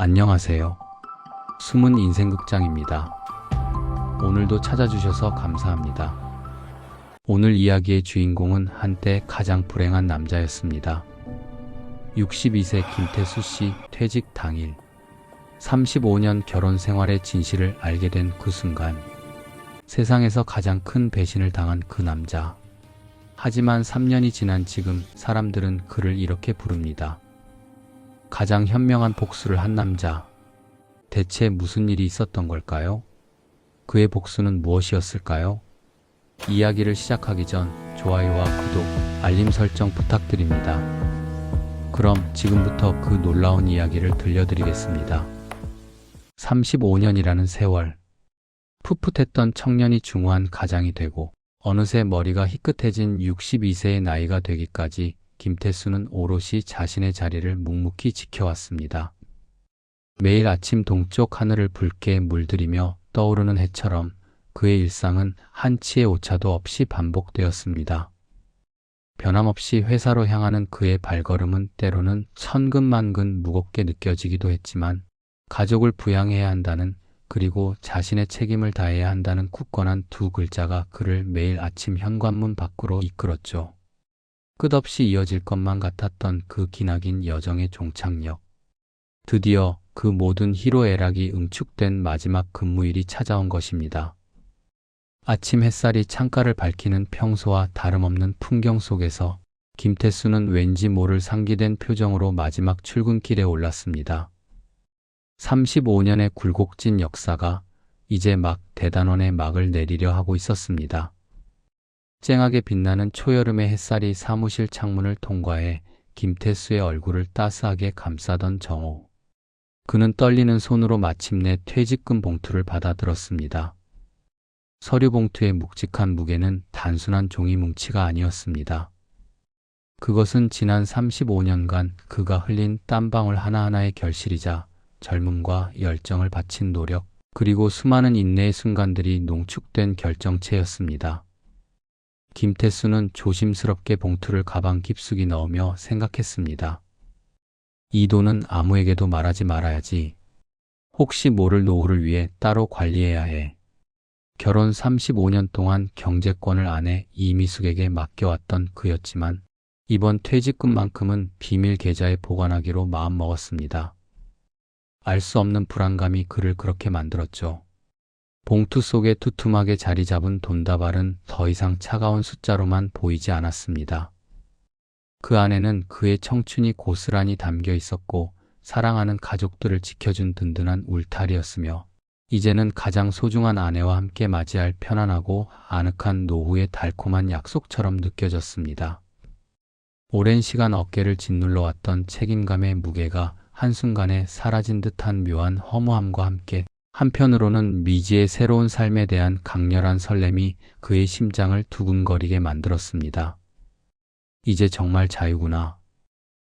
안녕하세요. 숨은 인생극장입니다. 오늘도 찾아주셔서 감사합니다. 오늘 이야기의 주인공은 한때 가장 불행한 남자였습니다. 62세 김태수 씨 퇴직 당일 35년 결혼 생활의 진실을 알게 된 그 순간 세상에서 가장 큰 배신을 당한 그 남자. 하지만 3년이 지난 지금 사람들은 그를 이렇게 부릅니다. 가장 현명한 복수를 한 남자. 대체 무슨 일이 있었던 걸까요? 그의 복수는 무엇이었을까요? 이야기를 시작하기 전 좋아요와 구독, 알림 설정 부탁드립니다. 그럼 지금부터 그 놀라운 이야기를 들려드리겠습니다. 35년이라는 세월. 풋풋했던 청년이 중후한 가장이 되고 어느새 머리가 희끗해진 62세의 나이가 되기까지 김태수는 오롯이 자신의 자리를 묵묵히 지켜왔습니다. 매일 아침 동쪽 하늘을 붉게 물들이며 떠오르는 해처럼 그의 일상은 한치의 오차도 없이 반복되었습니다. 변함없이 회사로 향하는 그의 발걸음은 때로는 천근만근 무겁게 느껴지기도 했지만 가족을 부양해야 한다는 그리고 자신의 책임을 다해야 한다는 굳건한 두 글자가 그를 매일 아침 현관문 밖으로 이끌었죠. 끝없이 이어질 것만 같았던 그 기나긴 여정의 종착역. 드디어 그 모든 희로애락이 응축된 마지막 근무일이 찾아온 것입니다. 아침 햇살이 창가를 밝히는 평소와 다름없는 풍경 속에서 김태수는 왠지 모를 상기된 표정으로 마지막 출근길에 올랐습니다. 35년의 굴곡진 역사가 이제 막 대단원의 막을 내리려 하고 있었습니다. 쨍하게 빛나는 초여름의 햇살이 사무실 창문을 통과해 김태수의 얼굴을 따스하게 감싸던 정오. 그는 떨리는 손으로 마침내 퇴직금 봉투를 받아들었습니다. 서류 봉투의 묵직한 무게는 단순한 종이 뭉치가 아니었습니다. 그것은 지난 35년간 그가 흘린 땀방울 하나하나의 결실이자 젊음과 열정을 바친 노력, 그리고 수많은 인내의 순간들이 농축된 결정체였습니다. 김태수는 조심스럽게 봉투를 가방 깊숙이 넣으며 생각했습니다. 이 돈은 아무에게도 말하지 말아야지. 혹시 모를 노후를 위해 따로 관리해야 해. 결혼 35년 동안 경제권을 아내 이미숙에게 맡겨왔던 그였지만 이번 퇴직금만큼은 비밀 계좌에 보관하기로 마음먹었습니다. 알 수 없는 불안감이 그를 그렇게 만들었죠. 봉투 속에 두툼하게 자리 잡은 돈다발은 더 이상 차가운 숫자로만 보이지 않았습니다. 그 안에는 그의 청춘이 고스란히 담겨 있었고 사랑하는 가족들을 지켜준 든든한 울타리였으며 이제는 가장 소중한 아내와 함께 맞이할 편안하고 아늑한 노후의 달콤한 약속처럼 느껴졌습니다. 오랜 시간 어깨를 짓눌러 왔던 책임감의 무게가 한순간에 사라진 듯한 묘한 허무함과 함께 한편으로는 미지의 새로운 삶에 대한 강렬한 설렘이 그의 심장을 두근거리게 만들었습니다. 이제 정말 자유구나.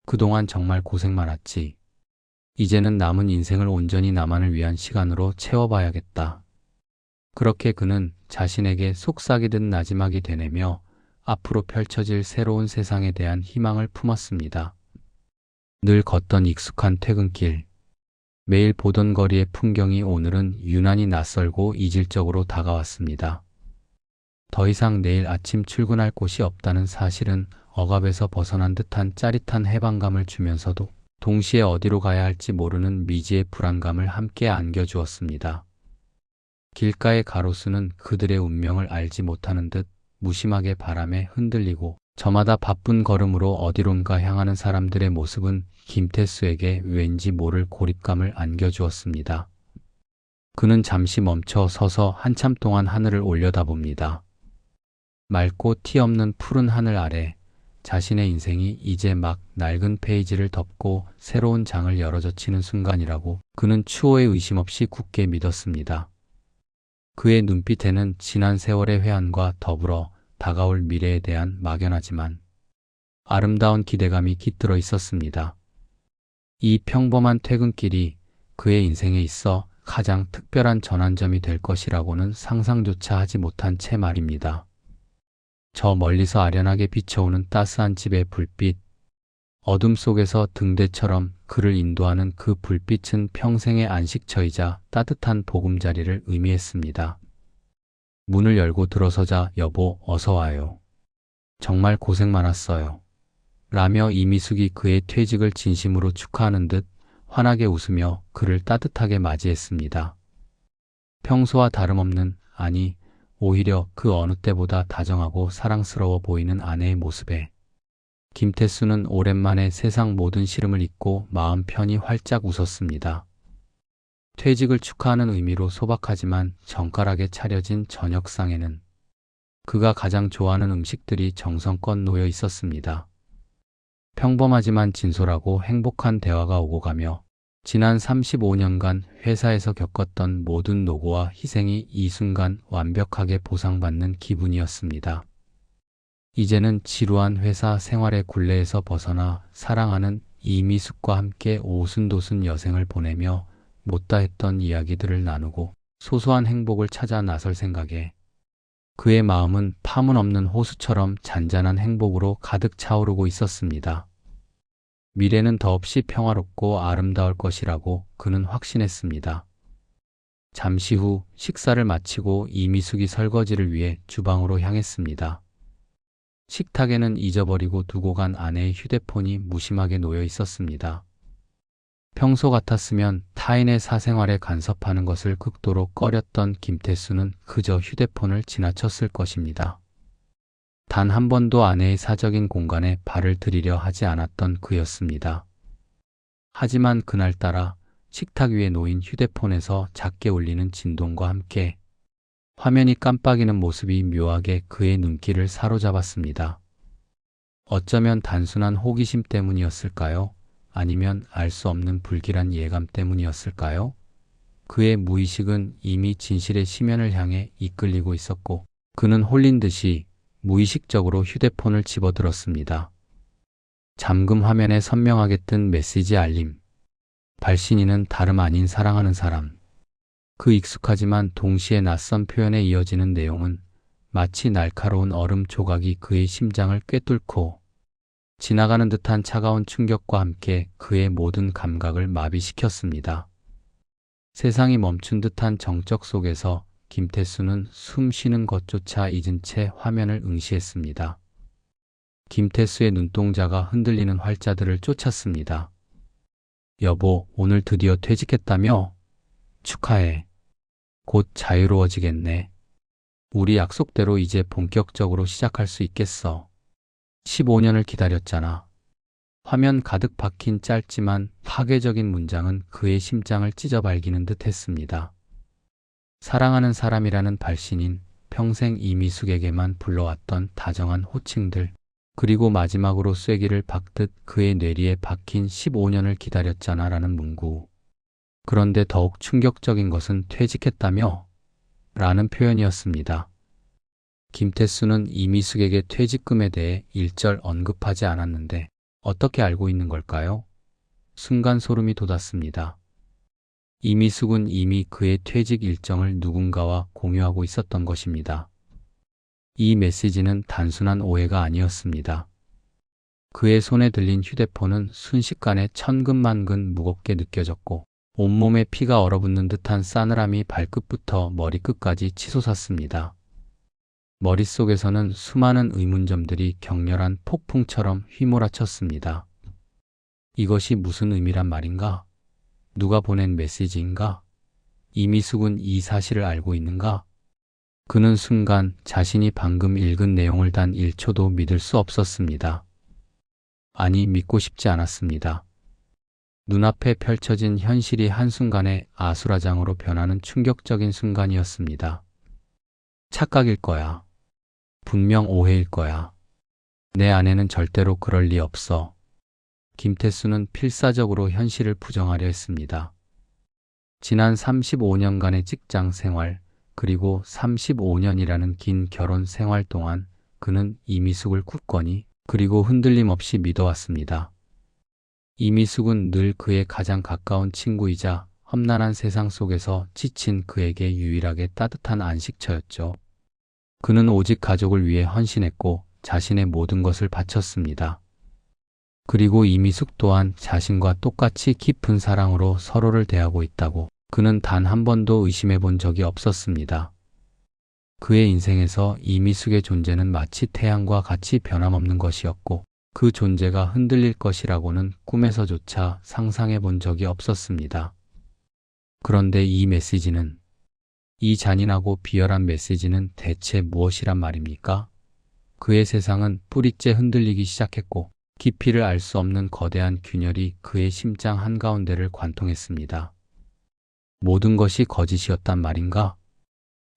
그동안 정말 고생 많았지. 이제는 남은 인생을 온전히 나만을 위한 시간으로 채워봐야겠다. 그렇게 그는 자신에게 속삭이듯 나지막이 되뇌며 앞으로 펼쳐질 새로운 세상에 대한 희망을 품었습니다. 늘 걷던 익숙한 퇴근길. 매일 보던 거리의 풍경이 오늘은 유난히 낯설고 이질적으로 다가왔습니다. 더 이상 내일 아침 출근할 곳이 없다는 사실은 억압에서 벗어난 듯한 짜릿한 해방감을 주면서도 동시에 어디로 가야 할지 모르는 미지의 불안감을 함께 안겨주었습니다. 길가의 가로수는 그들의 운명을 알지 못하는 듯 무심하게 바람에 흔들리고 저마다 바쁜 걸음으로 어디론가 향하는 사람들의 모습은 김태수에게 왠지 모를 고립감을 안겨주었습니다. 그는 잠시 멈춰 서서 한참 동안 하늘을 올려다봅니다. 맑고 티 없는 푸른 하늘 아래 자신의 인생이 이제 막 낡은 페이지를 덮고 새로운 장을 열어젖히는 순간이라고 그는 추호의 의심 없이 굳게 믿었습니다. 그의 눈빛에는 지난 세월의 회한과 더불어 다가올 미래에 대한 막연하지만 아름다운 기대감이 깃들어 있었습니다. 이 평범한 퇴근길이 그의 인생에 있어 가장 특별한 전환점이 될 것이라고는 상상조차 하지 못한 채 말입니다. 저 멀리서 아련하게 비춰오는 따스한 집의 불빛, 어둠 속에서 등대처럼 그를 인도하는 그 불빛은 평생의 안식처이자 따뜻한 보금자리를 의미했습니다. 문을 열고 들어서자 여보, 어서 와요. 정말 고생 많았어요. 라며 이미숙이 그의 퇴직을 진심으로 축하하는 듯 환하게 웃으며 그를 따뜻하게 맞이했습니다. 평소와 다름없는, 아니, 오히려 그 어느 때보다 다정하고 사랑스러워 보이는 아내의 모습에 김태수는 오랜만에 세상 모든 시름을 잊고 마음 편히 활짝 웃었습니다. 퇴직을 축하하는 의미로 소박하지만 정갈하게 차려진 저녁상에는 그가 가장 좋아하는 음식들이 정성껏 놓여 있었습니다. 평범하지만 진솔하고 행복한 대화가 오고 가며 지난 35년간 회사에서 겪었던 모든 노고와 희생이 이 순간 완벽하게 보상받는 기분이었습니다. 이제는 지루한 회사 생활의 굴레에서 벗어나 사랑하는 이미숙과 함께 오순도순 여생을 보내며 못다 했던 이야기들을 나누고 소소한 행복을 찾아 나설 생각에 그의 마음은 파문 없는 호수처럼 잔잔한 행복으로 가득 차오르고 있었습니다. 미래는 더없이 평화롭고 아름다울 것이라고 그는 확신했습니다. 잠시 후 식사를 마치고 이미숙이 설거지를 위해 주방으로 향했습니다. 식탁에는 잊어버리고 두고 간 아내의 휴대폰이 무심하게 놓여 있었습니다. 평소 같았으면 타인의 사생활에 간섭하는 것을 극도로 꺼렸던 김태수는 그저 휴대폰을 지나쳤을 것입니다. 단 한 번도 아내의 사적인 공간에 발을 들이려 하지 않았던 그였습니다. 하지만 그날따라 식탁 위에 놓인 휴대폰에서 작게 울리는 진동과 함께 화면이 깜빡이는 모습이 묘하게 그의 눈길을 사로잡았습니다. 어쩌면 단순한 호기심 때문이었을까요? 아니면 알 수 없는 불길한 예감 때문이었을까요? 그의 무의식은 이미 진실의 심연을 향해 이끌리고 있었고 그는 홀린 듯이 무의식적으로 휴대폰을 집어들었습니다. 잠금 화면에 선명하게 뜬 메시지 알림. 발신인은 다름 아닌 사랑하는 사람. 그 익숙하지만 동시에 낯선 표현에 이어지는 내용은 마치 날카로운 얼음 조각이 그의 심장을 꿰뚫고 지나가는 듯한 차가운 충격과 함께 그의 모든 감각을 마비시켰습니다. 세상이 멈춘 듯한 정적 속에서 김태수는 숨 쉬는 것조차 잊은 채 화면을 응시했습니다. 김태수의 눈동자가 흔들리는 활자들을 쫓았습니다. 여보, 오늘 드디어 퇴직했다며? 축하해. 곧 자유로워지겠네. 우리 약속대로 이제 본격적으로 시작할 수 있겠어. 15년을 기다렸잖아. 화면 가득 박힌 짧지만 파괴적인 문장은 그의 심장을 찢어발기는 듯 했습니다. 사랑하는 사람이라는 발신인, 평생 이미숙에게만 불러왔던 다정한 호칭들, 그리고 마지막으로 쐐기를 박듯 그의 뇌리에 박힌 15년을 기다렸잖아 라는 문구. 그런데 더욱 충격적인 것은 퇴직했다며? 라는 표현이었습니다. 김태수는 이미숙에게 퇴직금에 대해 일절 언급하지 않았는데 어떻게 알고 있는 걸까요? 순간 소름이 돋았습니다. 이미숙은 이미 그의 퇴직 일정을 누군가와 공유하고 있었던 것입니다. 이 메시지는 단순한 오해가 아니었습니다. 그의 손에 들린 휴대폰은 순식간에 천근만근 무겁게 느껴졌고 온몸에 피가 얼어붙는 듯한 싸늘함이 발끝부터 머리끝까지 치솟았습니다. 머릿속에서는 수많은 의문점들이 격렬한 폭풍처럼 휘몰아쳤습니다. 이것이 무슨 의미란 말인가? 누가 보낸 메시지인가? 이미숙은 이 사실을 알고 있는가? 그는 순간 자신이 방금 읽은 내용을 단 1초도 믿을 수 없었습니다. 아니, 믿고 싶지 않았습니다. 눈앞에 펼쳐진 현실이 한순간에 아수라장으로 변하는 충격적인 순간이었습니다. 착각일 거야. 분명 오해일 거야. 내 아내는 절대로 그럴 리 없어. 김태수는 필사적으로 현실을 부정하려 했습니다. 지난 35년간의 직장 생활, 그리고 35년이라는 긴 결혼 생활 동안 그는 이미숙을 굳건히 그리고 흔들림 없이 믿어왔습니다. 이미숙은 늘 그의 가장 가까운 친구이자 험난한 세상 속에서 지친 그에게 유일하게 따뜻한 안식처였죠. 그는 오직 가족을 위해 헌신했고 자신의 모든 것을 바쳤습니다. 그리고 이미숙 또한 자신과 똑같이 깊은 사랑으로 서로를 대하고 있다고 그는 단 한 번도 의심해 본 적이 없었습니다. 그의 인생에서 이미숙의 존재는 마치 태양과 같이 변함없는 것이었고 그 존재가 흔들릴 것이라고는 꿈에서조차 상상해 본 적이 없었습니다. 그런데 이 메시지는, 이 잔인하고 비열한 메시지는 대체 무엇이란 말입니까? 그의 세상은 뿌리째 흔들리기 시작했고 깊이를 알 수 없는 거대한 균열이 그의 심장 한가운데를 관통했습니다. 모든 것이 거짓이었단 말인가?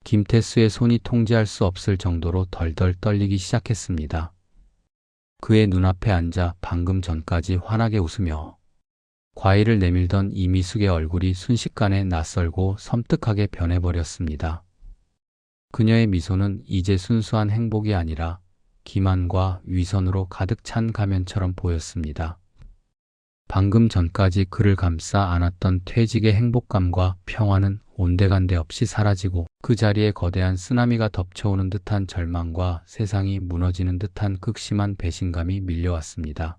김태수의 손이 통제할 수 없을 정도로 덜덜 떨리기 시작했습니다. 그의 눈앞에 앉아 방금 전까지 환하게 웃으며 과일을 내밀던 이미숙의 얼굴이 순식간에 낯설고 섬뜩하게 변해버렸습니다. 그녀의 미소는 이제 순수한 행복이 아니라 기만과 위선으로 가득 찬 가면처럼 보였습니다. 방금 전까지 그를 감싸 안았던 퇴직의 행복감과 평화는 온데간데 없이 사라지고 그 자리에 거대한 쓰나미가 덮쳐오는 듯한 절망과 세상이 무너지는 듯한 극심한 배신감이 밀려왔습니다.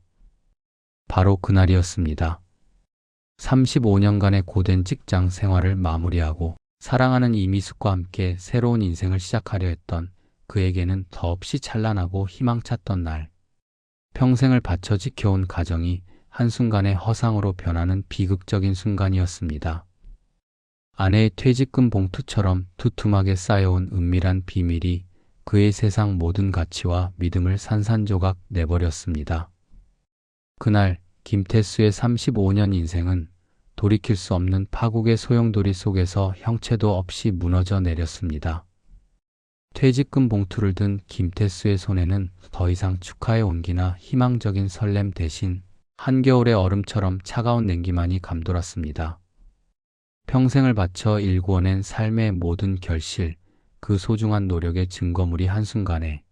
바로 그날이었습니다. 35년간의 고된 직장 생활을 마무리하고 사랑하는 이미숙과 함께 새로운 인생을 시작하려 했던 그에게는 더없이 찬란하고 희망찼던 날. 평생을 바쳐 지켜온 가정이 한순간에 허상으로 변하는 비극적인 순간이었습니다. 아내의 퇴직금 봉투처럼 두툼하게 쌓여온 은밀한 비밀이 그의 세상 모든 가치와 믿음을 산산조각 내버렸습니다. 그날 김태수의 35년 인생은 돌이킬 수 없는 파국의 소용돌이 속에서 형체도 없이 무너져 내렸습니다. 퇴직금 봉투를 든 김태수의 손에는 더 이상 축하의 온기나 희망적인 설렘 대신 한겨울의 얼음처럼 차가운 냉기만이 감돌았습니다. 평생을 바쳐 일구어낸 삶의 모든 결실, 그 소중한 노력의 증거물이 한순간에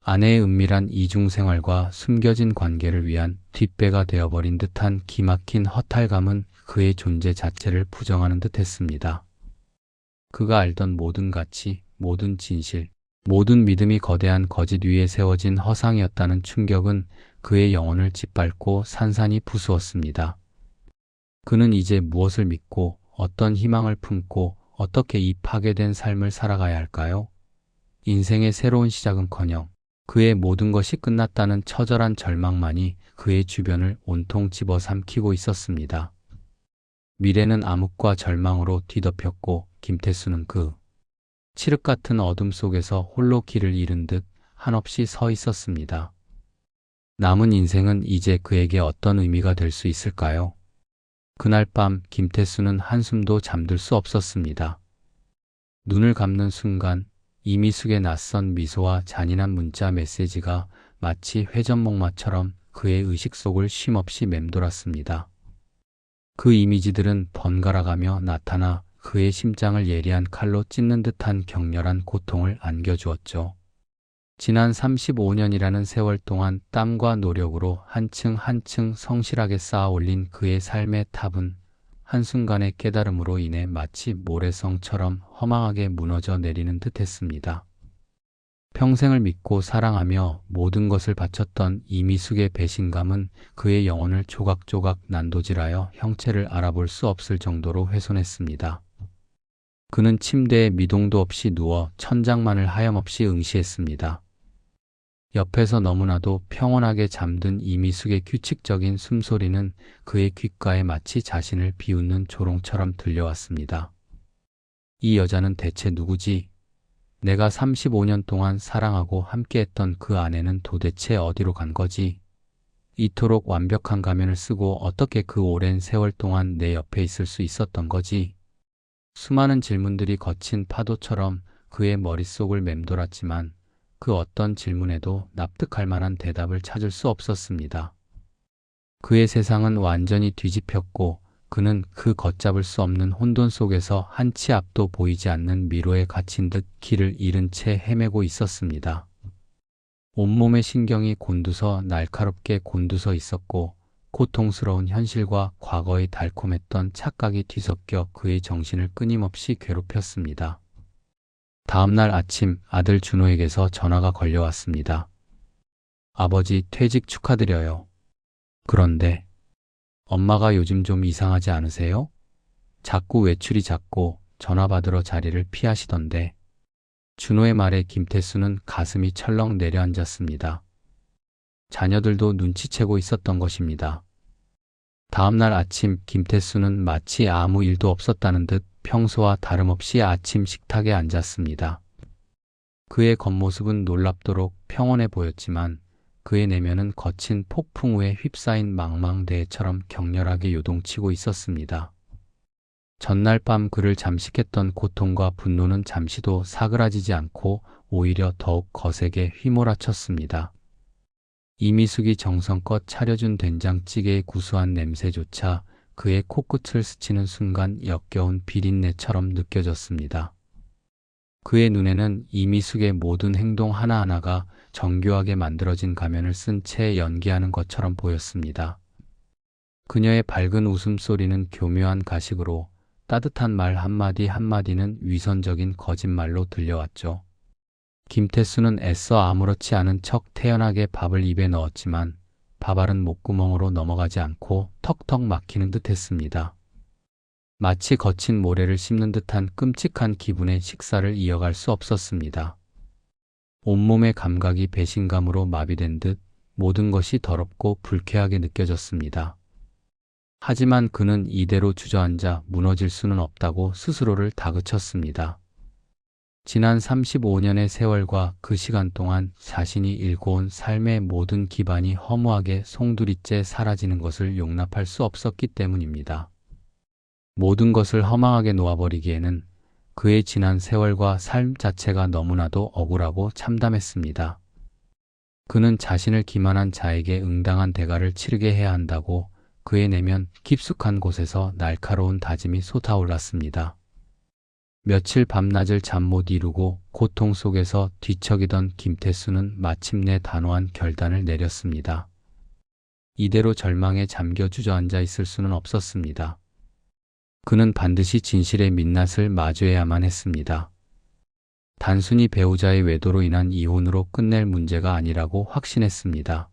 아내의 은밀한 이중생활과 숨겨진 관계를 위한 뒷배가 되어버린 듯한 기막힌 허탈감은 그의 존재 자체를 부정하는 듯했습니다. 그가 알던 모든 가치, 모든 진실, 모든 믿음이 거대한 거짓 위에 세워진 허상이었다는 충격은 그의 영혼을 짓밟고 산산이 부수었습니다. 그는 이제 무엇을 믿고 어떤 희망을 품고 어떻게 이 파괴된 삶을 살아가야 할까요? 인생의 새로운 시작은커녕 그의 모든 것이 끝났다는 처절한 절망만이 그의 주변을 온통 집어삼키고 있었습니다. 미래는 암흑과 절망으로 뒤덮였고 김태수는 그 칠흑 같은 어둠 속에서 홀로 길을 잃은 듯 한없이 서 있었습니다. 남은 인생은 이제 그에게 어떤 의미가 될 수 있을까요? 그날 밤 김태수는 한숨도 잠들 수 없었습니다. 눈을 감는 순간 이미숙의 낯선 미소와 잔인한 문자 메시지가 마치 회전목마처럼 그의 의식 속을 쉼없이 맴돌았습니다. 그 이미지들은 번갈아가며 나타나 그의 심장을 예리한 칼로 찢는 듯한 격렬한 고통을 안겨주었죠. 지난 35년이라는 세월 동안 땀과 노력으로 한층 한층 성실하게 쌓아 올린 그의 삶의 탑은 한순간의 깨달음으로 인해 마치 모래성처럼 허망하게 무너져 내리는 듯했습니다. 평생을 믿고 사랑하며 모든 것을 바쳤던 이미숙의 배신감은 그의 영혼을 조각조각 난도질하여 형체를 알아볼 수 없을 정도로 훼손했습니다. 그는 침대에 미동도 없이 누워 천장만을 하염없이 응시했습니다. 옆에서 너무나도 평온하게 잠든 이미숙의 규칙적인 숨소리는 그의 귓가에 마치 자신을 비웃는 조롱처럼 들려왔습니다. 이 여자는 대체 누구지? 내가 35년 동안 사랑하고 함께했던 그 아내는 도대체 어디로 간 거지? 이토록 완벽한 가면을 쓰고 어떻게 그 오랜 세월 동안 내 옆에 있을 수 있었던 거지? 수많은 질문들이 거친 파도처럼 그의 머릿속을 맴돌았지만 그 어떤 질문에도 납득할 만한 대답을 찾을 수 없었습니다. 그의 세상은 완전히 뒤집혔고 그는 그 걷잡을 수 없는 혼돈 속에서 한 치 앞도 보이지 않는 미로에 갇힌 듯 길을 잃은 채 헤매고 있었습니다. 온몸의 신경이 곤두서 날카롭게 곤두서 있었고 고통스러운 현실과 과거의 달콤했던 착각이 뒤섞여 그의 정신을 끊임없이 괴롭혔습니다. 다음 날 아침 아들 준호에게서 전화가 걸려왔습니다. 아버지 퇴직 축하드려요. 그런데 엄마가 요즘 좀 이상하지 않으세요? 자꾸 외출이 잦고 전화 받으러 자리를 피하시던데. 준호의 말에 김태수는 가슴이 철렁 내려앉았습니다. 자녀들도 눈치채고 있었던 것입니다. 다음날 아침 김태수는 마치 아무 일도 없었다는 듯 평소와 다름없이 아침 식탁에 앉았습니다. 그의 겉모습은 놀랍도록 평온해 보였지만 그의 내면은 거친 폭풍우에 휩싸인 망망대해처럼 격렬하게 요동치고 있었습니다. 전날 밤 그를 잠식했던 고통과 분노는 잠시도 사그라지지 않고 오히려 더욱 거세게 휘몰아쳤습니다. 이미숙이 정성껏 차려준 된장찌개의 구수한 냄새조차 그의 코끝을 스치는 순간 역겨운 비린내처럼 느껴졌습니다. 그의 눈에는 이미숙의 모든 행동 하나하나가 정교하게 만들어진 가면을 쓴 채 연기하는 것처럼 보였습니다. 그녀의 밝은 웃음소리는 교묘한 가식으로 따뜻한 말 한마디 한마디는 위선적인 거짓말로 들려왔죠. 김태수는 애써 아무렇지 않은 척 태연하게 밥을 입에 넣었지만 밥알은 목구멍으로 넘어가지 않고 턱턱 막히는 듯 했습니다. 마치 거친 모래를 씹는 듯한 끔찍한 기분의 식사를 이어갈 수 없었습니다. 온몸의 감각이 배신감으로 마비된 듯 모든 것이 더럽고 불쾌하게 느껴졌습니다. 하지만 그는 이대로 주저앉아 무너질 수는 없다고 스스로를 다그쳤습니다. 지난 35년의 세월과 그 시간 동안 자신이 일궈온 삶의 모든 기반이 허무하게 송두리째 사라지는 것을 용납할 수 없었기 때문입니다. 모든 것을 허망하게 놓아버리기에는 그의 지난 세월과 삶 자체가 너무나도 억울하고 참담했습니다. 그는 자신을 기만한 자에게 응당한 대가를 치르게 해야 한다고 그의 내면 깊숙한 곳에서 날카로운 다짐이 솟아올랐습니다. 며칠 밤낮을 잠 못 이루고 고통 속에서 뒤척이던 김태수는 마침내 단호한 결단을 내렸습니다. 이대로 절망에 잠겨 주저앉아 있을 수는 없었습니다. 그는 반드시 진실의 민낯을 마주해야만 했습니다. 단순히 배우자의 외도로 인한 이혼으로 끝낼 문제가 아니라고 확신했습니다.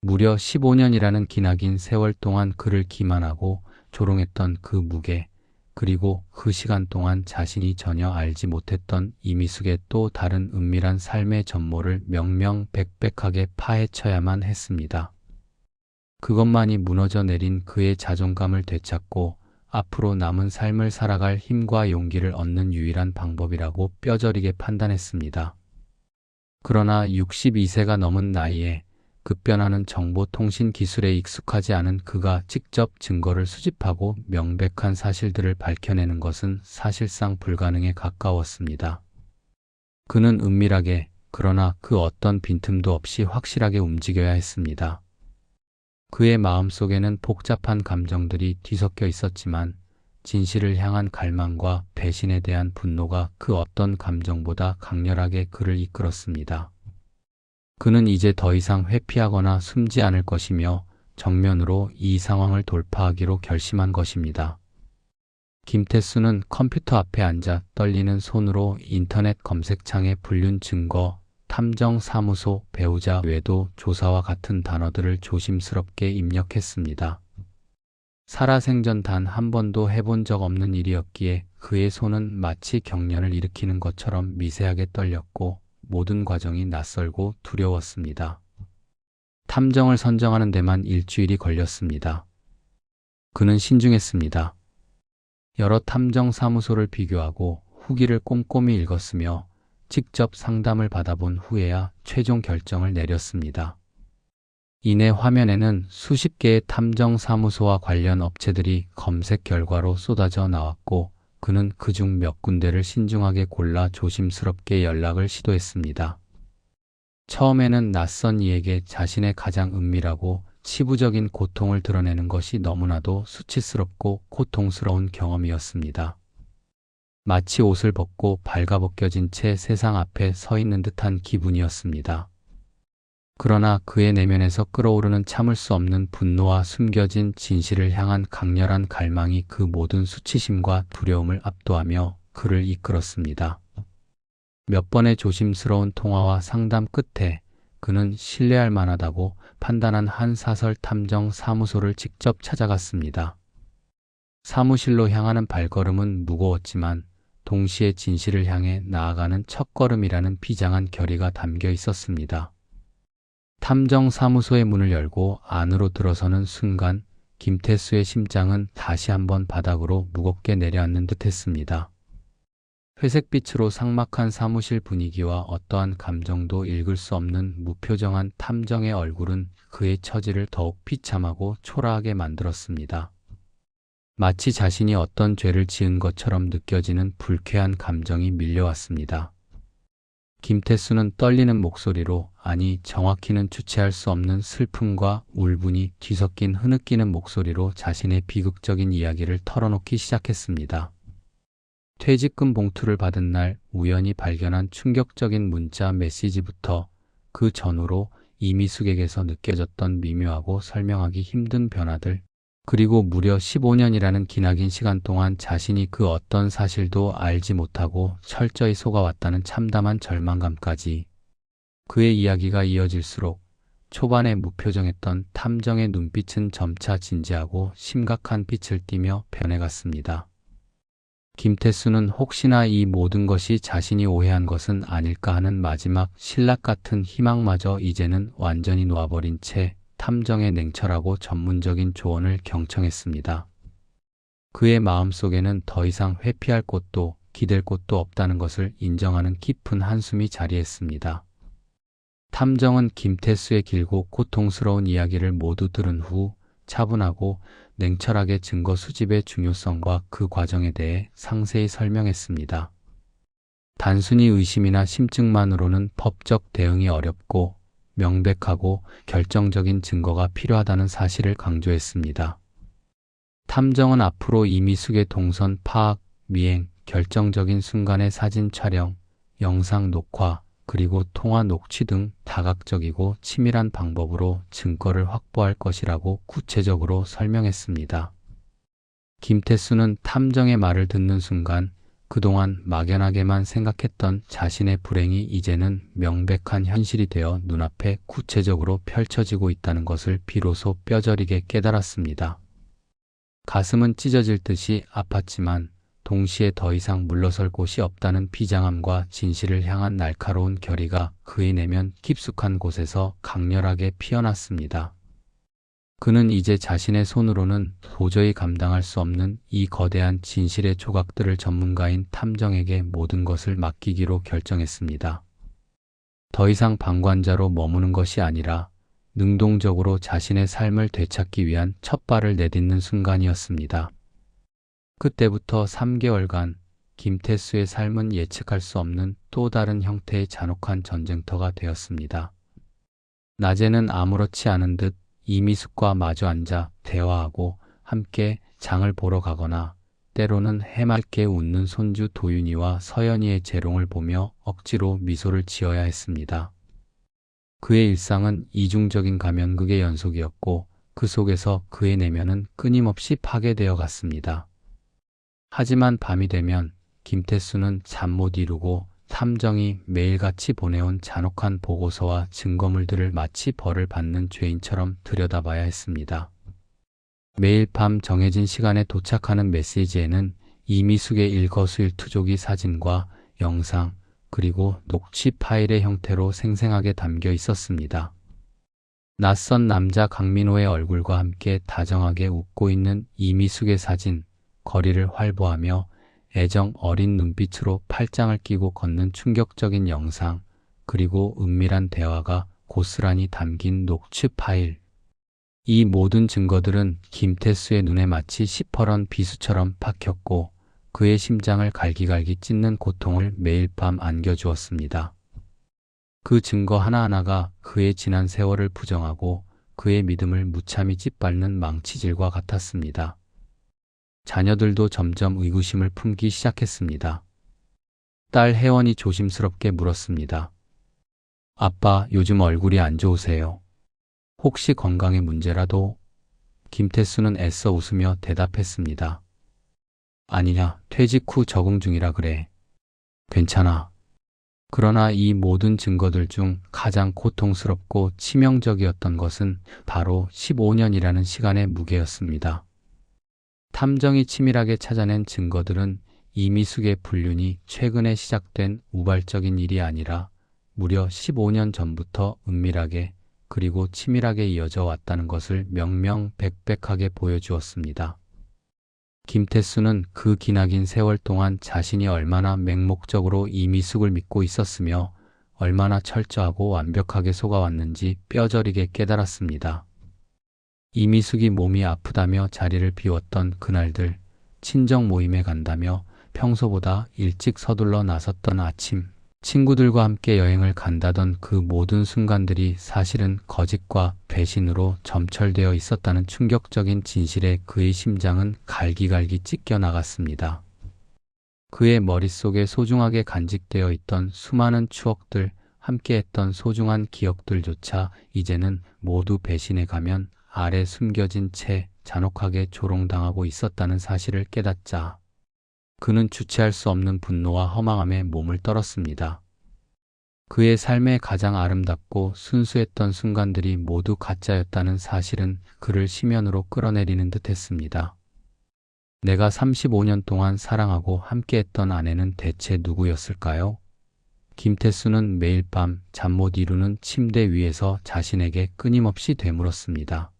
무려 15년이라는 기나긴 세월 동안 그를 기만하고 조롱했던 그 무게, 그리고 그 시간 동안 자신이 전혀 알지 못했던 이미숙의 또 다른 은밀한 삶의 전모를 명명백백하게 파헤쳐야만 했습니다. 그것만이 무너져 내린 그의 자존감을 되찾고 앞으로 남은 삶을 살아갈 힘과 용기를 얻는 유일한 방법이라고 뼈저리게 판단했습니다. 그러나 62세가 넘은 나이에 급변하는 정보통신 기술에 익숙하지 않은 그가 직접 증거를 수집하고 명백한 사실들을 밝혀내는 것은 사실상 불가능에 가까웠습니다. 그는 은밀하게, 그러나 그 어떤 빈틈도 없이 확실하게 움직여야 했습니다. 그의 마음속에는 복잡한 감정들이 뒤섞여 있었지만 진실을 향한 갈망과 배신에 대한 분노가 그 어떤 감정보다 강렬하게 그를 이끌었습니다. 그는 이제 더 이상 회피하거나 숨지 않을 것이며 정면으로 이 상황을 돌파하기로 결심한 것입니다. 김태수는 컴퓨터 앞에 앉아 떨리는 손으로 인터넷 검색창에 불륜 증거, 탐정사무소, 배우자, 외도, 조사와 같은 단어들을 조심스럽게 입력했습니다. 살아생전 단 한 번도 해본 적 없는 일이었기에 그의 손은 마치 경련을 일으키는 것처럼 미세하게 떨렸고 모든 과정이 낯설고 두려웠습니다. 탐정을 선정하는 데만 일주일이 걸렸습니다. 그는 신중했습니다. 여러 탐정 사무소를 비교하고 후기를 꼼꼼히 읽었으며 직접 상담을 받아본 후에야 최종 결정을 내렸습니다. 이내 화면에는 수십 개의 탐정 사무소와 관련 업체들이 검색 결과로 쏟아져 나왔고 그는 그중 몇 군데를 신중하게 골라 조심스럽게 연락을 시도했습니다. 처음에는 낯선 이에게 자신의 가장 은밀하고 치부적인 고통을 드러내는 것이 너무나도 수치스럽고 고통스러운 경험이었습니다. 마치 옷을 벗고 발가벗겨진 채 세상 앞에 서 있는 듯한 기분이었습니다. 그러나 그의 내면에서 끓어오르는 참을 수 없는 분노와 숨겨진 진실을 향한 강렬한 갈망이 그 모든 수치심과 두려움을 압도하며 그를 이끌었습니다. 몇 번의 조심스러운 통화와 상담 끝에 그는 신뢰할 만하다고 판단한 한 사설 탐정 사무소를 직접 찾아갔습니다. 사무실로 향하는 발걸음은 무거웠지만 동시에 진실을 향해 나아가는 첫걸음이라는 비장한 결의가 담겨 있었습니다. 탐정 사무소의 문을 열고 안으로 들어서는 순간 김태수의 심장은 다시 한번 바닥으로 무겁게 내려앉는 듯했습니다. 회색빛으로 삭막한 사무실 분위기와 어떠한 감정도 읽을 수 없는 무표정한 탐정의 얼굴은 그의 처지를 더욱 비참하고 초라하게 만들었습니다. 마치 자신이 어떤 죄를 지은 것처럼 느껴지는 불쾌한 감정이 밀려왔습니다. 김태수는 떨리는 목소리로, 아니 정확히는 주체할 수 없는 슬픔과 울분이 뒤섞인 흐느끼는 목소리로 자신의 비극적인 이야기를 털어놓기 시작했습니다. 퇴직금 봉투를 받은 날 우연히 발견한 충격적인 문자 메시지부터 그 전후로 이미숙에게서 느껴졌던 미묘하고 설명하기 힘든 변화들, 그리고 무려 15년이라는 기나긴 시간 동안 자신이 그 어떤 사실도 알지 못하고 철저히 속아왔다는 참담한 절망감까지. 그의 이야기가 이어질수록 초반에 무표정했던 탐정의 눈빛은 점차 진지하고 심각한 빛을 띠며 변해갔습니다. 김태수는 혹시나 이 모든 것이 자신이 오해한 것은 아닐까 하는 마지막 신락 같은 희망마저 이제는 완전히 놓아버린 채 탐정의 냉철하고 전문적인 조언을 경청했습니다. 그의 마음속에는 더 이상 회피할 곳도 기댈 곳도 없다는 것을 인정하는 깊은 한숨이 자리했습니다. 탐정은 김태수의 길고 고통스러운 이야기를 모두 들은 후 차분하고 냉철하게 증거 수집의 중요성과 그 과정에 대해 상세히 설명했습니다. 단순히 의심이나 심증만으로는 법적 대응이 어렵고 명백하고 결정적인 증거가 필요하다는 사실을 강조했습니다. 탐정은 앞으로 이미숙의 동선 파악, 미행, 결정적인 순간의 사진 촬영, 영상 녹화, 그리고 통화 녹취 등 다각적이고 치밀한 방법으로 증거를 확보할 것이라고 구체적으로 설명했습니다. 김태수는 탐정의 말을 듣는 순간 그동안 막연하게만 생각했던 자신의 불행이 이제는 명백한 현실이 되어 눈앞에 구체적으로 펼쳐지고 있다는 것을 비로소 뼈저리게 깨달았습니다. 가슴은 찢어질 듯이 아팠지만 동시에 더 이상 물러설 곳이 없다는 비장함과 진실을 향한 날카로운 결의가 그의 내면 깊숙한 곳에서 강렬하게 피어났습니다. 그는 이제 자신의 손으로는 도저히 감당할 수 없는 이 거대한 진실의 조각들을 전문가인 탐정에게 모든 것을 맡기기로 결정했습니다. 더 이상 방관자로 머무는 것이 아니라 능동적으로 자신의 삶을 되찾기 위한 첫 발을 내딛는 순간이었습니다. 그때부터 3개월간 김태수의 삶은 예측할 수 없는 또 다른 형태의 잔혹한 전쟁터가 되었습니다. 낮에는 아무렇지 않은 듯 이미숙과 마주 앉아 대화하고 함께 장을 보러 가거나 때로는 해맑게 웃는 손주 도윤이와 서연이의 재롱을 보며 억지로 미소를 지어야 했습니다. 그의 일상은 이중적인 가면극의 연속이었고 그 속에서 그의 내면은 끊임없이 파괴되어 갔습니다. 하지만 밤이 되면 김태수는 잠 못 이루고 탐정이 매일같이 보내온 잔혹한 보고서와 증거물들을 마치 벌을 받는 죄인처럼 들여다봐야 했습니다. 매일 밤 정해진 시간에 도착하는 메시지에는 이미숙의 일거수일투족이 사진과 영상 그리고 녹취 파일의 형태로 생생하게 담겨 있었습니다. 낯선 남자 강민호의 얼굴과 함께 다정하게 웃고 있는 이미숙의 사진, 거리를 활보하며 애정 어린 눈빛으로 팔짱을 끼고 걷는 충격적인 영상, 그리고 은밀한 대화가 고스란히 담긴 녹취 파일. 이 모든 증거들은 김태수의 눈에 마치 시퍼런 비수처럼 박혔고 그의 심장을 갈기갈기 찢는 고통을 매일 밤 안겨주었습니다. 그 증거 하나하나가 그의 지난 세월을 부정하고 그의 믿음을 무참히 짓밟는 망치질과 같았습니다. 자녀들도 점점 의구심을 품기 시작했습니다. 딸 혜원이 조심스럽게 물었습니다. 아빠, 요즘 얼굴이 안 좋으세요? 혹시 건강에 문제라도? 김태수는 애써 웃으며 대답했습니다. 아니냐, 퇴직 후 적응 중이라 그래. 괜찮아. 그러나 이 모든 증거들 중 가장 고통스럽고 치명적이었던 것은 바로 15년이라는 시간의 무게였습니다. 탐정이 치밀하게 찾아낸 증거들은 이미숙의 불륜이 최근에 시작된 우발적인 일이 아니라 무려 15년 전부터 은밀하게 그리고 치밀하게 이어져 왔다는 것을 명명백백하게 보여주었습니다. 김태수는 그 기나긴 세월 동안 자신이 얼마나 맹목적으로 이미숙을 믿고 있었으며 얼마나 철저하고 완벽하게 속아왔는지 뼈저리게 깨달았습니다. 이미숙이 몸이 아프다며 자리를 비웠던 그날들, 친정 모임에 간다며 평소보다 일찍 서둘러 나섰던 아침, 친구들과 함께 여행을 간다던 그 모든 순간들이 사실은 거짓과 배신으로 점철되어 있었다는 충격적인 진실에 그의 심장은 갈기갈기 찢겨 나갔습니다. 그의 머릿속에 소중하게 간직되어 있던 수많은 추억들, 함께했던 소중한 기억들조차 이제는 모두 배신의 가면 아래 숨겨진 채 잔혹하게 조롱당하고 있었다는 사실을 깨닫자 그는 주체할 수 없는 분노와 허망함에 몸을 떨었습니다. 그의 삶의 가장 아름답고 순수했던 순간들이 모두 가짜였다는 사실은 그를 심연으로 끌어내리는 듯 했습니다. 내가 35년 동안 사랑하고 함께했던 아내는 대체 누구였을까요? 김태수는 매일 밤 잠 못 이루는 침대 위에서 자신에게 끊임없이 되물었습니다.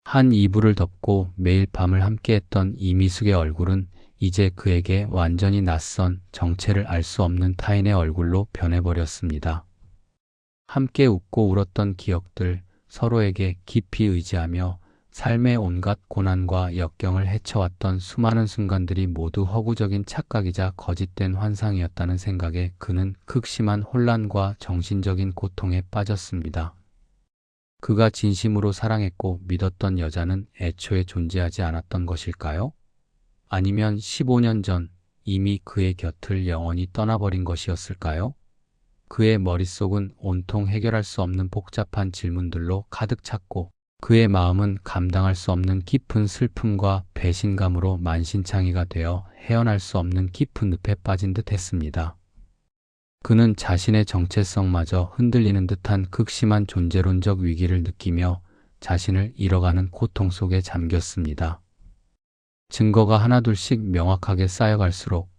한 이불을 덮고 매일 밤을 함께했던 이미숙의 얼굴은 이제 그에게 완전히 낯선 정체를 알 수 없는 타인의 얼굴로 변해버렸습니다. 함께 웃고 울었던 기억들, 서로에게 깊이 의지하며 삶의 온갖 고난과 역경을 헤쳐왔던 수많은 순간들이 모두 허구적인 착각이자 거짓된 환상이었다는 생각에 그는 극심한 혼란과 정신적인 고통에 빠졌습니다. 그가 진심으로 사랑했고 믿었던 여자는 애초에 존재하지 않았던 것일까요? 아니면 15년 전 이미 그의 곁을 영원히 떠나버린 것이었을까요? 그의 머릿속은 온통 해결할 수 없는 복잡한 질문들로 가득 찼고 그의 마음은 감당할 수 없는 깊은 슬픔과 배신감으로 만신창이가 되어 헤어날 수 없는 깊은 늪에 빠진 듯 했습니다. 그는 자신의 정체성마저 흔들리는 듯한 극심한 존재론적 위기를 느끼며 자신을 잃어가는 고통 속에 잠겼습니다. 증거가 하나둘씩 명확하게 쌓여갈수록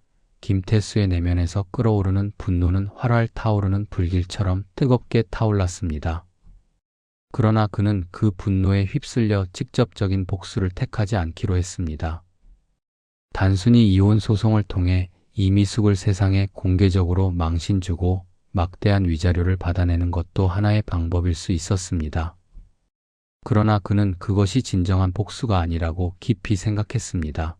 김태수의 내면에서 끓어오르는 분노는 활활 타오르는 불길처럼 뜨겁게 타올랐습니다. 그러나 그는 그 분노에 휩쓸려 직접적인 복수를 택하지 않기로 했습니다. 단순히 이혼 소송을 통해 이미숙을 세상에 공개적으로 망신 주고 막대한 위자료를 받아내는 것도 하나의 방법일 수 있었습니다. 그러나 그는 그것이 진정한 복수가 아니라고 깊이 생각했습니다.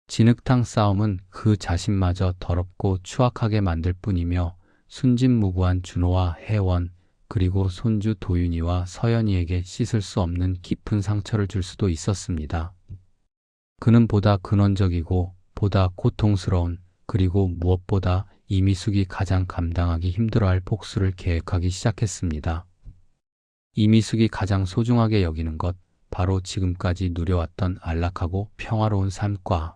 진흙탕 싸움은 그 자신마저 더럽고 추악하게 만들 뿐이며 순진무구한 준호와 혜원 그리고 손주 도윤이와 서연이에게 씻을 수 없는 깊은 상처를 줄 수도 있었습니다. 그는 보다 근원적이고 보다 고통스러운 그리고 무엇보다 이미숙이 가장 감당하기 힘들어할 복수를 계획하기 시작했습니다. 이미숙이 가장 소중하게 여기는 것, 바로 지금까지 누려왔던 안락하고 평화로운 삶과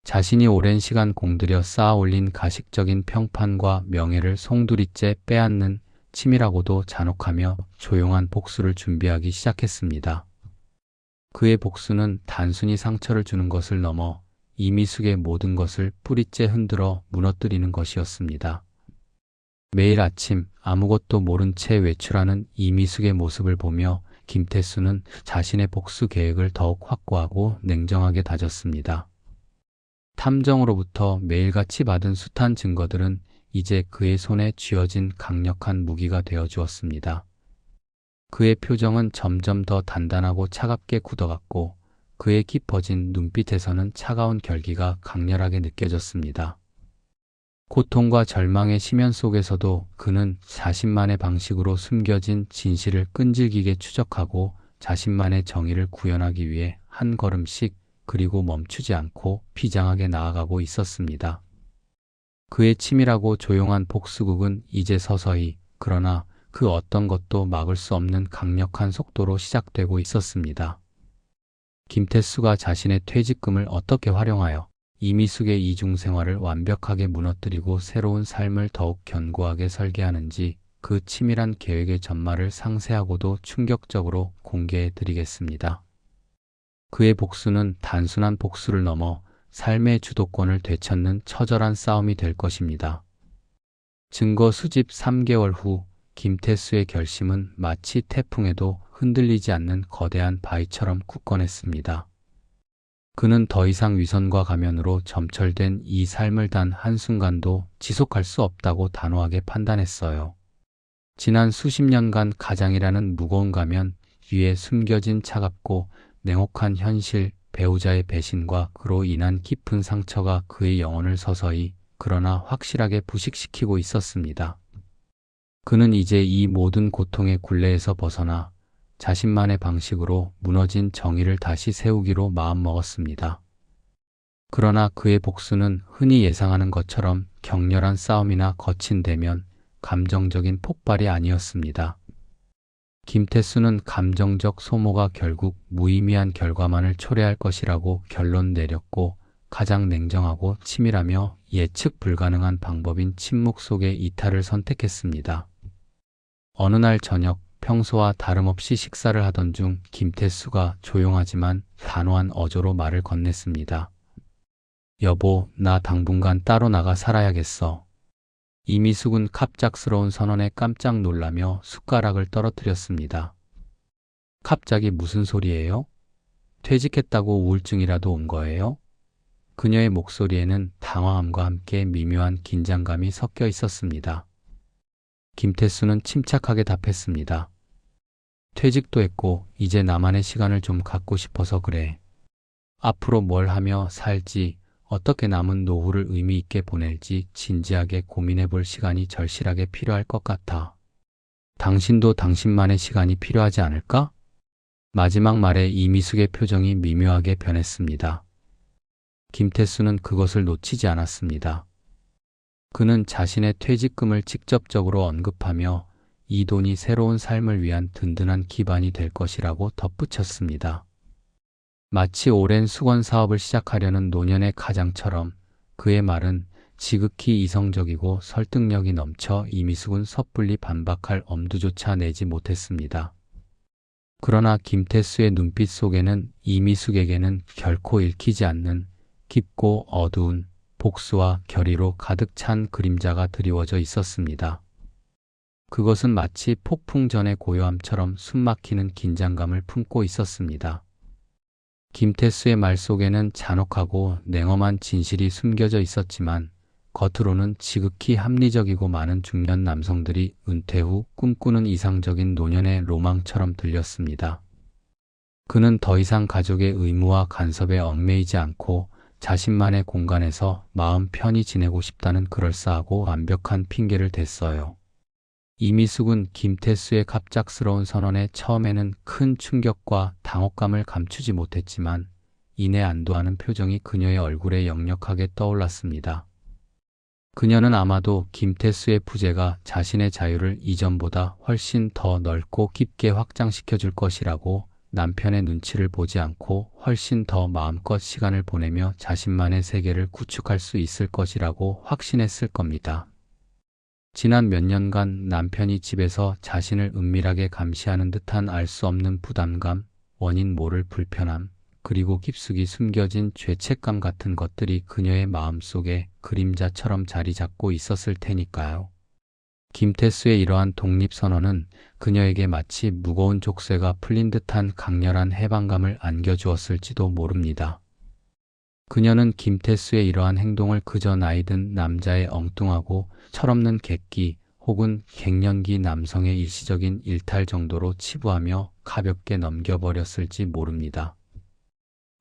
자신이 오랜 시간 공들여 쌓아올린 가식적인 평판과 명예를 송두리째 빼앗는 치밀하고도 잔혹하며 조용한 복수를 준비하기 시작했습니다. 그의 복수는 단순히 상처를 주는 것을 넘어 이미숙의 모든 것을 뿌리째 흔들어 무너뜨리는 것이었습니다. 매일 아침 아무것도 모른 채 외출하는 이미숙의 모습을 보며 김태수는 자신의 복수 계획을 더욱 확고하고 냉정하게 다졌습니다. 탐정으로부터 매일같이 받은 숱한 증거들은 이제 그의 손에 쥐어진 강력한 무기가 되어 주었습니다. 그의 표정은 점점 더 단단하고 차갑게 굳어갔고 그의 깊어진 눈빛에서는 차가운 결기가 강렬하게 느껴졌습니다. 고통과 절망의 심연 속에서도 그는 자신만의 방식으로 숨겨진 진실을 끈질기게 추적하고 자신만의 정의를 구현하기 위해 한 걸음씩 그리고 멈추지 않고 비장하게 나아가고 있었습니다. 그의 치밀하고 조용한 복수극은 이제 서서히 그러나 그 어떤 것도 막을 수 없는 강력한 속도로 시작되고 있었습니다. 김태수가 자신의 퇴직금을 어떻게 활용하여 이미숙의 이중생활을 완벽하게 무너뜨리고 새로운 삶을 더욱 견고하게 설계하는지 그 치밀한 계획의 전말을 상세하고도 충격적으로 공개해 드리겠습니다. 그의 복수는 단순한 복수를 넘어 삶의 주도권을 되찾는 처절한 싸움이 될 것입니다. 증거 수집 3개월 후 김태수의 결심은 마치 태풍에도 흔들리지 않는 거대한 바위처럼 굳건했습니다. 그는 더 이상 위선과 가면으로 점철된 이 삶을 단 한순간도 지속할 수 없다고 단호하게 판단했어요. 지난 수십 년간 가장이라는 무거운 가면 위에 숨겨진 차갑고 냉혹한 현실, 배우자의 배신과 그로 인한 깊은 상처가 그의 영혼을 서서히 그러나 확실하게 부식시키고 있었습니다. 그는 이제 이 모든 고통의 굴레에서 벗어나 자신만의 방식으로 무너진 정의를 다시 세우기로 마음먹었습니다. 그러나 그의 복수는 흔히 예상하는 것처럼 격렬한 싸움이나 거친 대면, 감정적인 폭발이 아니었습니다. 김태수는 감정적 소모가 결국 무의미한 결과만을 초래할 것이라고 결론 내렸고 가장 냉정하고 치밀하며 예측 불가능한 방법인 침묵 속의 이탈을 선택했습니다. 어느 날 저녁 평소와 다름없이 식사를 하던 중 김태수가 조용하지만 단호한 어조로 말을 건넸습니다. 여보, 나 당분간 따로 나가 살아야겠어. 이미숙은 갑작스러운 선언에 깜짝 놀라며 숟가락을 떨어뜨렸습니다. 갑자기 무슨 소리예요? 퇴직했다고 우울증이라도 온 거예요? 그녀의 목소리에는 당황함과 함께 미묘한 긴장감이 섞여 있었습니다. 김태수는 침착하게 답했습니다. 퇴직도 했고 이제 나만의 시간을 좀 갖고 싶어서 그래. 앞으로 뭘 하며 살지, 어떻게 남은 노후를 의미 있게 보낼지 진지하게 고민해 볼 시간이 절실하게 필요할 것 같아. 당신도 당신만의 시간이 필요하지 않을까? 마지막 말에 이미숙의 표정이 미묘하게 변했습니다. 김태수는 그것을 놓치지 않았습니다. 그는 자신의 퇴직금을 직접적으로 언급하며 이 돈이 새로운 삶을 위한 든든한 기반이 될 것이라고 덧붙였습니다. 마치 오랜 수건 사업을 시작하려는 노년의 가장처럼 그의 말은 지극히 이성적이고 설득력이 넘쳐 이미숙은 섣불리 반박할 엄두조차 내지 못했습니다. 그러나 김태수의 눈빛 속에는 이미숙에게는 결코 읽히지 않는 깊고 어두운 복수와 결의로 가득 찬 그림자가 드리워져 있었습니다. 그것은 마치 폭풍 전의 고요함처럼 숨막히는 긴장감을 품고 있었습니다. 김태수의 말 속에는 잔혹하고 냉엄한 진실이 숨겨져 있었지만 겉으로는 지극히 합리적이고 많은 중년 남성들이 은퇴 후 꿈꾸는 이상적인 노년의 로망처럼 들렸습니다. 그는 더 이상 가족의 의무와 간섭에 얽매이지 않고 자신만의 공간에서 마음 편히 지내고 싶다는 그럴싸하고 완벽한 핑계를 댔어요. 이미숙은 김태수의 갑작스러운 선언에 처음에는 큰 충격과 당혹감을 감추지 못했지만 이내 안도하는 표정이 그녀의 얼굴에 역력하게 떠올랐습니다. 그녀는 아마도 김태수의 부재가 자신의 자유를 이전보다 훨씬 더 넓고 깊게 확장시켜 줄 것이라고, 남편의 눈치를 보지 않고 훨씬 더 마음껏 시간을 보내며 자신만의 세계를 구축할 수 있을 것이라고 확신했을 겁니다. 지난 몇 년간 남편이 집에서 자신을 은밀하게 감시하는 듯한 알 수 없는 부담감, 원인 모를 불편함, 그리고 깊숙이 숨겨진 죄책감 같은 것들이 그녀의 마음속에 그림자처럼 자리 잡고 있었을 테니까요. 김태수의 이러한 독립선언은 그녀에게 마치 무거운 족쇄가 풀린 듯한 강렬한 해방감을 안겨주었을지도 모릅니다. 그녀는 김태수의 이러한 행동을 그저 나이든 남자의 엉뚱하고 철없는 객기 혹은 갱년기 남성의 일시적인 일탈 정도로 치부하며 가볍게 넘겨버렸을지 모릅니다.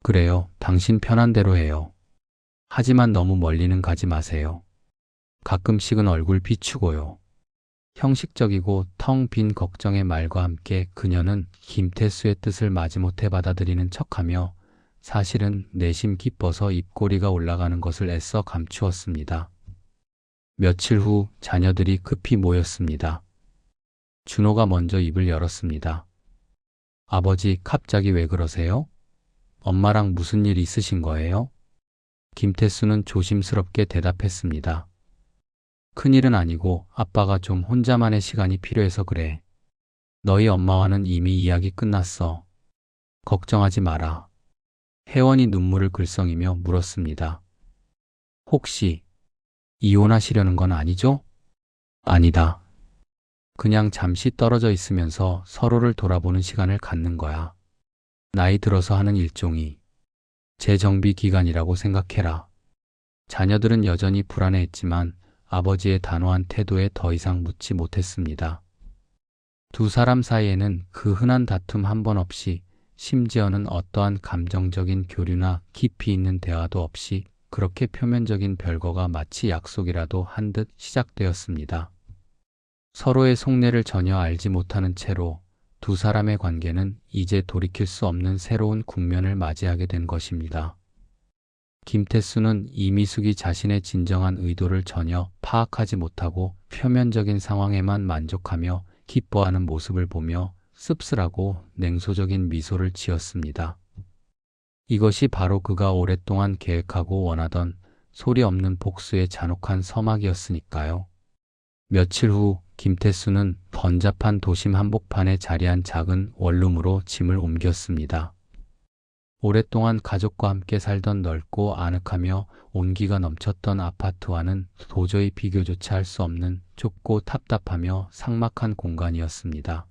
그래요, 당신 편한 대로 해요. 하지만 너무 멀리는 가지 마세요. 가끔씩은 얼굴 비추고요. 형식적이고 텅 빈 걱정의 말과 함께 그녀는 김태수의 뜻을 마지못해 받아들이는 척하며 사실은 내심 기뻐서 입꼬리가 올라가는 것을 애써 감추었습니다. 며칠 후 자녀들이 급히 모였습니다. 준호가 먼저 입을 열었습니다. 아버지, 갑자기 왜 그러세요? 엄마랑 무슨 일 있으신 거예요? 김태수는 조심스럽게 대답했습니다. 큰일은 아니고 아빠가 좀 혼자만의 시간이 필요해서 그래. 너희 엄마와는 이미 이야기 끝났어. 걱정하지 마라. 혜원이 눈물을 글썽이며 물었습니다. 혹시 이혼하시려는 건 아니죠? 아니다. 그냥 잠시 떨어져 있으면서 서로를 돌아보는 시간을 갖는 거야. 나이 들어서 하는 일종의 재정비 기간이라고 생각해라. 자녀들은 여전히 불안해했지만 아버지의 단호한 태도에 더 이상 묻지 못했습니다. 두 사람 사이에는 그 흔한 다툼 한 번 없이, 심지어는 어떠한 감정적인 교류나 깊이 있는 대화도 없이 그렇게 표면적인 별거가 마치 약속이라도 한 듯 시작되었습니다. 서로의 속내를 전혀 알지 못하는 채로 두 사람의 관계는 이제 돌이킬 수 없는 새로운 국면을 맞이하게 된 것입니다. 김태수는 이미숙이 자신의 진정한 의도를 전혀 파악하지 못하고 표면적인 상황에만 만족하며 기뻐하는 모습을 보며 씁쓸하고 냉소적인 미소를 지었습니다. 이것이 바로 그가 오랫동안 계획하고 원하던 소리 없는 복수의 잔혹한 서막이었으니까요. 며칠 후 김태수는 번잡한 도심 한복판에 자리한 작은 원룸으로 짐을 옮겼습니다. 오랫동안 가족과 함께 살던 넓고 아늑하며 온기가 넘쳤던 아파트와는 도저히 비교조차 할 수 없는 좁고 답답하며 삭막한 공간이었습니다.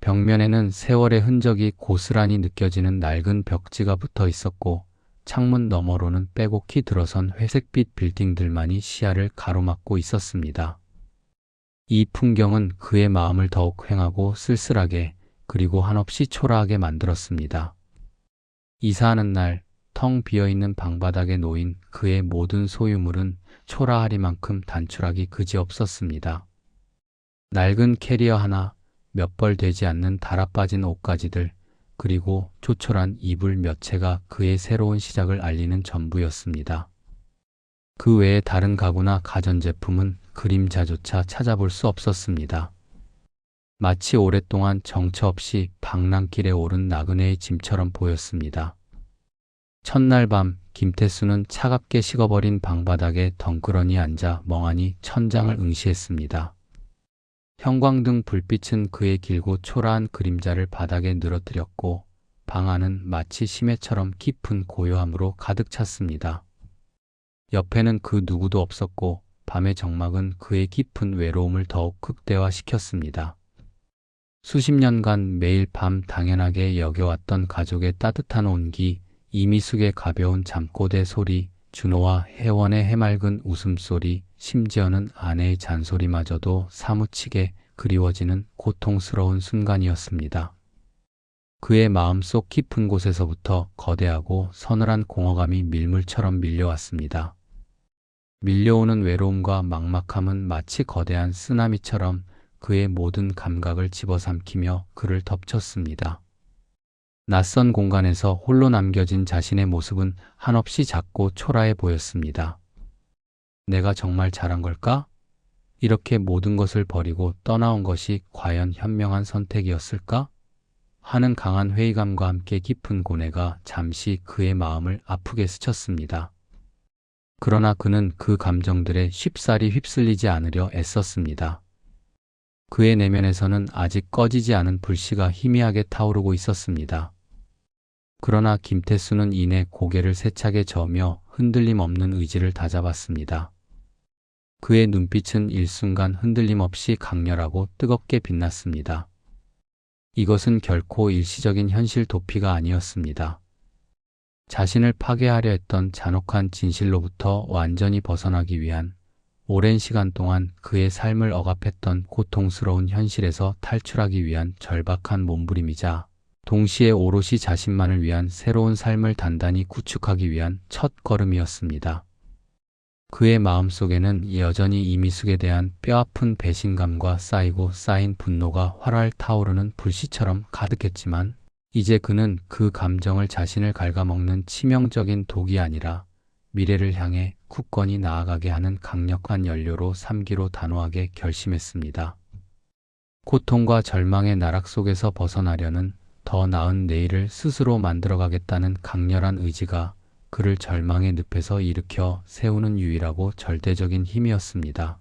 벽면에는 세월의 흔적이 고스란히 느껴지는 낡은 벽지가 붙어 있었고, 창문 너머로는 빼곡히 들어선 회색빛 빌딩들만이 시야를 가로막고 있었습니다. 이 풍경은 그의 마음을 더욱 휑하고 쓸쓸하게, 그리고 한없이 초라하게 만들었습니다. 이사하는 날 텅 비어있는 방바닥에 놓인 그의 모든 소유물은 초라하리만큼 단출하기 그지없었습니다. 낡은 캐리어 하나, 몇 벌 되지 않는 달아빠진 옷가지들, 그리고 조촐한 이불 몇 채가 그의 새로운 시작을 알리는 전부였습니다. 그 외에 다른 가구나 가전제품은 그림자조차 찾아볼 수 없었습니다. 마치 오랫동안 정처 없이 방랑길에 오른 나그네의 짐처럼 보였습니다. 첫날 밤 김태수는 차갑게 식어버린 방바닥에 덩그러니 앉아 멍하니 천장을 응시했습니다. 형광등 불빛은 그의 길고 초라한 그림자를 바닥에 늘어뜨렸고, 방 안은 마치 심해처럼 깊은 고요함으로 가득 찼습니다. 옆에는 그 누구도 없었고, 밤의 정막은 그의 깊은 외로움을 더욱 극대화시켰습니다. 수십 년간 매일 밤 당연하게 여겨왔던 가족의 따뜻한 온기, 이미숙의 가벼운 잠꼬대 소리, 준호와 혜원의 해맑은 웃음소리, 심지어는 아내의 잔소리마저도 사무치게 그리워지는 고통스러운 순간이었습니다. 그의 마음속 깊은 곳에서부터 거대하고 서늘한 공허감이 밀물처럼 밀려왔습니다. 밀려오는 외로움과 막막함은 마치 거대한 쓰나미처럼 그의 모든 감각을 집어삼키며 그를 덮쳤습니다. 낯선 공간에서 홀로 남겨진 자신의 모습은 한없이 작고 초라해 보였습니다. 내가 정말 잘한 걸까? 이렇게 모든 것을 버리고 떠나온 것이 과연 현명한 선택이었을까? 하는 강한 회의감과 함께 깊은 고뇌가 잠시 그의 마음을 아프게 스쳤습니다. 그러나 그는 그 감정들에 쉽사리 휩쓸리지 않으려 애썼습니다. 그의 내면에서는 아직 꺼지지 않은 불씨가 희미하게 타오르고 있었습니다. 그러나 김태수는 이내 고개를 세차게 저으며 흔들림 없는 의지를 다잡았습니다. 그의 눈빛은 일순간 흔들림 없이 강렬하고 뜨겁게 빛났습니다. 이것은 결코 일시적인 현실 도피가 아니었습니다. 자신을 파괴하려 했던 잔혹한 진실로부터 완전히 벗어나기 위한, 오랜 시간 동안 그의 삶을 억압했던 고통스러운 현실에서 탈출하기 위한 절박한 몸부림이자, 동시에 오롯이 자신만을 위한 새로운 삶을 단단히 구축하기 위한 첫 걸음이었습니다. 그의 마음속에는 여전히 이미숙에 대한 뼈아픈 배신감과 쌓이고 쌓인 분노가 활활 타오르는 불씨처럼 가득했지만, 이제 그는 그 감정을 자신을 갉아먹는 치명적인 독이 아니라 미래를 향해 굳건히 나아가게 하는 강력한 연료로 삼기로 단호하게 결심했습니다. 고통과 절망의 나락 속에서 벗어나려는 더 나은 내일을 스스로 만들어가겠다는 강렬한 의지가 그를 절망의 늪에서 일으켜 세우는 유일하고 절대적인 힘이었습니다.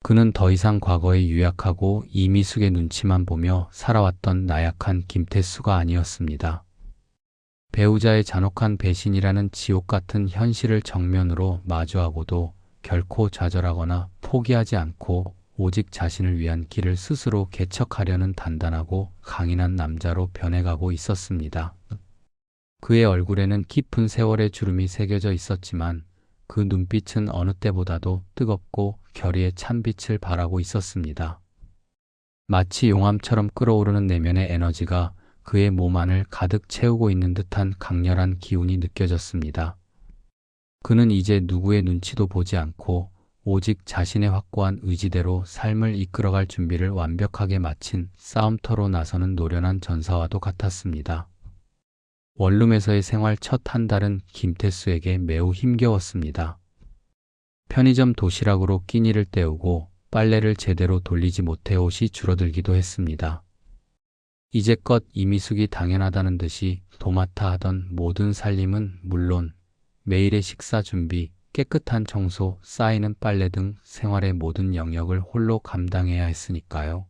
그는 더 이상 과거의 유약하고 이미숙의 눈치만 보며 살아왔던 나약한 김태수가 아니었습니다. 배우자의 잔혹한 배신이라는 지옥 같은 현실을 정면으로 마주하고도 결코 좌절하거나 포기하지 않고 오직 자신을 위한 길을 스스로 개척하려는 단단하고 강인한 남자로 변해가고 있었습니다. 그의 얼굴에는 깊은 세월의 주름이 새겨져 있었지만 그 눈빛은 어느 때보다도 뜨겁고 결의의 찬빛을 발하고 있었습니다. 마치 용암처럼 끓어오르는 내면의 에너지가 그의 몸 안을 가득 채우고 있는 듯한 강렬한 기운이 느껴졌습니다. 그는 이제 누구의 눈치도 보지 않고 오직 자신의 확고한 의지대로 삶을 이끌어갈 준비를 완벽하게 마친 싸움터로 나서는 노련한 전사와도 같았습니다. 원룸에서의 생활 첫 한 달은 김태수에게 매우 힘겨웠습니다. 편의점 도시락으로 끼니를 때우고 빨래를 제대로 돌리지 못해 옷이 줄어들기도 했습니다. 이제껏 이미숙이 당연하다는 듯이 도맡아 하던 모든 살림은 물론 매일의 식사 준비, 깨끗한 청소, 쌓이는 빨래 등 생활의 모든 영역을 홀로 감당해야 했으니까요.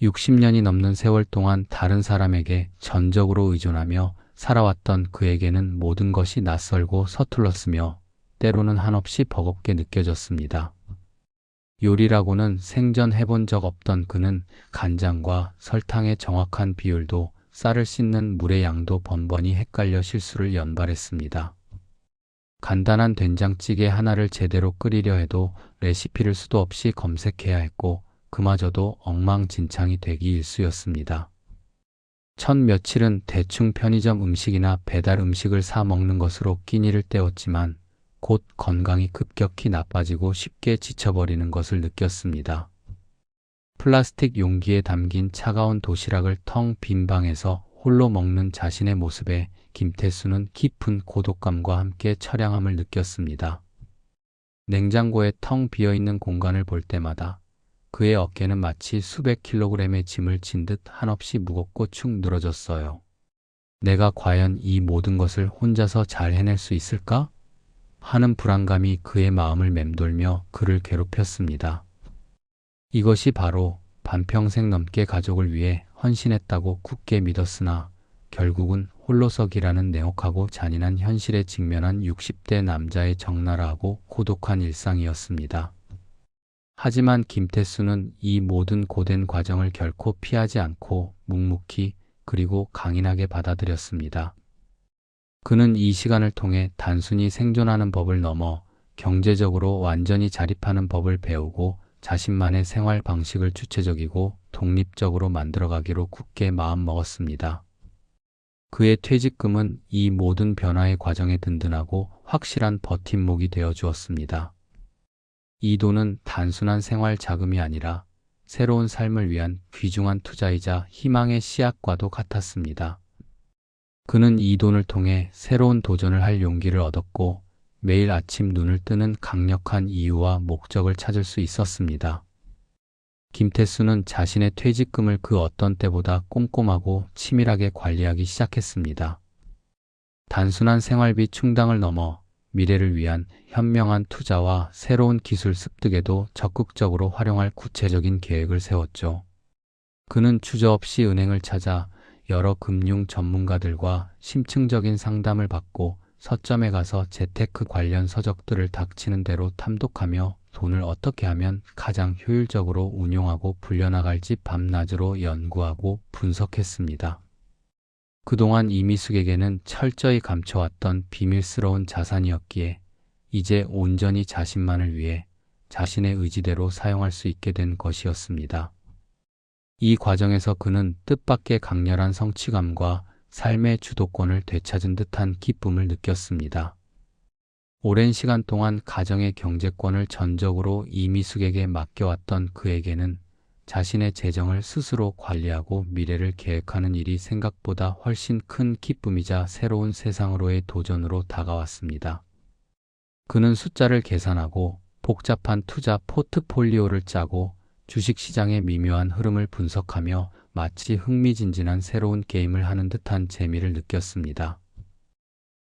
60년이 넘는 세월 동안 다른 사람에게 전적으로 의존하며 살아왔던 그에게는 모든 것이 낯설고 서툴렀으며 때로는 한없이 버겁게 느껴졌습니다. 요리라고는 생전해본 적 없던 그는 간장과 설탕의 정확한 비율도 쌀을 씻는 물의 양도 번번이 헷갈려 실수를 연발했습니다. 간단한 된장찌개 하나를 제대로 끓이려 해도 레시피를 수도 없이 검색해야 했고 그마저도 엉망진창이 되기 일쑤였습니다. 첫 며칠은 대충 편의점 음식이나 배달 음식을 사 먹는 것으로 끼니를 때웠지만 곧 건강이 급격히 나빠지고 쉽게 지쳐버리는 것을 느꼈습니다. 플라스틱 용기에 담긴 차가운 도시락을 텅 빈 방에서 홀로 먹는 자신의 모습에 김태수는 깊은 고독감과 함께 처량함을 느꼈습니다. 냉장고에 텅 비어있는 공간을 볼 때마다 그의 어깨는 마치 수백 킬로그램의 짐을 진 듯 한없이 무겁고 축 늘어졌어요. 내가 과연 이 모든 것을 혼자서 잘 해낼 수 있을까? 하는 불안감이 그의 마음을 맴돌며 그를 괴롭혔습니다. 이것이 바로 반평생 넘게 가족을 위해 헌신했다고 굳게 믿었으나 결국은 홀로서기라는 냉혹하고 잔인한 현실에 직면한 60대 남자의 적나라하고 고독한 일상이었습니다. 하지만 김태수는 이 모든 고된 과정을 결코 피하지 않고 묵묵히 그리고 강인하게 받아들였습니다. 그는 이 시간을 통해 단순히 생존하는 법을 넘어 경제적으로 완전히 자립하는 법을 배우고 자신만의 생활 방식을 주체적이고 독립적으로 만들어가기로 굳게 마음먹었습니다. 그의 퇴직금은 이 모든 변화의 과정에 든든하고 확실한 버팀목이 되어 주었습니다. 이 돈은 단순한 생활 자금이 아니라 새로운 삶을 위한 귀중한 투자이자 희망의 씨앗과도 같았습니다. 그는 이 돈을 통해 새로운 도전을 할 용기를 얻었고 매일 아침 눈을 뜨는 강력한 이유와 목적을 찾을 수 있었습니다. 김태수는 자신의 퇴직금을 그 어떤 때보다 꼼꼼하고 치밀하게 관리하기 시작했습니다. 단순한 생활비 충당을 넘어 미래를 위한 현명한 투자와 새로운 기술 습득에도 적극적으로 활용할 구체적인 계획을 세웠죠. 그는 주저없이 은행을 찾아 여러 금융 전문가들과 심층적인 상담을 받고 서점에 가서 재테크 관련 서적들을 닥치는 대로 탐독하며 돈을 어떻게 하면 가장 효율적으로 운용하고 불려나갈지 밤낮으로 연구하고 분석했습니다. 그동안 이미숙에게는 철저히 감춰왔던 비밀스러운 자산이었기에 이제 온전히 자신만을 위해 자신의 의지대로 사용할 수 있게 된 것이었습니다. 이 과정에서 그는 뜻밖의 강렬한 성취감과 삶의 주도권을 되찾은 듯한 기쁨을 느꼈습니다. 오랜 시간 동안 가정의 경제권을 전적으로 이미숙에게 맡겨왔던 그에게는 자신의 재정을 스스로 관리하고 미래를 계획하는 일이 생각보다 훨씬 큰 기쁨이자 새로운 세상으로의 도전으로 다가왔습니다. 그는 숫자를 계산하고 복잡한 투자 포트폴리오를 짜고 주식시장의 미묘한 흐름을 분석하며 마치 흥미진진한 새로운 게임을 하는 듯한 재미를 느꼈습니다.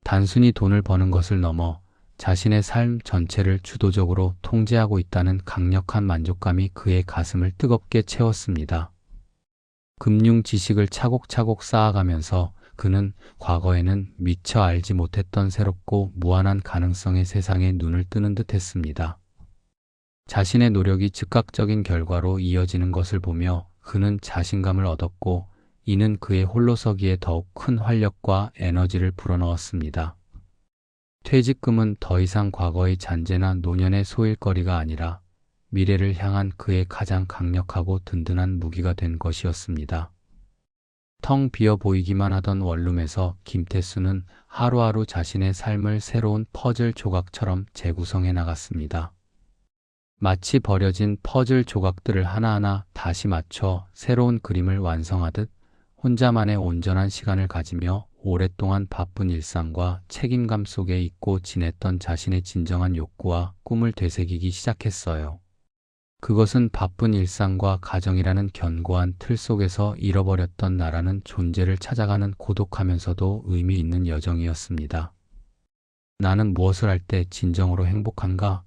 단순히 돈을 버는 것을 넘어 자신의 삶 전체를 주도적으로 통제하고 있다는 강력한 만족감이 그의 가슴을 뜨겁게 채웠습니다. 금융 지식을 차곡차곡 쌓아가면서 그는 과거에는 미처 알지 못했던 새롭고 무한한 가능성의 세상에 눈을 뜨는 듯 했습니다. 자신의 노력이 즉각적인 결과로 이어지는 것을 보며 그는 자신감을 얻었고, 이는 그의 홀로서기에 더욱 큰 활력과 에너지를 불어넣었습니다. 퇴직금은 더 이상 과거의 잔재나 노년의 소일거리가 아니라 미래를 향한 그의 가장 강력하고 든든한 무기가 된 것이었습니다. 텅 비어 보이기만 하던 원룸에서 김태수는 하루하루 자신의 삶을 새로운 퍼즐 조각처럼 재구성해 나갔습니다. 마치 버려진 퍼즐 조각들을 하나하나 다시 맞춰 새로운 그림을 완성하듯 혼자만의 온전한 시간을 가지며 오랫동안 바쁜 일상과 책임감 속에 잊고 지냈던 자신의 진정한 욕구와 꿈을 되새기기 시작했어요. 그것은 바쁜 일상과 가정이라는 견고한 틀 속에서 잃어버렸던 나라는 존재를 찾아가는 고독하면서도 의미 있는 여정이었습니다. 나는 무엇을 할 때 진정으로 행복한가?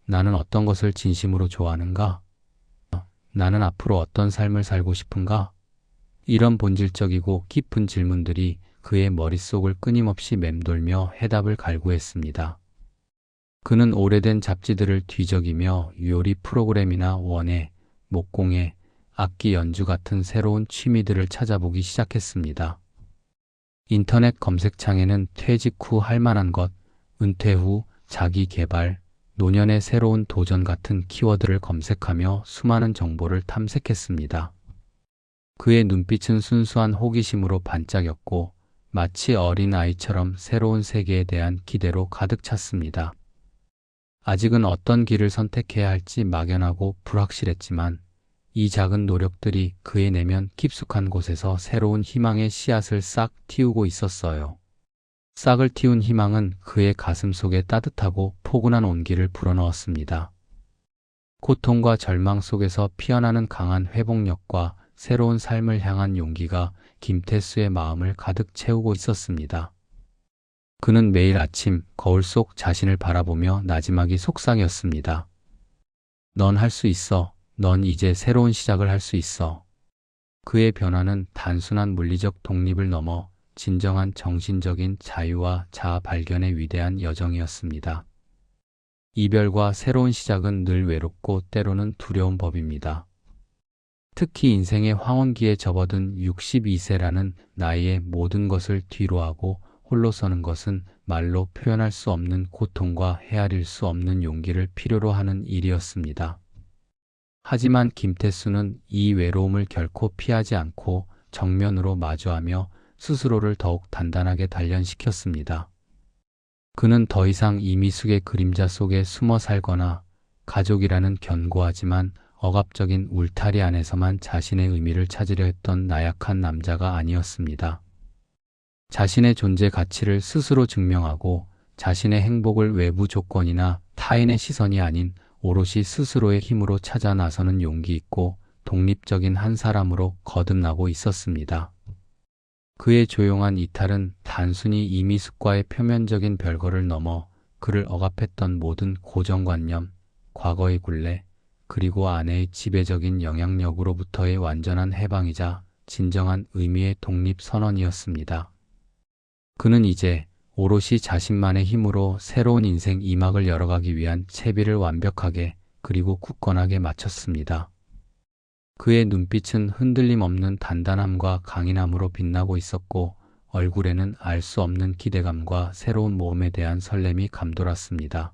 나는 어떤 것을 진심으로 좋아하는가? 나는 앞으로 어떤 삶을 살고 싶은가? 이런 본질적이고 깊은 질문들이 그의 머릿속을 끊임없이 맴돌며 해답을 갈구했습니다. 그는 오래된 잡지들을 뒤적이며 요리 프로그램이나 원예, 목공예, 악기 연주 같은 새로운 취미들을 찾아보기 시작했습니다. 인터넷 검색창에는 퇴직 후 할 만한 것, 은퇴 후 자기 개발, 노년의 새로운 도전 같은 키워드를 검색하며 수많은 정보를 탐색했습니다. 그의 눈빛은 순수한 호기심으로 반짝였고 마치 어린 아이처럼 새로운 세계에 대한 기대로 가득 찼습니다. 아직은 어떤 길을 선택해야 할지 막연하고 불확실했지만 이 작은 노력들이 그의 내면 깊숙한 곳에서 새로운 희망의 씨앗을 싹 틔우고 있었어요. 싹을 틔운 희망은 그의 가슴 속에 따뜻하고 포근한 온기를 불어넣었습니다. 고통과 절망 속에서 피어나는 강한 회복력과 새로운 삶을 향한 용기가 김태수의 마음을 가득 채우고 있었습니다. 그는 매일 아침 거울 속 자신을 바라보며 나지막이 속상이었습니다. 넌 할 수 있어. 넌 이제 새로운 시작을 할 수 있어. 그의 변화는 단순한 물리적 독립을 넘어 진정한 정신적인 자유와 자아 발견의 위대한 여정이었습니다. 이별과 새로운 시작은 늘 외롭고 때로는 두려운 법입니다. 특히 인생의 황혼기에 접어든 62세라는 나이에 모든 것을 뒤로하고 홀로 서는 것은 말로 표현할 수 없는 고통과 헤아릴 수 없는 용기를 필요로 하는 일이었습니다. 하지만 김태수는 이 외로움을 결코 피하지 않고 정면으로 마주하며 스스로를 더욱 단단하게 단련시켰습니다. 그는 더 이상 이미숙의 그림자 속에 숨어 살거나 가족이라는 견고하지만 억압적인 울타리 안에서만 자신의 의미를 찾으려 했던 나약한 남자가 아니었습니다. 자신의 존재 가치를 스스로 증명하고 자신의 행복을 외부 조건이나 타인의 시선이 아닌 오롯이 스스로의 힘으로 찾아 나서는 용기 있고 독립적인 한 사람으로 거듭나고 있었습니다. 그의 조용한 이탈은 단순히 이미숙과의 표면적인 별거를 넘어 그를 억압했던 모든 고정관념, 과거의 굴레, 그리고 아내의 지배적인 영향력으로부터의 완전한 해방이자 진정한 의미의 독립선언이었습니다. 그는 이제 오롯이 자신만의 힘으로 새로운 인생 2막을 열어가기 위한 채비를 완벽하게 그리고 굳건하게 마쳤습니다. 그의 눈빛은 흔들림 없는 단단함과 강인함으로 빛나고 있었고 얼굴에는 알 수 없는 기대감과 새로운 모험에 대한 설렘이 감돌았습니다.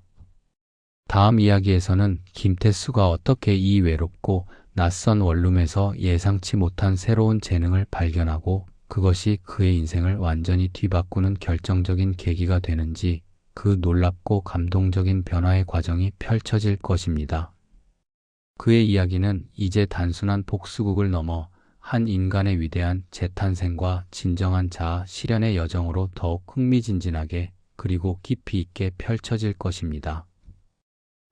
다음 이야기에서는 김태수가 어떻게 이 외롭고 낯선 원룸에서 예상치 못한 새로운 재능을 발견하고 그것이 그의 인생을 완전히 뒤바꾸는 결정적인 계기가 되는지 그 놀랍고 감동적인 변화의 과정이 펼쳐질 것입니다. 그의 이야기는 이제 단순한 복수극을 넘어 한 인간의 위대한 재탄생과 진정한 자아 실현의 여정으로 더욱 흥미진진하게 그리고 깊이 있게 펼쳐질 것입니다.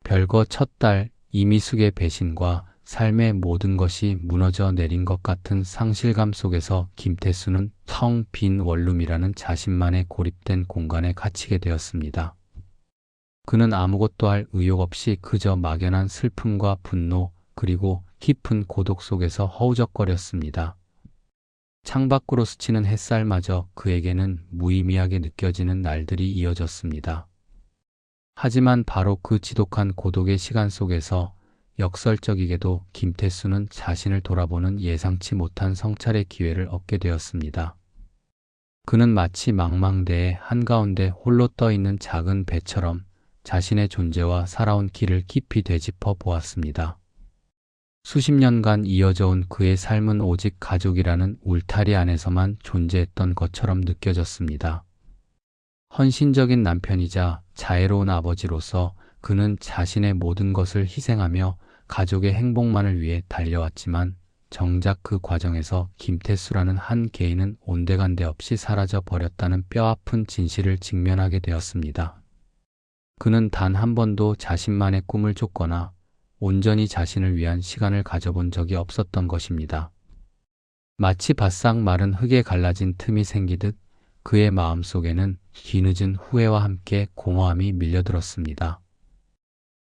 별거 첫 딸 이미숙의 배신과 삶의 모든 것이 무너져 내린 것 같은 상실감 속에서 김태수는 텅 빈 원룸이라는 자신만의 고립된 공간에 갇히게 되었습니다. 그는 아무것도 할 의욕 없이 그저 막연한 슬픔과 분노 그리고 깊은 고독 속에서 허우적거렸습니다. 창밖으로 스치는 햇살마저 그에게는 무의미하게 느껴지는 날들이 이어졌습니다. 하지만 바로 그 지독한 고독의 시간 속에서 역설적이게도 김태수는 자신을 돌아보는 예상치 못한 성찰의 기회를 얻게 되었습니다. 그는 마치 망망대해 한가운데 홀로 떠있는 작은 배처럼 자신의 존재와 살아온 길을 깊이 되짚어 보았습니다. 수십 년간 이어져 온 그의 삶은 오직 가족이라는 울타리 안에서만 존재했던 것처럼 느껴졌습니다. 헌신적인 남편이자 자애로운 아버지로서 그는 자신의 모든 것을 희생하며 가족의 행복만을 위해 달려왔지만 정작 그 과정에서 김태수라는 한 개인은 온데간데 없이 사라져 버렸다는 뼈아픈 진실을 직면하게 되었습니다. 그는 단 한 번도 자신만의 꿈을 쫓거나 온전히 자신을 위한 시간을 가져본 적이 없었던 것입니다. 마치 바싹 마른 흙에 갈라진 틈이 생기듯 그의 마음속에는 뒤늦은 후회와 함께 공허함이 밀려들었습니다.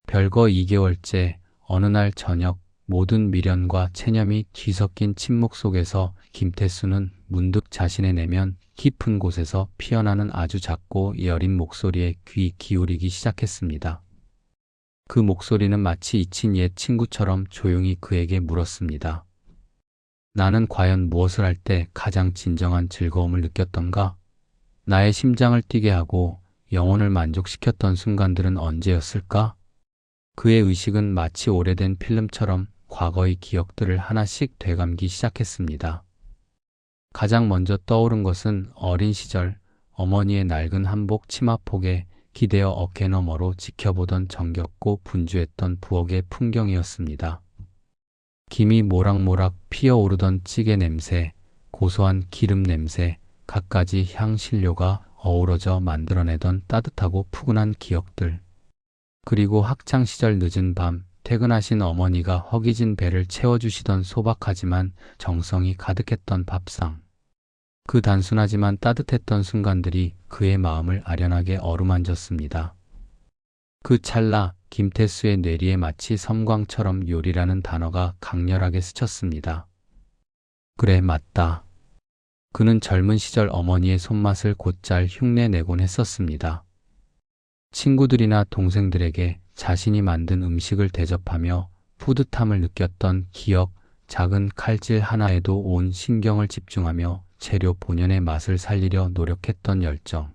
별거 2개월째 어느 날 저녁 모든 미련과 체념이 뒤섞인 침묵 속에서 김태수는 문득 자신의 내면 깊은 곳에서 피어나는 아주 작고 여린 목소리에 귀 기울이기 시작했습니다. 그 목소리는 마치 잊힌 옛 친구처럼 조용히 그에게 물었습니다. 나는 과연 무엇을 할 때 가장 진정한 즐거움을 느꼈던가? 나의 심장을 뛰게 하고 영혼을 만족시켰던 순간들은 언제였을까? 그의 의식은 마치 오래된 필름처럼 과거의 기억들을 하나씩 되감기 시작했습니다. 가장 먼저 떠오른 것은 어린 시절 어머니의 낡은 한복 치마폭에 기대어 어깨 너머로 지켜보던 정겹고 분주했던 부엌의 풍경이었습니다. 김이 모락모락 피어오르던 찌개 냄새, 고소한 기름 냄새, 갖가지 향신료가 어우러져 만들어내던 따뜻하고 푸근한 기억들. 그리고 학창시절 늦은 밤 퇴근하신 어머니가 허기진 배를 채워주시던 소박하지만 정성이 가득했던 밥상. 그 단순하지만 따뜻했던 순간들이 그의 마음을 아련하게 어루만졌습니다. 그 찰나 김태수의 뇌리에 마치 섬광처럼 요리라는 단어가 강렬하게 스쳤습니다. 그래, 맞다. 그는 젊은 시절 어머니의 손맛을 곧잘 흉내내곤 했었습니다. 친구들이나 동생들에게 자신이 만든 음식을 대접하며 뿌듯함을 느꼈던 기억, 작은 칼질 하나에도 온 신경을 집중하며 재료 본연의 맛을 살리려 노력했던 열정.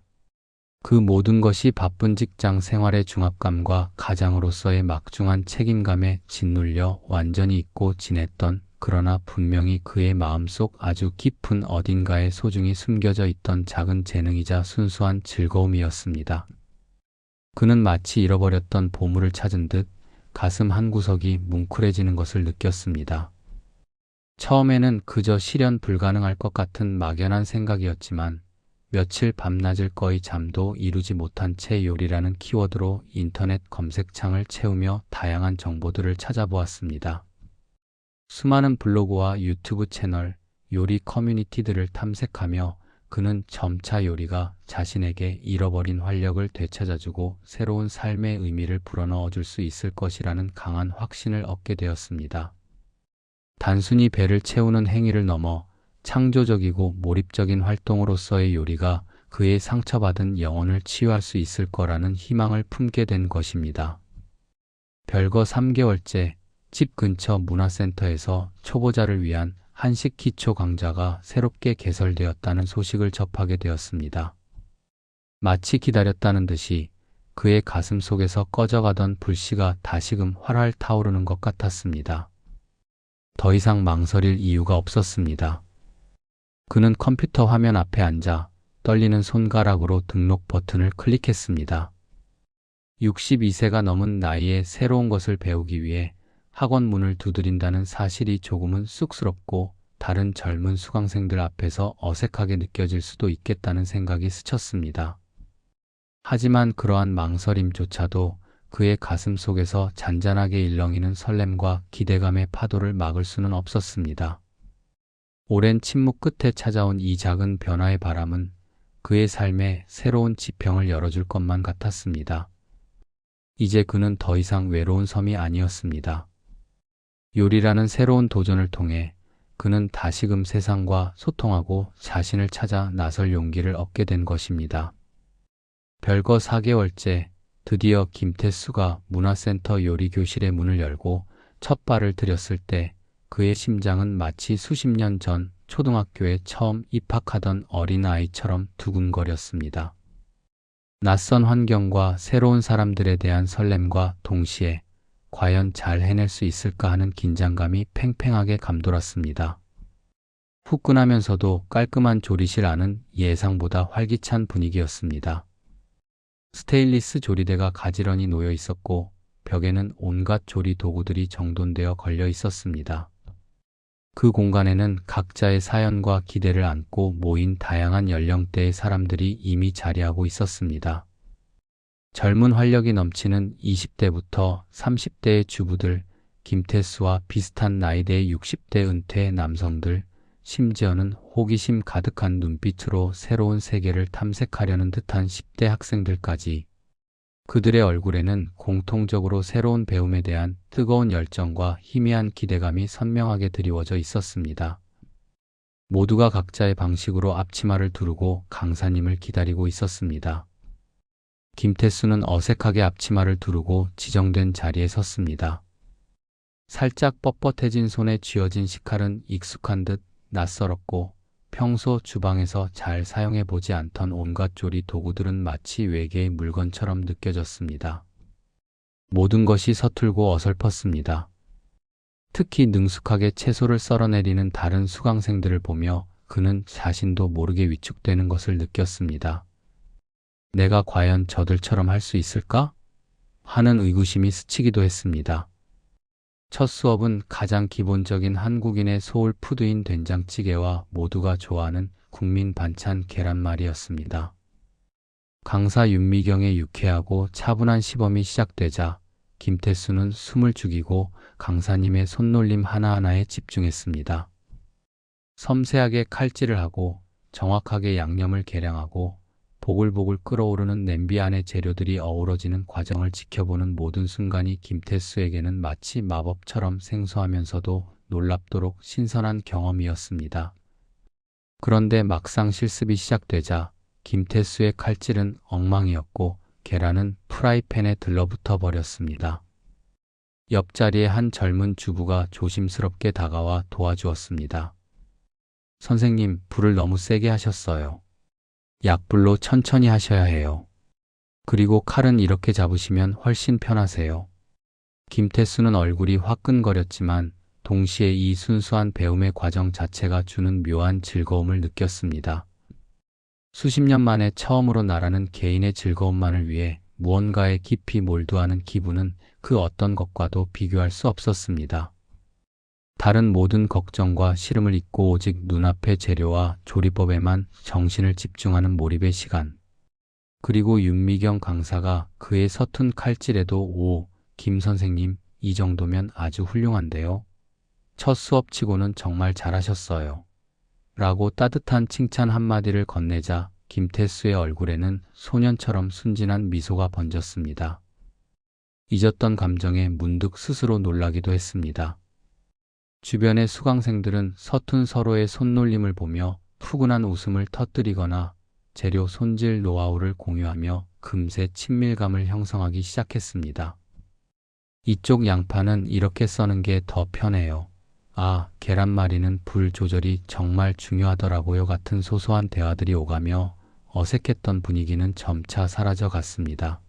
그 모든 것이 바쁜 직장 생활의 중압감과 가장으로서의 막중한 책임감에 짓눌려 완전히 잊고 지냈던, 그러나 분명히 그의 마음속 아주 깊은 어딘가에 소중히 숨겨져 있던 작은 재능이자 순수한 즐거움이었습니다. 그는 마치 잃어버렸던 보물을 찾은 듯 가슴 한구석이 뭉클해지는 것을 느꼈습니다. 처음에는 그저 실현 불가능할 것 같은 막연한 생각이었지만 며칠 밤낮을 거의 잠도 이루지 못한 채 요리라는 키워드로 인터넷 검색창을 채우며 다양한 정보들을 찾아보았습니다. 수많은 블로그와 유튜브 채널, 요리 커뮤니티들을 탐색하며 그는 점차 요리가 자신에게 잃어버린 활력을 되찾아주고 새로운 삶의 의미를 불어넣어줄 수 있을 것이라는 강한 확신을 얻게 되었습니다. 단순히 배를 채우는 행위를 넘어 창조적이고 몰입적인 활동으로서의 요리가 그의 상처받은 영혼을 치유할 수 있을 거라는 희망을 품게 된 것입니다. 별거 3개월째 집 근처 문화센터에서 초보자를 위한 한식 기초 강좌가 새롭게 개설되었다는 소식을 접하게 되었습니다. 마치 기다렸다는 듯이 그의 가슴 속에서 꺼져가던 불씨가 다시금 활활 타오르는 것 같았습니다. 더 이상 망설일 이유가 없었습니다. 그는 컴퓨터 화면 앞에 앉아 떨리는 손가락으로 등록 버튼을 클릭했습니다. 62세가 넘은 나이에 새로운 것을 배우기 위해 학원 문을 두드린다는 사실이 조금은 쑥스럽고 다른 젊은 수강생들 앞에서 어색하게 느껴질 수도 있겠다는 생각이 스쳤습니다. 하지만 그러한 망설임조차도 그의 가슴 속에서 잔잔하게 일렁이는 설렘과 기대감의 파도를 막을 수는 없었습니다. 오랜 침묵 끝에 찾아온 이 작은 변화의 바람은 그의 삶에 새로운 지평을 열어줄 것만 같았습니다. 이제 그는 더 이상 외로운 섬이 아니었습니다. 요리라는 새로운 도전을 통해 그는 다시금 세상과 소통하고 자신을 찾아 나설 용기를 얻게 된 것입니다. 별거 4개월째 드디어 김태수가 문화센터 요리교실의 문을 열고 첫 발을 들였을 때 그의 심장은 마치 수십 년 전 초등학교에 처음 입학하던 어린아이처럼 두근거렸습니다. 낯선 환경과 새로운 사람들에 대한 설렘과 동시에 과연 잘 해낼 수 있을까 하는 긴장감이 팽팽하게 감돌았습니다. 후끈하면서도 깔끔한 조리실 안은 예상보다 활기찬 분위기였습니다. 스테인리스 조리대가 가지런히 놓여 있었고 벽에는 온갖 조리 도구들이 정돈되어 걸려 있었습니다. 그 공간에는 각자의 사연과 기대를 안고 모인 다양한 연령대의 사람들이 이미 자리하고 있었습니다. 젊은 활력이 넘치는 20대부터 30대의 주부들, 김태수와 비슷한 나이대의 60대 은퇴의 남성들, 심지어는 호기심 가득한 눈빛으로 새로운 세계를 탐색하려는 듯한 10대 학생들까지. 그들의 얼굴에는 공통적으로 새로운 배움에 대한 뜨거운 열정과 희미한 기대감이 선명하게 드리워져 있었습니다. 모두가 각자의 방식으로 앞치마를 두르고 강사님을 기다리고 있었습니다. 김태수는 어색하게 앞치마를 두르고 지정된 자리에 섰습니다. 살짝 뻣뻣해진 손에 쥐어진 식칼은 익숙한 듯 낯설었고 평소 주방에서 잘 사용해보지 않던 온갖 조리 도구들은 마치 외계의 물건처럼 느껴졌습니다. 모든 것이 서툴고 어설펐습니다. 특히 능숙하게 채소를 썰어내리는 다른 수강생들을 보며 그는 자신도 모르게 위축되는 것을 느꼈습니다. 내가 과연 저들처럼 할 수 있을까? 하는 의구심이 스치기도 했습니다. 첫 수업은 가장 기본적인 한국인의 소울푸드인 된장찌개와 모두가 좋아하는 국민 반찬 계란말이였습니다. 강사 윤미경의 유쾌하고 차분한 시범이 시작되자 김태수는 숨을 죽이고 강사님의 손놀림 하나하나에 집중했습니다. 섬세하게 칼질을 하고 정확하게 양념을 계량하고 보글보글 끓어오르는 냄비 안에 재료들이 어우러지는 과정을 지켜보는 모든 순간이 김태수에게는 마치 마법처럼 생소하면서도 놀랍도록 신선한 경험이었습니다. 그런데 막상 실습이 시작되자 김태수의 칼질은 엉망이었고 계란은 프라이팬에 들러붙어 버렸습니다. 옆자리에 한 젊은 주부가 조심스럽게 다가와 도와주었습니다. 선생님, 불을 너무 세게 하셨어요. 약불로 천천히 하셔야 해요. 그리고 칼은 이렇게 잡으시면 훨씬 편하세요. 김태수는 얼굴이 화끈거렸지만 동시에 이 순수한 배움의 과정 자체가 주는 묘한 즐거움을 느꼈습니다. 수십 년 만에 처음으로 나라는 개인의 즐거움만을 위해 무언가에 깊이 몰두하는 기분은 그 어떤 것과도 비교할 수 없었습니다. 다른 모든 걱정과 시름을 잊고 오직 눈앞의 재료와 조리법에만 정신을 집중하는 몰입의 시간. 그리고 윤미경 강사가 그의 서툰 칼질에도 오, 김 선생님, 이 정도면 아주 훌륭한데요. 첫 수업치고는 정말 잘하셨어요. 라고 따뜻한 칭찬 한마디를 건네자 김태수의 얼굴에는 소년처럼 순진한 미소가 번졌습니다. 잊었던 감정에 문득 스스로 놀라기도 했습니다. 주변의 수강생들은 서툰 서로의 손놀림을 보며 푸근한 웃음을 터뜨리거나 재료 손질 노하우를 공유하며 금세 친밀감을 형성하기 시작했습니다. 이쪽 양파는 이렇게 써는 게 더 편해요. 아, 계란말이는 불 조절이 정말 중요하더라고요. 같은 소소한 대화들이 오가며 어색했던 분위기는 점차 사라져 갔습니다.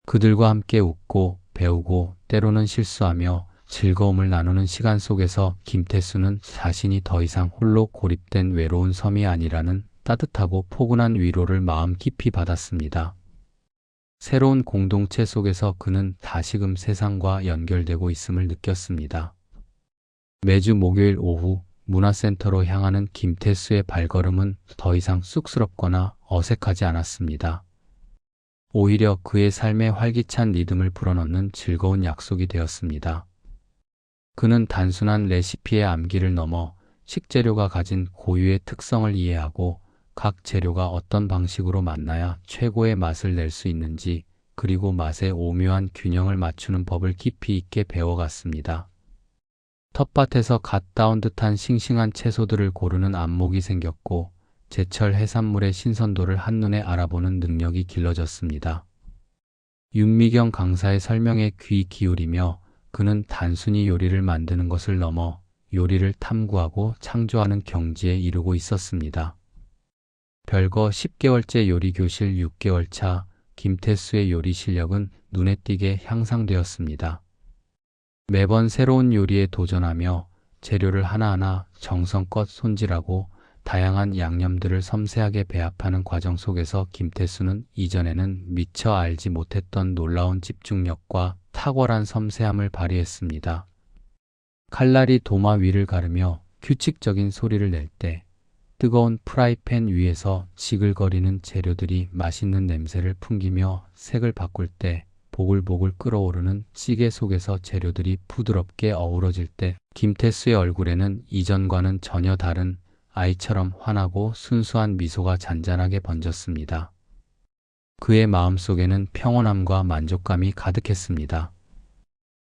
그들과 함께 웃고 배우고 때로는 실수하며 즐거움을 나누는 시간 속에서 김태수는 자신이 더 이상 홀로 고립된 외로운 섬이 아니라는 따뜻하고 포근한 위로를 마음 깊이 받았습니다. 새로운 공동체 속에서 그는 다시금 세상과 연결되고 있음을 느꼈습니다. 매주 목요일 오후 문화센터로 향하는 김태수의 발걸음은 더 이상 쑥스럽거나 어색하지 않았습니다. 오히려 그의 삶에 활기찬 리듬을 불어넣는 즐거운 약속이 되었습니다. 그는 단순한 레시피의 암기를 넘어 식재료가 가진 고유의 특성을 이해하고 각 재료가 어떤 방식으로 만나야 최고의 맛을 낼 수 있는지, 그리고 맛의 오묘한 균형을 맞추는 법을 깊이 있게 배워갔습니다. 텃밭에서 갓 따온 듯한 싱싱한 채소들을 고르는 안목이 생겼고, 제철 해산물의 신선도를 한눈에 알아보는 능력이 길러졌습니다. 윤미경 강사의 설명에 귀 기울이며 그는 단순히 요리를 만드는 것을 넘어 요리를 탐구하고 창조하는 경지에 이르고 있었습니다. 별거 10개월째 요리 교실 6개월 차, 김태수의 요리 실력은 눈에 띄게 향상되었습니다. 매번 새로운 요리에 도전하며 재료를 하나하나 정성껏 손질하고 다양한 양념들을 섬세하게 배합하는 과정 속에서 김태수는 이전에는 미처 알지 못했던 놀라운 집중력과 탁월한 섬세함을 발휘했습니다. 칼날이 도마 위를 가르며 규칙적인 소리를 낼 때, 뜨거운 프라이팬 위에서 지글거리는 재료들이 맛있는 냄새를 풍기며 색을 바꿀 때, 보글보글 끓어오르는 찌개 속에서 재료들이 부드럽게 어우러질 때, 김태수의 얼굴에는 이전과는 전혀 다른 아이처럼 환하고 순수한 미소가 잔잔하게 번졌습니다. 그의 마음속에는 평온함과 만족감이 가득했습니다.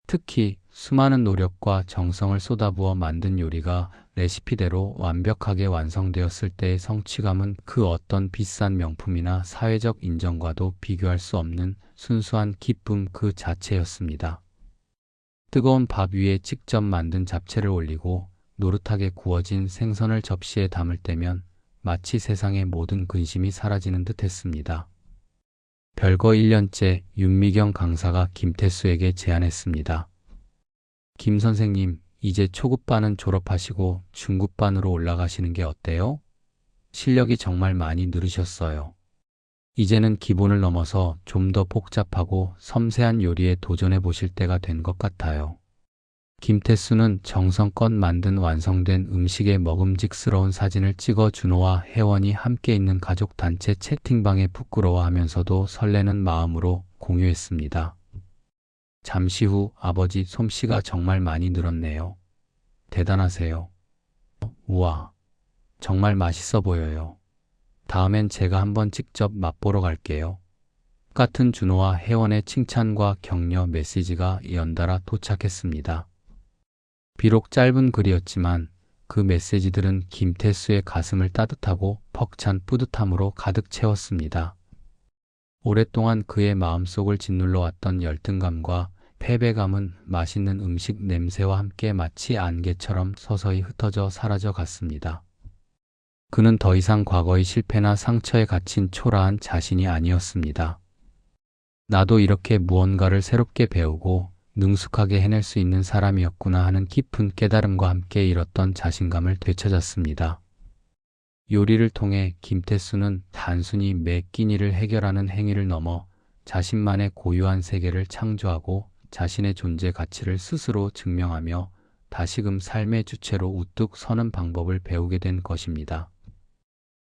특히 수많은 노력과 정성을 쏟아부어 만든 요리가 레시피대로 완벽하게 완성되었을 때의 성취감은 그 어떤 비싼 명품이나 사회적 인정과도 비교할 수 없는 순수한 기쁨 그 자체였습니다. 뜨거운 밥 위에 직접 만든 잡채를 올리고 노릇하게 구워진 생선을 접시에 담을 때면 마치 세상의 모든 근심이 사라지는 듯 했습니다. 별거 1년째 윤미경 강사가 김태수에게 제안했습니다. 김 선생님, 이제 초급반은 졸업하시고 중급반으로 올라가시는 게 어때요? 실력이 정말 많이 늘으셨어요. 이제는 기본을 넘어서 좀 더 복잡하고 섬세한 요리에 도전해 보실 때가 된 것 같아요. 김태수는 정성껏 만든 완성된 음식의 먹음직스러운 사진을 찍어 준호와 혜원이 함께 있는 가족 단체 채팅방에 부끄러워하면서도 설레는 마음으로 공유했습니다. 잠시 후 아버지 솜씨가 정말 많이 늘었네요. 대단하세요. 우와, 정말 맛있어 보여요. 다음엔 제가 한번 직접 맛보러 갈게요. 같은 준호와 혜원의 칭찬과 격려 메시지가 연달아 도착했습니다. 비록 짧은 글이었지만 그 메시지들은 김태수의 가슴을 따뜻하고 벅찬 뿌듯함으로 가득 채웠습니다. 오랫동안 그의 마음속을 짓눌러 왔던 열등감과 패배감은 맛있는 음식 냄새와 함께 마치 안개처럼 서서히 흩어져 사라져 갔습니다. 그는 더 이상 과거의 실패나 상처에 갇힌 초라한 자신이 아니었습니다. 나도 이렇게 무언가를 새롭게 배우고 능숙하게 해낼 수 있는 사람이었구나 하는 깊은 깨달음과 함께 잃었던 자신감을 되찾았습니다. 요리를 통해 김태수는 단순히 매 끼니를 해결하는 행위를 넘어 자신만의 고유한 세계를 창조하고 자신의 존재 가치를 스스로 증명하며 다시금 삶의 주체로 우뚝 서는 방법을 배우게 된 것입니다.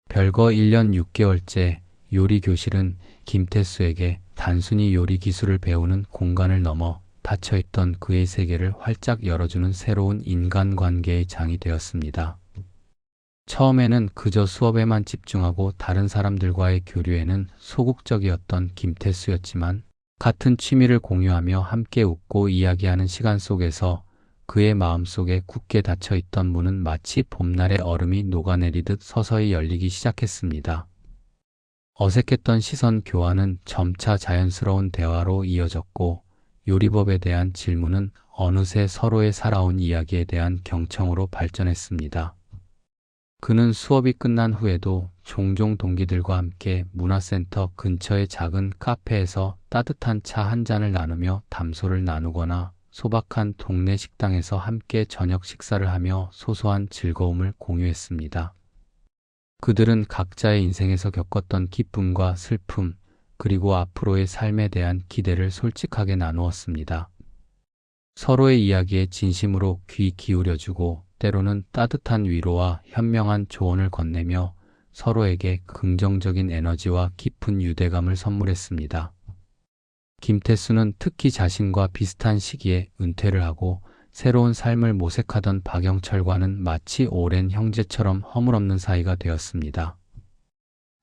별거 1년 6개월째 요리 교실은 김태수에게 단순히 요리 기술을 배우는 공간을 넘어 닫혀있던 그의 세계를 활짝 열어주는 새로운 인간관계의 장이 되었습니다. 처음에는 그저 수업에만 집중하고 다른 사람들과의 교류에는 소극적이었던 김태수였지만 같은 취미를 공유하며 함께 웃고 이야기하는 시간 속에서 그의 마음속에 굳게 닫혀있던 문은 마치 봄날의 얼음이 녹아내리듯 서서히 열리기 시작했습니다. 어색했던 시선 교환은 점차 자연스러운 대화로 이어졌고 요리법에 대한 질문은 어느새 서로의 살아온 이야기에 대한 경청으로 발전했습니다. 그는 수업이 끝난 후에도 종종 동기들과 함께 문화센터 근처의 작은 카페에서 따뜻한 차 한 잔을 나누며 담소를 나누거나 소박한 동네 식당에서 함께 저녁 식사를 하며 소소한 즐거움을 공유했습니다. 그들은 각자의 인생에서 겪었던 기쁨과 슬픔, 그리고 앞으로의 삶에 대한 기대를 솔직하게 나누었습니다. 서로의 이야기에 진심으로 귀 기울여주고 때로는 따뜻한 위로와 현명한 조언을 건네며 서로에게 긍정적인 에너지와 깊은 유대감을 선물했습니다. 김태수는 특히 자신과 비슷한 시기에 은퇴를 하고 새로운 삶을 모색하던 박영철과는 마치 오랜 형제처럼 허물없는 사이가 되었습니다.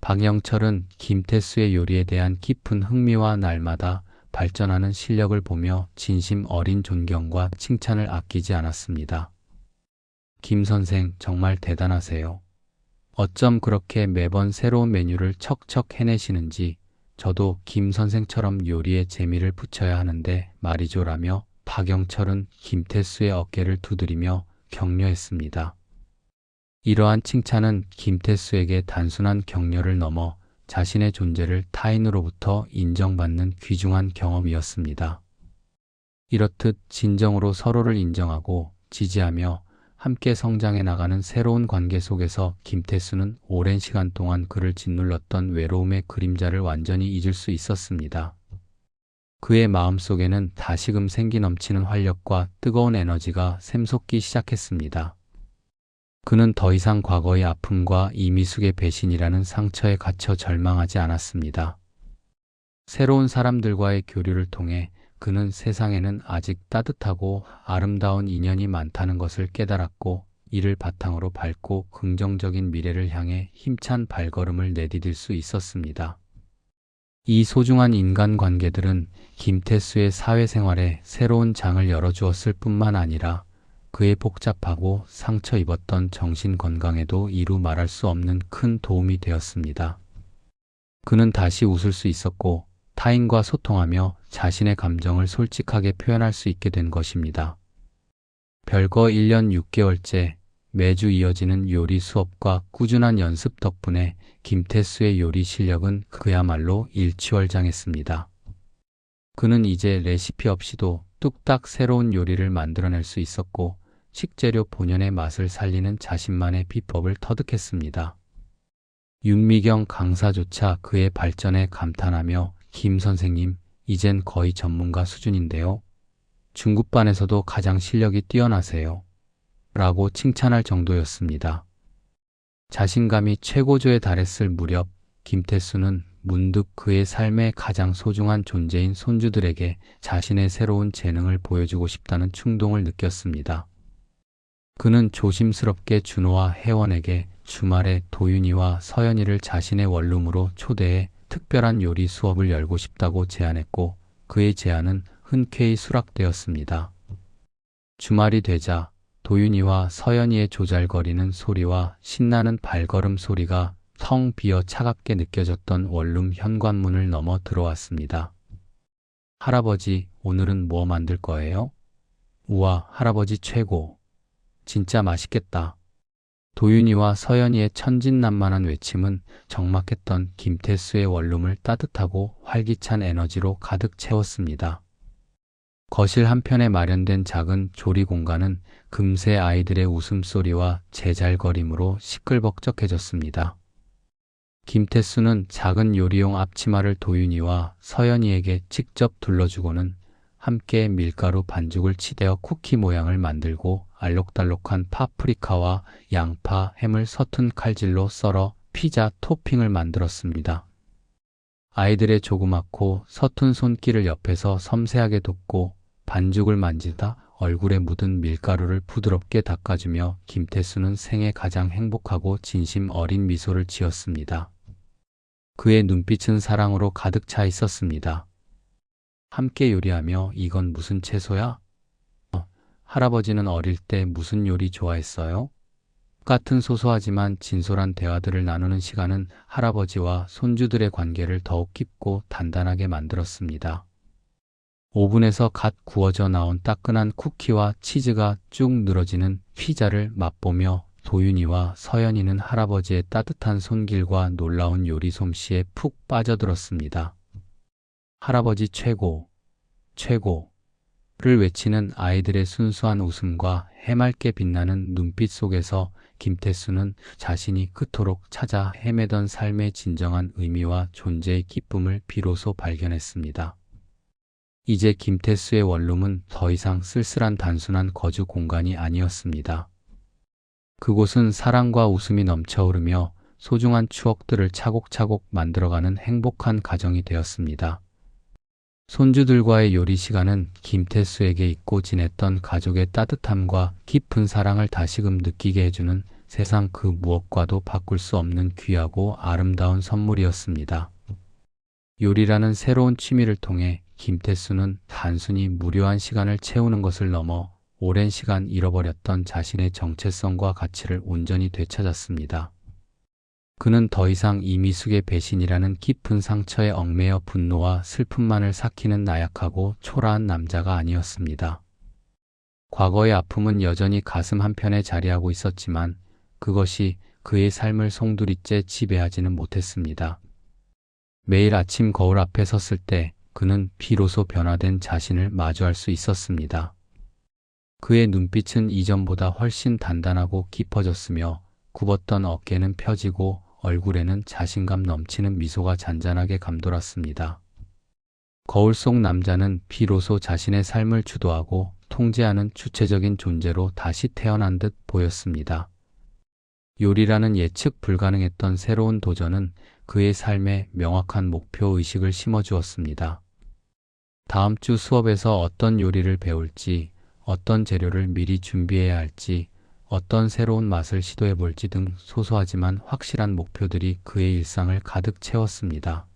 박영철은 김태수의 요리에 대한 깊은 흥미와 날마다 발전하는 실력을 보며 진심 어린 존경과 칭찬을 아끼지 않았습니다. 김 선생 정말 대단하세요. 어쩜 그렇게 매번 새로운 메뉴를 척척 해내시는지 저도 김 선생처럼 요리에 재미를 붙여야 하는데 말이죠 라며 박영철은 김태수의 어깨를 두드리며 격려했습니다. 이러한 칭찬은 김태수에게 단순한 격려를 넘어 자신의 존재를 타인으로부터 인정받는 귀중한 경험이었습니다. 이렇듯 진정으로 서로를 인정하고 지지하며 함께 성장해 나가는 새로운 관계 속에서 김태수는 오랜 시간 동안 그를 짓눌렀던 외로움의 그림자를 완전히 잊을 수 있었습니다. 그의 마음속에는 다시금 생기 넘치는 활력과 뜨거운 에너지가 샘솟기 시작했습니다. 그는 더 이상 과거의 아픔과 이미숙의 배신이라는 상처에 갇혀 절망하지 않았습니다. 새로운 사람들과의 교류를 통해 그는 세상에는 아직 따뜻하고 아름다운 인연이 많다는 것을 깨달았고 이를 바탕으로 밝고 긍정적인 미래를 향해 힘찬 발걸음을 내디딜 수 있었습니다. 이 소중한 인간관계들은 김태수의 사회생활에 새로운 장을 열어주었을 뿐만 아니라 그의 복잡하고 상처 입었던 정신건강에도 이루 말할 수 없는 큰 도움이 되었습니다. 그는 다시 웃을 수 있었고 타인과 소통하며 자신의 감정을 솔직하게 표현할 수 있게 된 것입니다. 별거 1년 6개월째 매주 이어지는 요리 수업과 꾸준한 연습 덕분에 김태수의 요리 실력은 그야말로 일취월장했습니다. 그는 이제 레시피 없이도 뚝딱 새로운 요리를 만들어낼 수 있었고 식재료 본연의 맛을 살리는 자신만의 비법을 터득했습니다. 윤미경 강사조차 그의 발전에 감탄하며 김 선생님, 이젠 거의 전문가 수준인데요. 중급반에서도 가장 실력이 뛰어나세요. 라고 칭찬할 정도였습니다. 자신감이 최고조에 달했을 무렵 김태수는 문득 그의 삶의 가장 소중한 존재인 손주들에게 자신의 새로운 재능을 보여주고 싶다는 충동을 느꼈습니다. 그는 조심스럽게 준호와 혜원에게 주말에 도윤이와 서연이를 자신의 원룸으로 초대해 특별한 요리 수업을 열고 싶다고 제안했고 그의 제안은 흔쾌히 수락되었습니다. 주말이 되자 도윤이와 서연이의 조잘거리는 소리와 신나는 발걸음 소리가 텅 비어 차갑게 느껴졌던 원룸 현관문을 넘어 들어왔습니다. 할아버지, 오늘은 뭐 만들 거예요? 우와, 할아버지 최고. 진짜 맛있겠다. 도윤이와 서연이의 천진난만한 외침은 적막했던 김태수의 원룸을 따뜻하고 활기찬 에너지로 가득 채웠습니다. 거실 한편에 마련된 작은 조리 공간은 금세 아이들의 웃음소리와 제잘거림으로 시끌벅적해졌습니다. 김태수는 작은 요리용 앞치마를 도윤이와 서연이에게 직접 둘러주고는 함께 밀가루 반죽을 치대어 쿠키 모양을 만들고 알록달록한 파프리카와 양파, 햄을 서툰 칼질로 썰어 피자 토핑을 만들었습니다. 아이들의 조그맣고 서툰 손길을 옆에서 섬세하게 돕고 반죽을 만지다 얼굴에 묻은 밀가루를 부드럽게 닦아주며 김태수는 생애 가장 행복하고 진심 어린 미소를 지었습니다. 그의 눈빛은 사랑으로 가득 차 있었습니다. 함께 요리하며 이건 무슨 채소야? 할아버지는 어릴 때 무슨 요리 좋아했어요? 같은 소소하지만 진솔한 대화들을 나누는 시간은 할아버지와 손주들의 관계를 더욱 깊고 단단하게 만들었습니다. 오븐에서 갓 구워져 나온 따끈한 쿠키와 치즈가 쭉 늘어지는 피자를 맛보며 도윤이와 서연이는 할아버지의 따뜻한 손길과 놀라운 요리 솜씨에 푹 빠져들었습니다. 할아버지 최고, 최고를 외치는 아이들의 순수한 웃음과 해맑게 빛나는 눈빛 속에서 김태수는 자신이 그토록 찾아 헤매던 삶의 진정한 의미와 존재의 기쁨을 비로소 발견했습니다. 이제 김태수의 원룸은 더 이상 쓸쓸한 단순한 거주 공간이 아니었습니다. 그곳은 사랑과 웃음이 넘쳐흐르며 소중한 추억들을 차곡차곡 만들어가는 행복한 가정이 되었습니다. 손주들과의 요리 시간은 김태수에게 잊고 지냈던 가족의 따뜻함과 깊은 사랑을 다시금 느끼게 해주는 세상 그 무엇과도 바꿀 수 없는 귀하고 아름다운 선물이었습니다. 요리라는 새로운 취미를 통해 김태수는 단순히 무료한 시간을 채우는 것을 넘어 오랜 시간 잃어버렸던 자신의 정체성과 가치를 온전히 되찾았습니다. 그는 더 이상 이미숙의 배신이라는 깊은 상처에 얽매여 분노와 슬픔만을 삭히는 나약하고 초라한 남자가 아니었습니다. 과거의 아픔은 여전히 가슴 한편에 자리하고 있었지만 그것이 그의 삶을 송두리째 지배하지는 못했습니다. 매일 아침 거울 앞에 섰을 때 그는 비로소 변화된 자신을 마주할 수 있었습니다. 그의 눈빛은 이전보다 훨씬 단단하고 깊어졌으며 굽었던 어깨는 펴지고 얼굴에는 자신감 넘치는 미소가 잔잔하게 감돌았습니다. 거울 속 남자는 비로소 자신의 삶을 주도하고 통제하는 주체적인 존재로 다시 태어난 듯 보였습니다. 요리라는 예측 불가능했던 새로운 도전은 그의 삶에 명확한 목표 의식을 심어주었습니다. 다음 주 수업에서 어떤 요리를 배울지, 어떤 재료를 미리 준비해야 할지, 어떤 새로운 맛을 시도해 볼지 등 소소하지만 확실한 목표들이 그의 일상을 가득 채웠습니다.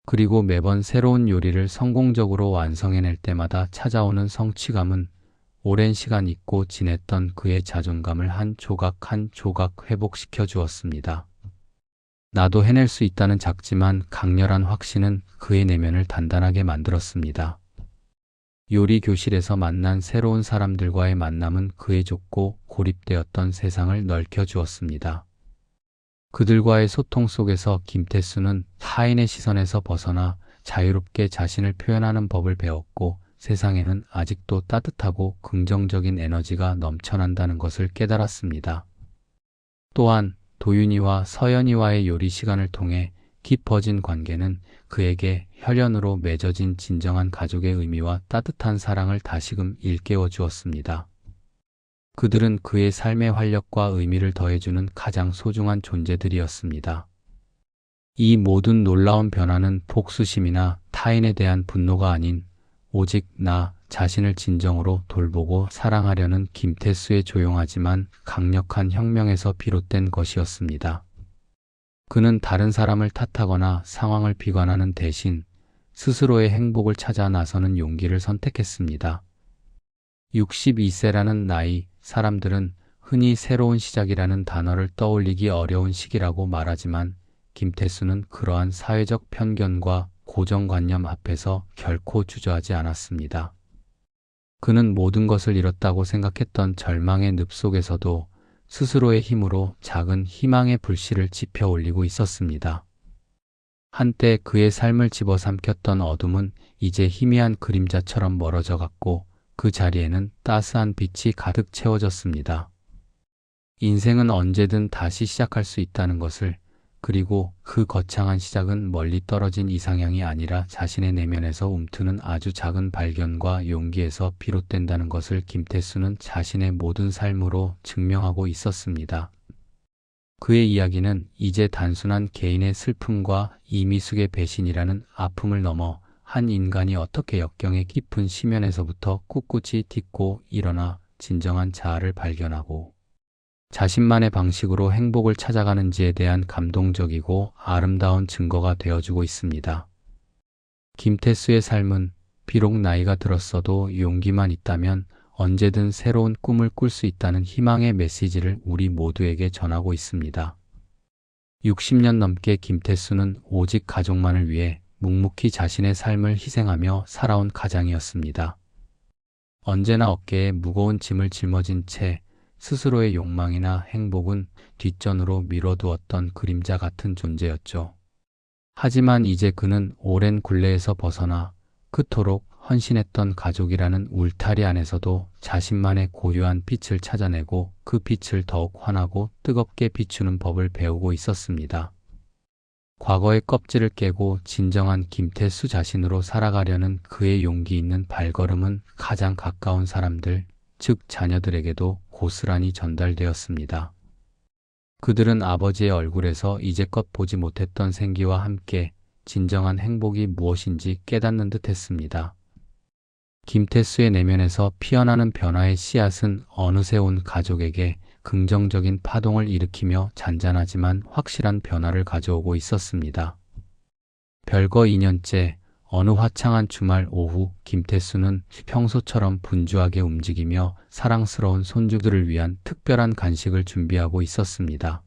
그리고 매번 새로운 요리를 성공적으로 완성해낼 때마다 찾아오는 성취감은 오랜 시간 잊고 지냈던 그의 자존감을 한 조각 한 조각 회복시켜 주었습니다. 나도 해낼 수 있다는 작지만 강렬한 확신은 그의 내면을 단단하게 만들었습니다. 요리 교실에서 만난 새로운 사람들과의 만남은 그의 좁고 고립되었던 세상을 넓혀 주었습니다. 그들과의 소통 속에서 김태수는 타인의 시선에서 벗어나 자유롭게 자신을 표현하는 법을 배웠고 세상에는 아직도 따뜻하고 긍정적인 에너지가 넘쳐난다는 것을 깨달았습니다. 또한 도윤이와 서연이와의 요리 시간을 통해 깊어진 관계는 그에게 혈연으로 맺어진 진정한 가족의 의미와 따뜻한 사랑을 다시금 일깨워 주었습니다. 그들은 그의 삶의 활력과 의미를 더해주는 가장 소중한 존재들이었습니다. 이 모든 놀라운 변화는 복수심이나 타인에 대한 분노가 아닌 오직 나 자신을 진정으로 돌보고 사랑하려는 김태수의 조용하지만 강력한 혁명에서 비롯된 것이었습니다. 그는 다른 사람을 탓하거나 상황을 비관하는 대신 스스로의 행복을 찾아 나서는 용기를 선택했습니다. 62세라는 나이, 사람들은 흔히 새로운 시작이라는 단어를 떠올리기 어려운 시기라고 말하지만 김태수는 그러한 사회적 편견과 고정관념 앞에서 결코 주저하지 않았습니다. 그는 모든 것을 잃었다고 생각했던 절망의 늪 속에서도 스스로의 힘으로 작은 희망의 불씨를 지펴 올리고 있었습니다. 한때 그의 삶을 집어삼켰던 어둠은 이제 희미한 그림자처럼 멀어져 갔고 그 자리에는 따스한 빛이 가득 채워졌습니다. 인생은 언제든 다시 시작할 수 있다는 것을, 그리고 그 거창한 시작은 멀리 떨어진 이상향이 아니라 자신의 내면에서 움트는 아주 작은 발견과 용기에서 비롯된다는 것을 김태수는 자신의 모든 삶으로 증명하고 있었습니다. 그의 이야기는 이제 단순한 개인의 슬픔과 이미숙의 배신이라는 아픔을 넘어 한 인간이 어떻게 역경의 깊은 심연에서부터 꿋꿋이 딛고 일어나 진정한 자아를 발견하고 자신만의 방식으로 행복을 찾아가는지에 대한 감동적이고 아름다운 증거가 되어주고 있습니다. 김태수의 삶은 비록 나이가 들었어도 용기만 있다면 언제든 새로운 꿈을 꿀 수 있다는 희망의 메시지를 우리 모두에게 전하고 있습니다. 60년 넘게 김태수는 오직 가족만을 위해 묵묵히 자신의 삶을 희생하며 살아온 가장이었습니다. 언제나 어깨에 무거운 짐을 짊어진 채 스스로의 욕망이나 행복은 뒷전으로 미뤄두었던 그림자 같은 존재였죠. 하지만 이제 그는 오랜 굴레에서 벗어나 그토록 헌신했던 가족이라는 울타리 안에서도 자신만의 고유한 빛을 찾아내고 그 빛을 더욱 환하고 뜨겁게 비추는 법을 배우고 있었습니다. 과거의 껍질을 깨고 진정한 김태수 자신으로 살아가려는 그의 용기 있는 발걸음은 가장 가까운 사람들, 즉 자녀들에게도 고스란히 전달되었습니다. 그들은 아버지의 얼굴에서 이제껏 보지 못했던 생기와 함께 진정한 행복이 무엇인지 깨닫는 듯 했습니다. 김태수의 내면에서 피어나는 변화의 씨앗은 어느새 온 가족에게 긍정적인 파동을 일으키며 잔잔하지만 확실한 변화를 가져오고 있었습니다. 별거 2년째 어느 화창한 주말 오후 김태수는 평소처럼 분주하게 움직이며 사랑스러운 손주들을 위한 특별한 간식을 준비하고 있었습니다.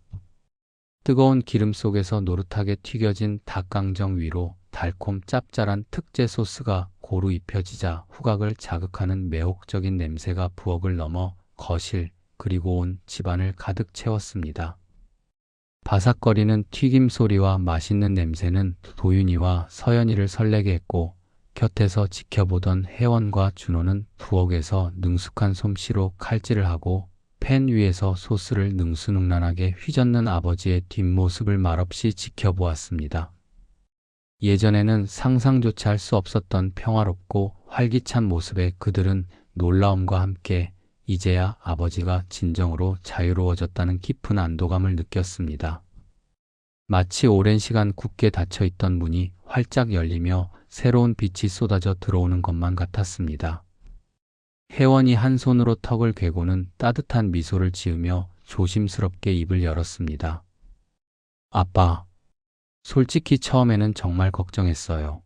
뜨거운 기름 속에서 노릇하게 튀겨진 닭강정 위로 달콤 짭짤한 특제 소스가 고루 입혀지자 후각을 자극하는 매혹적인 냄새가 부엌을 넘어 거실 그리고 온 집안을 가득 채웠습니다. 바삭거리는 튀김 소리와 맛있는 냄새는 도윤이와 서연이를 설레게 했고 곁에서 지켜보던 혜원과 준호는 부엌에서 능숙한 솜씨로 칼질을 하고 팬 위에서 소스를 능수능란하게 휘젓는 아버지의 뒷모습을 말없이 지켜보았습니다. 예전에는 상상조차 할 수 없었던 평화롭고 활기찬 모습에 그들은 놀라움과 함께 이제야 아버지가 진정으로 자유로워졌다는 깊은 안도감을 느꼈습니다. 마치 오랜 시간 굳게 닫혀있던 문이 활짝 열리며 새로운 빛이 쏟아져 들어오는 것만 같았습니다. 혜원이 한 손으로 턱을 괴고는 따뜻한 미소를 지으며 조심스럽게 입을 열었습니다. 아빠, 솔직히 처음에는 정말 걱정했어요.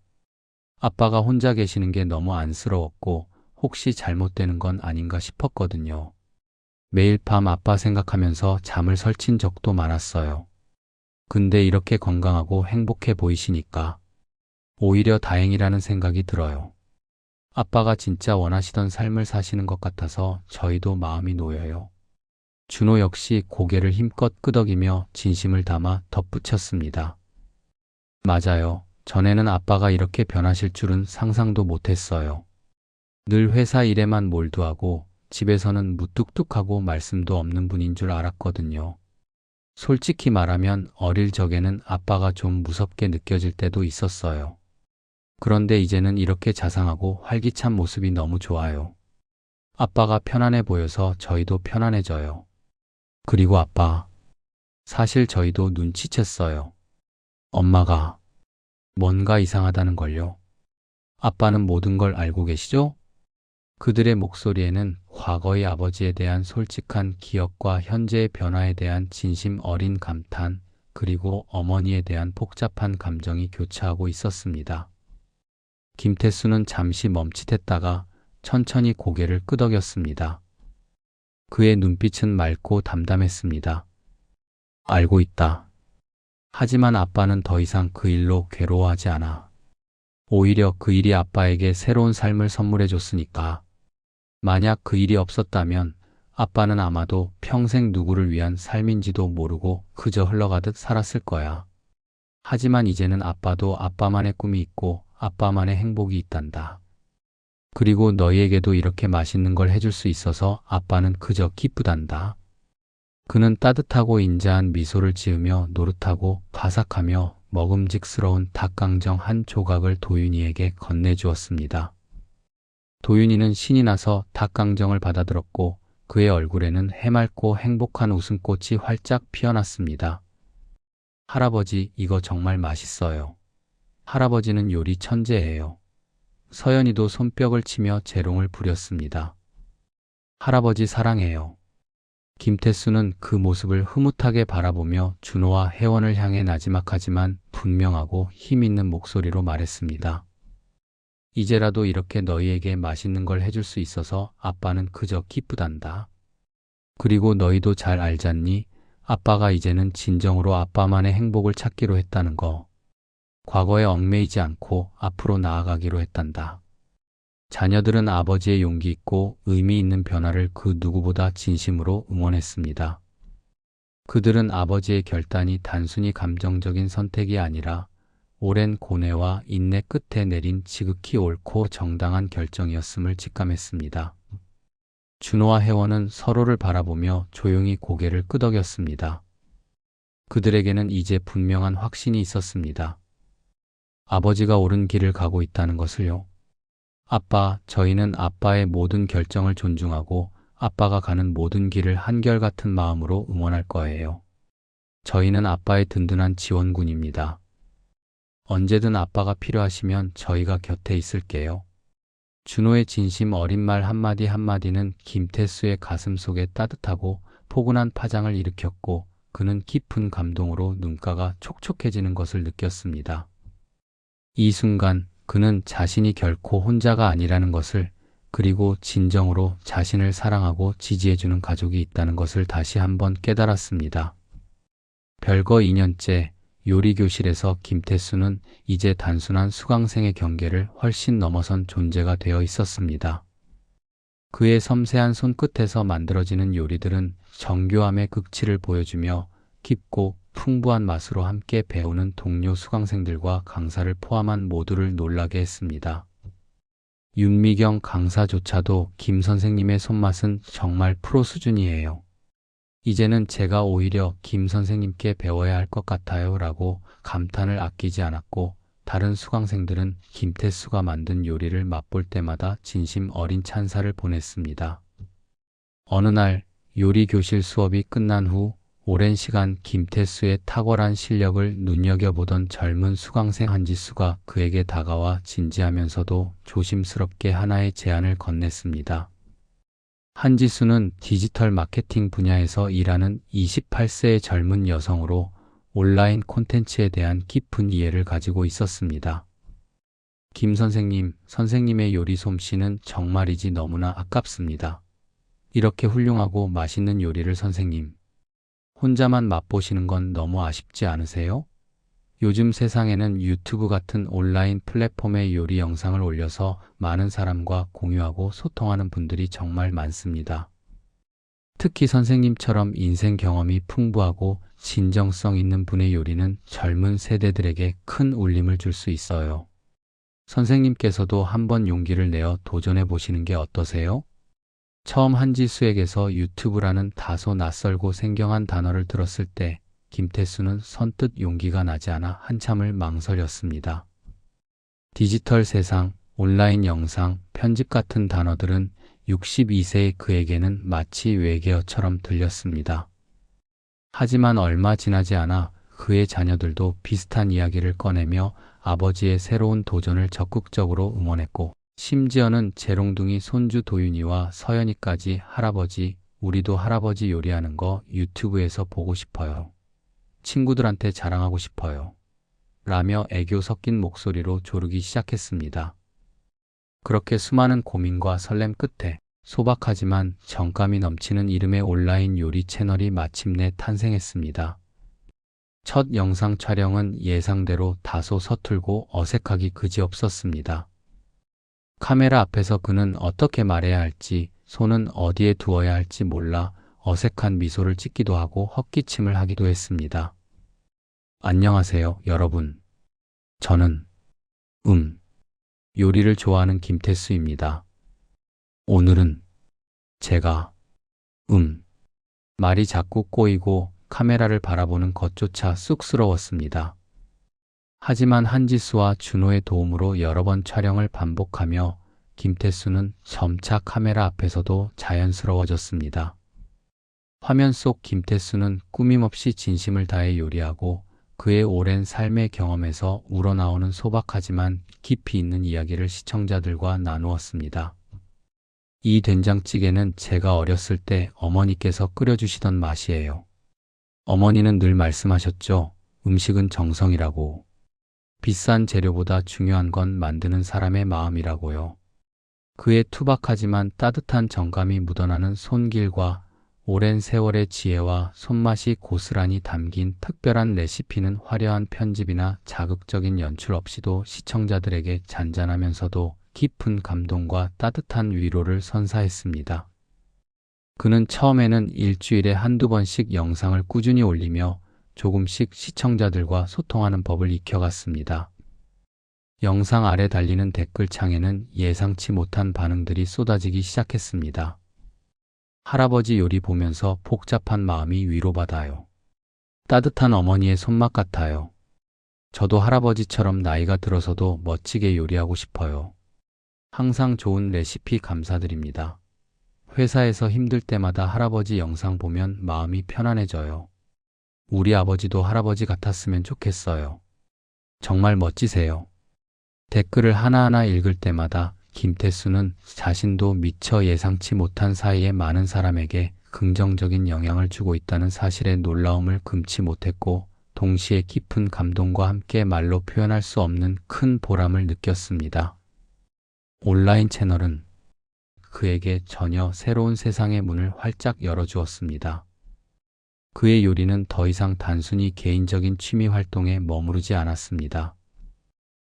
아빠가 혼자 계시는 게 너무 안쓰러웠고 혹시 잘못되는 건 아닌가 싶었거든요. 매일 밤 아빠 생각하면서 잠을 설친 적도 많았어요. 근데 이렇게 건강하고 행복해 보이시니까 오히려 다행이라는 생각이 들어요. 아빠가 진짜 원하시던 삶을 사시는 것 같아서 저희도 마음이 놓여요. 준호 역시 고개를 힘껏 끄덕이며 진심을 담아 덧붙였습니다. 맞아요. 전에는 아빠가 이렇게 변하실 줄은 상상도 못했어요. 늘 회사 일에만 몰두하고 집에서는 무뚝뚝하고 말씀도 없는 분인 줄 알았거든요. 솔직히 말하면 어릴 적에는 아빠가 좀 무섭게 느껴질 때도 있었어요. 그런데 이제는 이렇게 자상하고 활기찬 모습이 너무 좋아요. 아빠가 편안해 보여서 저희도 편안해져요. 그리고 아빠, 사실 저희도 눈치챘어요. 엄마가 뭔가 이상하다는 걸요. 아빠는 모든 걸 알고 계시죠? 그들의 목소리에는 과거의 아버지에 대한 솔직한 기억과 현재의 변화에 대한 진심 어린 감탄, 그리고 어머니에 대한 복잡한 감정이 교차하고 있었습니다. 김태수는 잠시 멈칫했다가 천천히 고개를 끄덕였습니다. 그의 눈빛은 맑고 담담했습니다. 알고 있다. 하지만 아빠는 더 이상 그 일로 괴로워하지 않아. 오히려 그 일이 아빠에게 새로운 삶을 선물해 줬으니까. 만약 그 일이 없었다면 아빠는 아마도 평생 누구를 위한 삶인지도 모르고 그저 흘러가듯 살았을 거야. 하지만 이제는 아빠도 아빠만의 꿈이 있고 아빠만의 행복이 있단다. 그리고 너희에게도 이렇게 맛있는 걸 해줄 수 있어서 아빠는 그저 기쁘단다. 그는 따뜻하고 인자한 미소를 지으며 노릇하고 바삭하며 먹음직스러운 닭강정 한 조각을 도윤이에게 건네주었습니다. 도윤이는 신이 나서 닭강정을 받아들었고 그의 얼굴에는 해맑고 행복한 웃음꽃이 활짝 피어났습니다. 할아버지, 이거 정말 맛있어요. 할아버지는 요리 천재예요. 서연이도 손뼉을 치며 재롱을 부렸습니다. 할아버지 사랑해요. 김태수는 그 모습을 흐뭇하게 바라보며 준호와 혜원을 향해 나지막하지만 분명하고 힘있는 목소리로 말했습니다. 이제라도 이렇게 너희에게 맛있는 걸 해줄 수 있어서 아빠는 그저 기쁘단다. 그리고 너희도 잘 알잖니? 아빠가 이제는 진정으로 아빠만의 행복을 찾기로 했다는 거. 과거에 얽매이지 않고 앞으로 나아가기로 했단다. 자녀들은 아버지의 용기 있고 의미 있는 변화를 그 누구보다 진심으로 응원했습니다. 그들은 아버지의 결단이 단순히 감정적인 선택이 아니라 오랜 고뇌와 인내 끝에 내린 지극히 옳고 정당한 결정이었음을 직감했습니다. 준호와 혜원은 서로를 바라보며 조용히 고개를 끄덕였습니다. 그들에게는 이제 분명한 확신이 있었습니다. 아버지가 옳은 길을 가고 있다는 것을요. 아빠, 저희는 아빠의 모든 결정을 존중하고 아빠가 가는 모든 길을 한결같은 마음으로 응원할 거예요. 저희는 아빠의 든든한 지원군입니다. 언제든 아빠가 필요하시면 저희가 곁에 있을게요. 준호의 진심 어린 말 한마디 한마디는 김태수의 가슴 속에 따뜻하고 포근한 파장을 일으켰고 그는 깊은 감동으로 눈가가 촉촉해지는 것을 느꼈습니다. 이 순간 그는 자신이 결코 혼자가 아니라는 것을, 그리고 진정으로 자신을 사랑하고 지지해주는 가족이 있다는 것을 다시 한번 깨달았습니다. 별거 2년째 요리교실에서 김태수는 이제 단순한 수강생의 경계를 훨씬 넘어선 존재가 되어 있었습니다. 그의 섬세한 손끝에서 만들어지는 요리들은 정교함의 극치를 보여주며 깊고 풍부한 맛으로 함께 배우는 동료 수강생들과 강사를 포함한 모두를 놀라게 했습니다. 윤미경 강사조차도 김 선생님의 손맛은 정말 프로 수준이에요. 이제는 제가 오히려 김 선생님께 배워야 할 것 같아요 라고 감탄을 아끼지 않았고, 다른 수강생들은 김태수가 만든 요리를 맛볼 때마다 진심 어린 찬사를 보냈습니다. 어느 날 요리 교실 수업이 끝난 후 오랜 시간 김태수의 탁월한 실력을 눈여겨보던 젊은 수강생 한지수가 그에게 다가와 진지하면서도 조심스럽게 하나의 제안을 건넸습니다. 한지수는 디지털 마케팅 분야에서 일하는 28세의 젊은 여성으로 온라인 콘텐츠에 대한 깊은 이해를 가지고 있었습니다. 김 선생님, 선생님의 요리 솜씨는 정말이지 너무나 아깝습니다. 이렇게 훌륭하고 맛있는 요리를 선생님, 혼자만 맛보시는 건 너무 아쉽지 않으세요? 요즘 세상에는 유튜브 같은 온라인 플랫폼에 요리 영상을 올려서 많은 사람과 공유하고 소통하는 분들이 정말 많습니다. 특히 선생님처럼 인생 경험이 풍부하고 진정성 있는 분의 요리는 젊은 세대들에게 큰 울림을 줄 수 있어요. 선생님께서도 한번 용기를 내어 도전해 보시는 게 어떠세요? 처음 한지수에게서 유튜브라는 다소 낯설고 생경한 단어를 들었을 때 김태수는 선뜻 용기가 나지 않아 한참을 망설였습니다. 디지털 세상, 온라인 영상, 편집 같은 단어들은 62세의 그에게는 마치 외계어처럼 들렸습니다. 하지만 얼마 지나지 않아 그의 자녀들도 비슷한 이야기를 꺼내며 아버지의 새로운 도전을 적극적으로 응원했고, 심지어는 재롱둥이 손주 도윤이와 서연이까지 할아버지, 우리도 할아버지 요리하는 거 유튜브에서 보고 싶어요. 친구들한테 자랑하고 싶어요. 라며 애교 섞인 목소리로 조르기 시작했습니다. 그렇게 수많은 고민과 설렘 끝에 소박하지만 정감이 넘치는 이름의 온라인 요리 채널이 마침내 탄생했습니다. 첫 영상 촬영은 예상대로 다소 서툴고 어색하기 그지없었습니다. 카메라 앞에서 그는 어떻게 말해야 할지, 손은 어디에 두어야 할지 몰라 어색한 미소를 짓기도 하고 헛기침을 하기도 했습니다. 안녕하세요, 여러분. 저는 요리를 좋아하는 김태수입니다. 오늘은 제가 말이 자꾸 꼬이고 카메라를 바라보는 것조차 쑥스러웠습니다. 하지만 한지수와 준호의 도움으로 여러 번 촬영을 반복하며 김태수는 점차 카메라 앞에서도 자연스러워졌습니다. 화면 속 김태수는 꾸밈없이 진심을 다해 요리하고 그의 오랜 삶의 경험에서 우러나오는 소박하지만 깊이 있는 이야기를 시청자들과 나누었습니다. 이 된장찌개는 제가 어렸을 때 어머니께서 끓여주시던 맛이에요. 어머니는 늘 말씀하셨죠. 음식은 정성이라고. 비싼 재료보다 중요한 건 만드는 사람의 마음이라고요. 그의 투박하지만 따뜻한 정감이 묻어나는 손길과 오랜 세월의 지혜와 손맛이 고스란히 담긴 특별한 레시피는 화려한 편집이나 자극적인 연출 없이도 시청자들에게 잔잔하면서도 깊은 감동과 따뜻한 위로를 선사했습니다. 그는 처음에는 일주일에 한두 번씩 영상을 꾸준히 올리며 조금씩 시청자들과 소통하는 법을 익혀갔습니다. 영상 아래 달리는 댓글창에는 예상치 못한 반응들이 쏟아지기 시작했습니다. 할아버지 요리 보면서 복잡한 마음이 위로받아요. 따뜻한 어머니의 손맛 같아요. 저도 할아버지처럼 나이가 들어서도 멋지게 요리하고 싶어요. 항상 좋은 레시피 감사드립니다. 회사에서 힘들 때마다 할아버지 영상 보면 마음이 편안해져요. 우리 아버지도 할아버지 같았으면 좋겠어요. 정말 멋지세요. 댓글을 하나하나 읽을 때마다 김태수는 자신도 미처 예상치 못한 사이에 많은 사람에게 긍정적인 영향을 주고 있다는 사실에 놀라움을 금치 못했고, 동시에 깊은 감동과 함께 말로 표현할 수 없는 큰 보람을 느꼈습니다. 온라인 채널은 그에게 전혀 새로운 세상의 문을 활짝 열어주었습니다. 그의 요리는 더 이상 단순히 개인적인 취미 활동에 머무르지 않았습니다.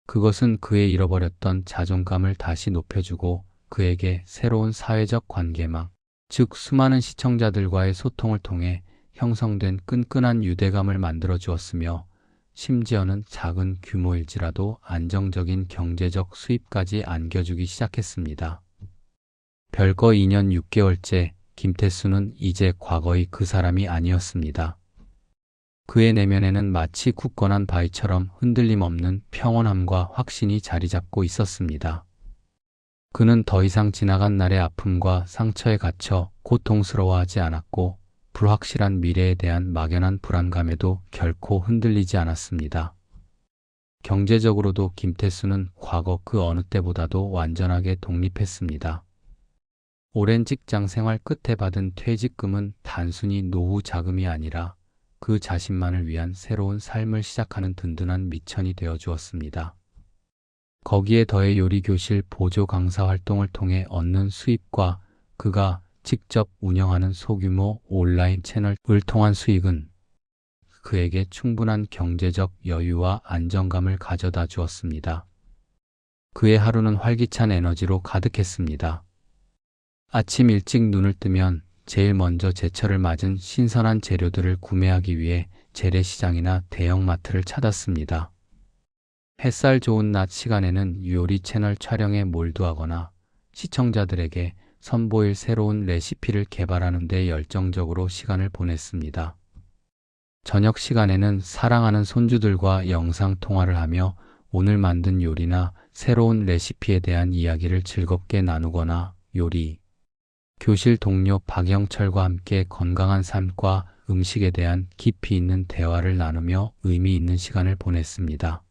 그것은 그의 잃어버렸던 자존감을 다시 높여주고 그에게 새로운 사회적 관계망, 즉 수많은 시청자들과의 소통을 통해 형성된 끈끈한 유대감을 만들어 주었으며, 심지어는 작은 규모일지라도 안정적인 경제적 수입까지 안겨주기 시작했습니다. 별거 2년 6개월째 김태수는 이제 과거의 그 사람이 아니었습니다. 그의 내면에는 마치 굳건한 바위처럼 흔들림 없는 평온함과 확신이 자리 잡고 있었습니다. 그는 더 이상 지나간 날의 아픔과 상처에 갇혀 고통스러워하지 않았고, 불확실한 미래에 대한 막연한 불안감에도 결코 흔들리지 않았습니다. 경제적으로도 김태수는 과거 그 어느 때보다도 완전하게 독립했습니다. 오랜 직장 생활 끝에 받은 퇴직금은 단순히 노후 자금이 아니라 그 자신만을 위한 새로운 삶을 시작하는 든든한 미천이 되어 주었습니다. 거기에 더해 요리교실 보조 강사 활동을 통해 얻는 수입과 그가 직접 운영하는 소규모 온라인 채널을 통한 수익은 그에게 충분한 경제적 여유와 안정감을 가져다 주었습니다. 그의 하루는 활기찬 에너지로 가득했습니다. 아침 일찍 눈을 뜨면 제일 먼저 제철을 맞은 신선한 재료들을 구매하기 위해 재래시장이나 대형마트를 찾았습니다. 햇살 좋은 낮 시간에는 요리 채널 촬영에 몰두하거나 시청자들에게 선보일 새로운 레시피를 개발하는 데 열정적으로 시간을 보냈습니다. 저녁 시간에는 사랑하는 손주들과 영상 통화를 하며 오늘 만든 요리나 새로운 레시피에 대한 이야기를 즐겁게 나누거나 요리 교실 동료 박영철과 함께 건강한 삶과 음식에 대한 깊이 있는 대화를 나누며 의미 있는 시간을 보냈습니다.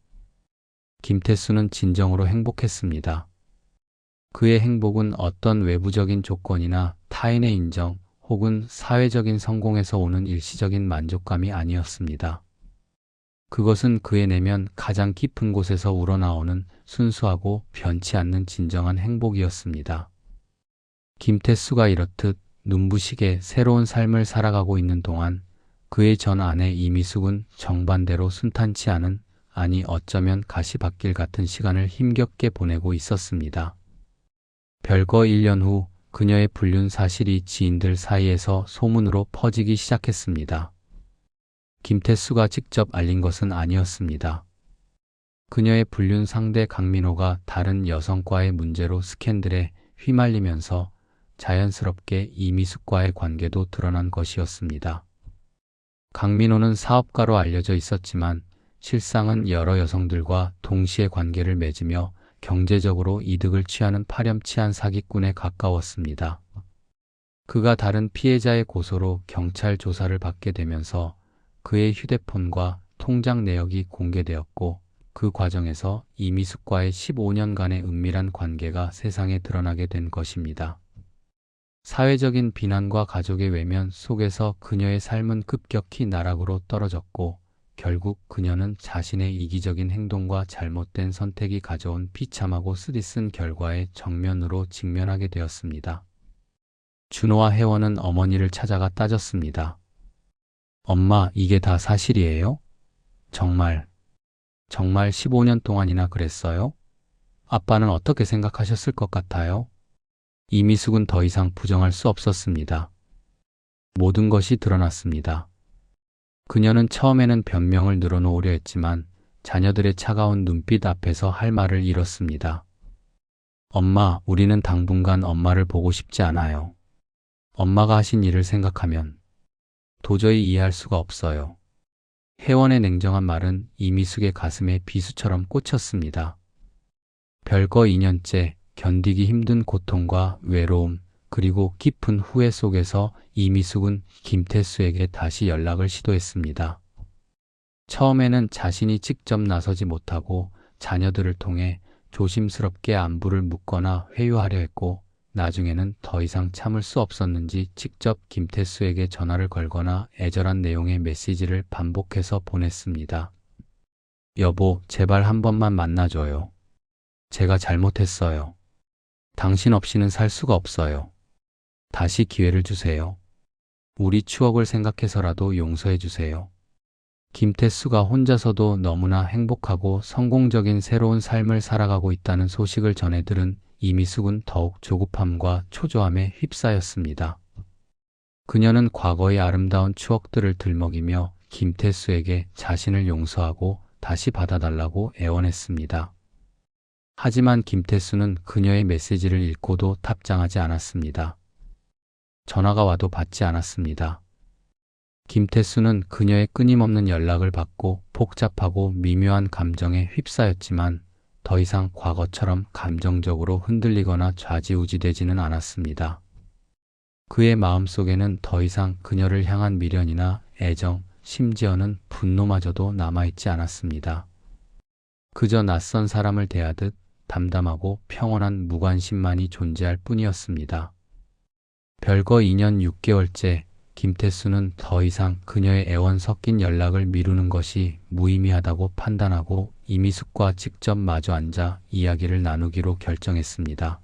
김태수는 진정으로 행복했습니다. 그의 행복은 어떤 외부적인 조건이나 타인의 인정 혹은 사회적인 성공에서 오는 일시적인 만족감이 아니었습니다. 그것은 그의 내면 가장 깊은 곳에서 우러나오는 순수하고 변치 않는 진정한 행복이었습니다. 김태수가 이렇듯 눈부시게 새로운 삶을 살아가고 있는 동안 그의 전 아내 이미숙은 정반대로 순탄치 않은, 아니 어쩌면 가시밭길 같은 시간을 힘겹게 보내고 있었습니다. 별거 1년 후 그녀의 불륜 사실이 지인들 사이에서 소문으로 퍼지기 시작했습니다. 김태수가 직접 알린 것은 아니었습니다. 그녀의 불륜 상대 강민호가 다른 여성과의 문제로 스캔들에 휘말리면서 자연스럽게 이미숙과의 관계도 드러난 것이었습니다. 강민호는 사업가로 알려져 있었지만 실상은 여러 여성들과 동시에 관계를 맺으며 경제적으로 이득을 취하는 파렴치한 사기꾼에 가까웠습니다. 그가 다른 피해자의 고소로 경찰 조사를 받게 되면서 그의 휴대폰과 통장 내역이 공개되었고, 그 과정에서 이미숙과의 15년간의 은밀한 관계가 세상에 드러나게 된 것입니다. 사회적인 비난과 가족의 외면 속에서 그녀의 삶은 급격히 나락으로 떨어졌고, 결국 그녀는 자신의 이기적인 행동과 잘못된 선택이 가져온 비참하고 쓰디쓴 결과에 정면으로 직면하게 되었습니다. 준호와 혜원은 어머니를 찾아가 따졌습니다. 엄마, 이게 다 사실이에요? 정말 15년 동안이나 그랬어요? 아빠는 어떻게 생각하셨을 것 같아요? 이미숙은 더 이상 부정할 수 없었습니다. 모든 것이 드러났습니다. 그녀는 처음에는 변명을 늘어놓으려 했지만 자녀들의 차가운 눈빛 앞에서 할 말을 잃었습니다. 엄마, 우리는 당분간 엄마를 보고 싶지 않아요. 엄마가 하신 일을 생각하면 도저히 이해할 수가 없어요. 혜원의 냉정한 말은 이미숙의 가슴에 비수처럼 꽂혔습니다. 별거 2년째 견디기 힘든 고통과 외로움, 그리고 깊은 후회 속에서 이미숙은 김태수에게 다시 연락을 시도했습니다. 처음에는 자신이 직접 나서지 못하고 자녀들을 통해 조심스럽게 안부를 묻거나 회유하려 했고, 나중에는 더 이상 참을 수 없었는지 직접 김태수에게 전화를 걸거나 애절한 내용의 메시지를 반복해서 보냈습니다. 여보, 제발 한 번만 만나줘요. 제가 잘못했어요. 당신 없이는 살 수가 없어요. 다시 기회를 주세요. 우리 추억을 생각해서라도 용서해 주세요. 김태수가 혼자서도 너무나 행복하고 성공적인 새로운 삶을 살아가고 있다는 소식을 전해 들은 이미숙은 더욱 조급함과 초조함에 휩싸였습니다. 그녀는 과거의 아름다운 추억들을 들먹이며 김태수에게 자신을 용서하고 다시 받아달라고 애원했습니다. 하지만 김태수는 그녀의 메시지를 읽고도 답장하지 않았습니다. 전화가 와도 받지 않았습니다. 김태수는 그녀의 끊임없는 연락을 받고 복잡하고 미묘한 감정에 휩싸였지만 더 이상 과거처럼 감정적으로 흔들리거나 좌지우지되지는 않았습니다. 그의 마음속에는 더 이상 그녀를 향한 미련이나 애정, 심지어는 분노마저도 남아있지 않았습니다. 그저 낯선 사람을 대하듯 담담하고 평온한 무관심만이 존재할 뿐이었습니다. 별거 2년 6개월째 김태수는 더 이상 그녀의 애원 섞인 연락을 미루는 것이 무의미하다고 판단하고 이미숙과 직접 마주 앉아 이야기를 나누기로 결정했습니다.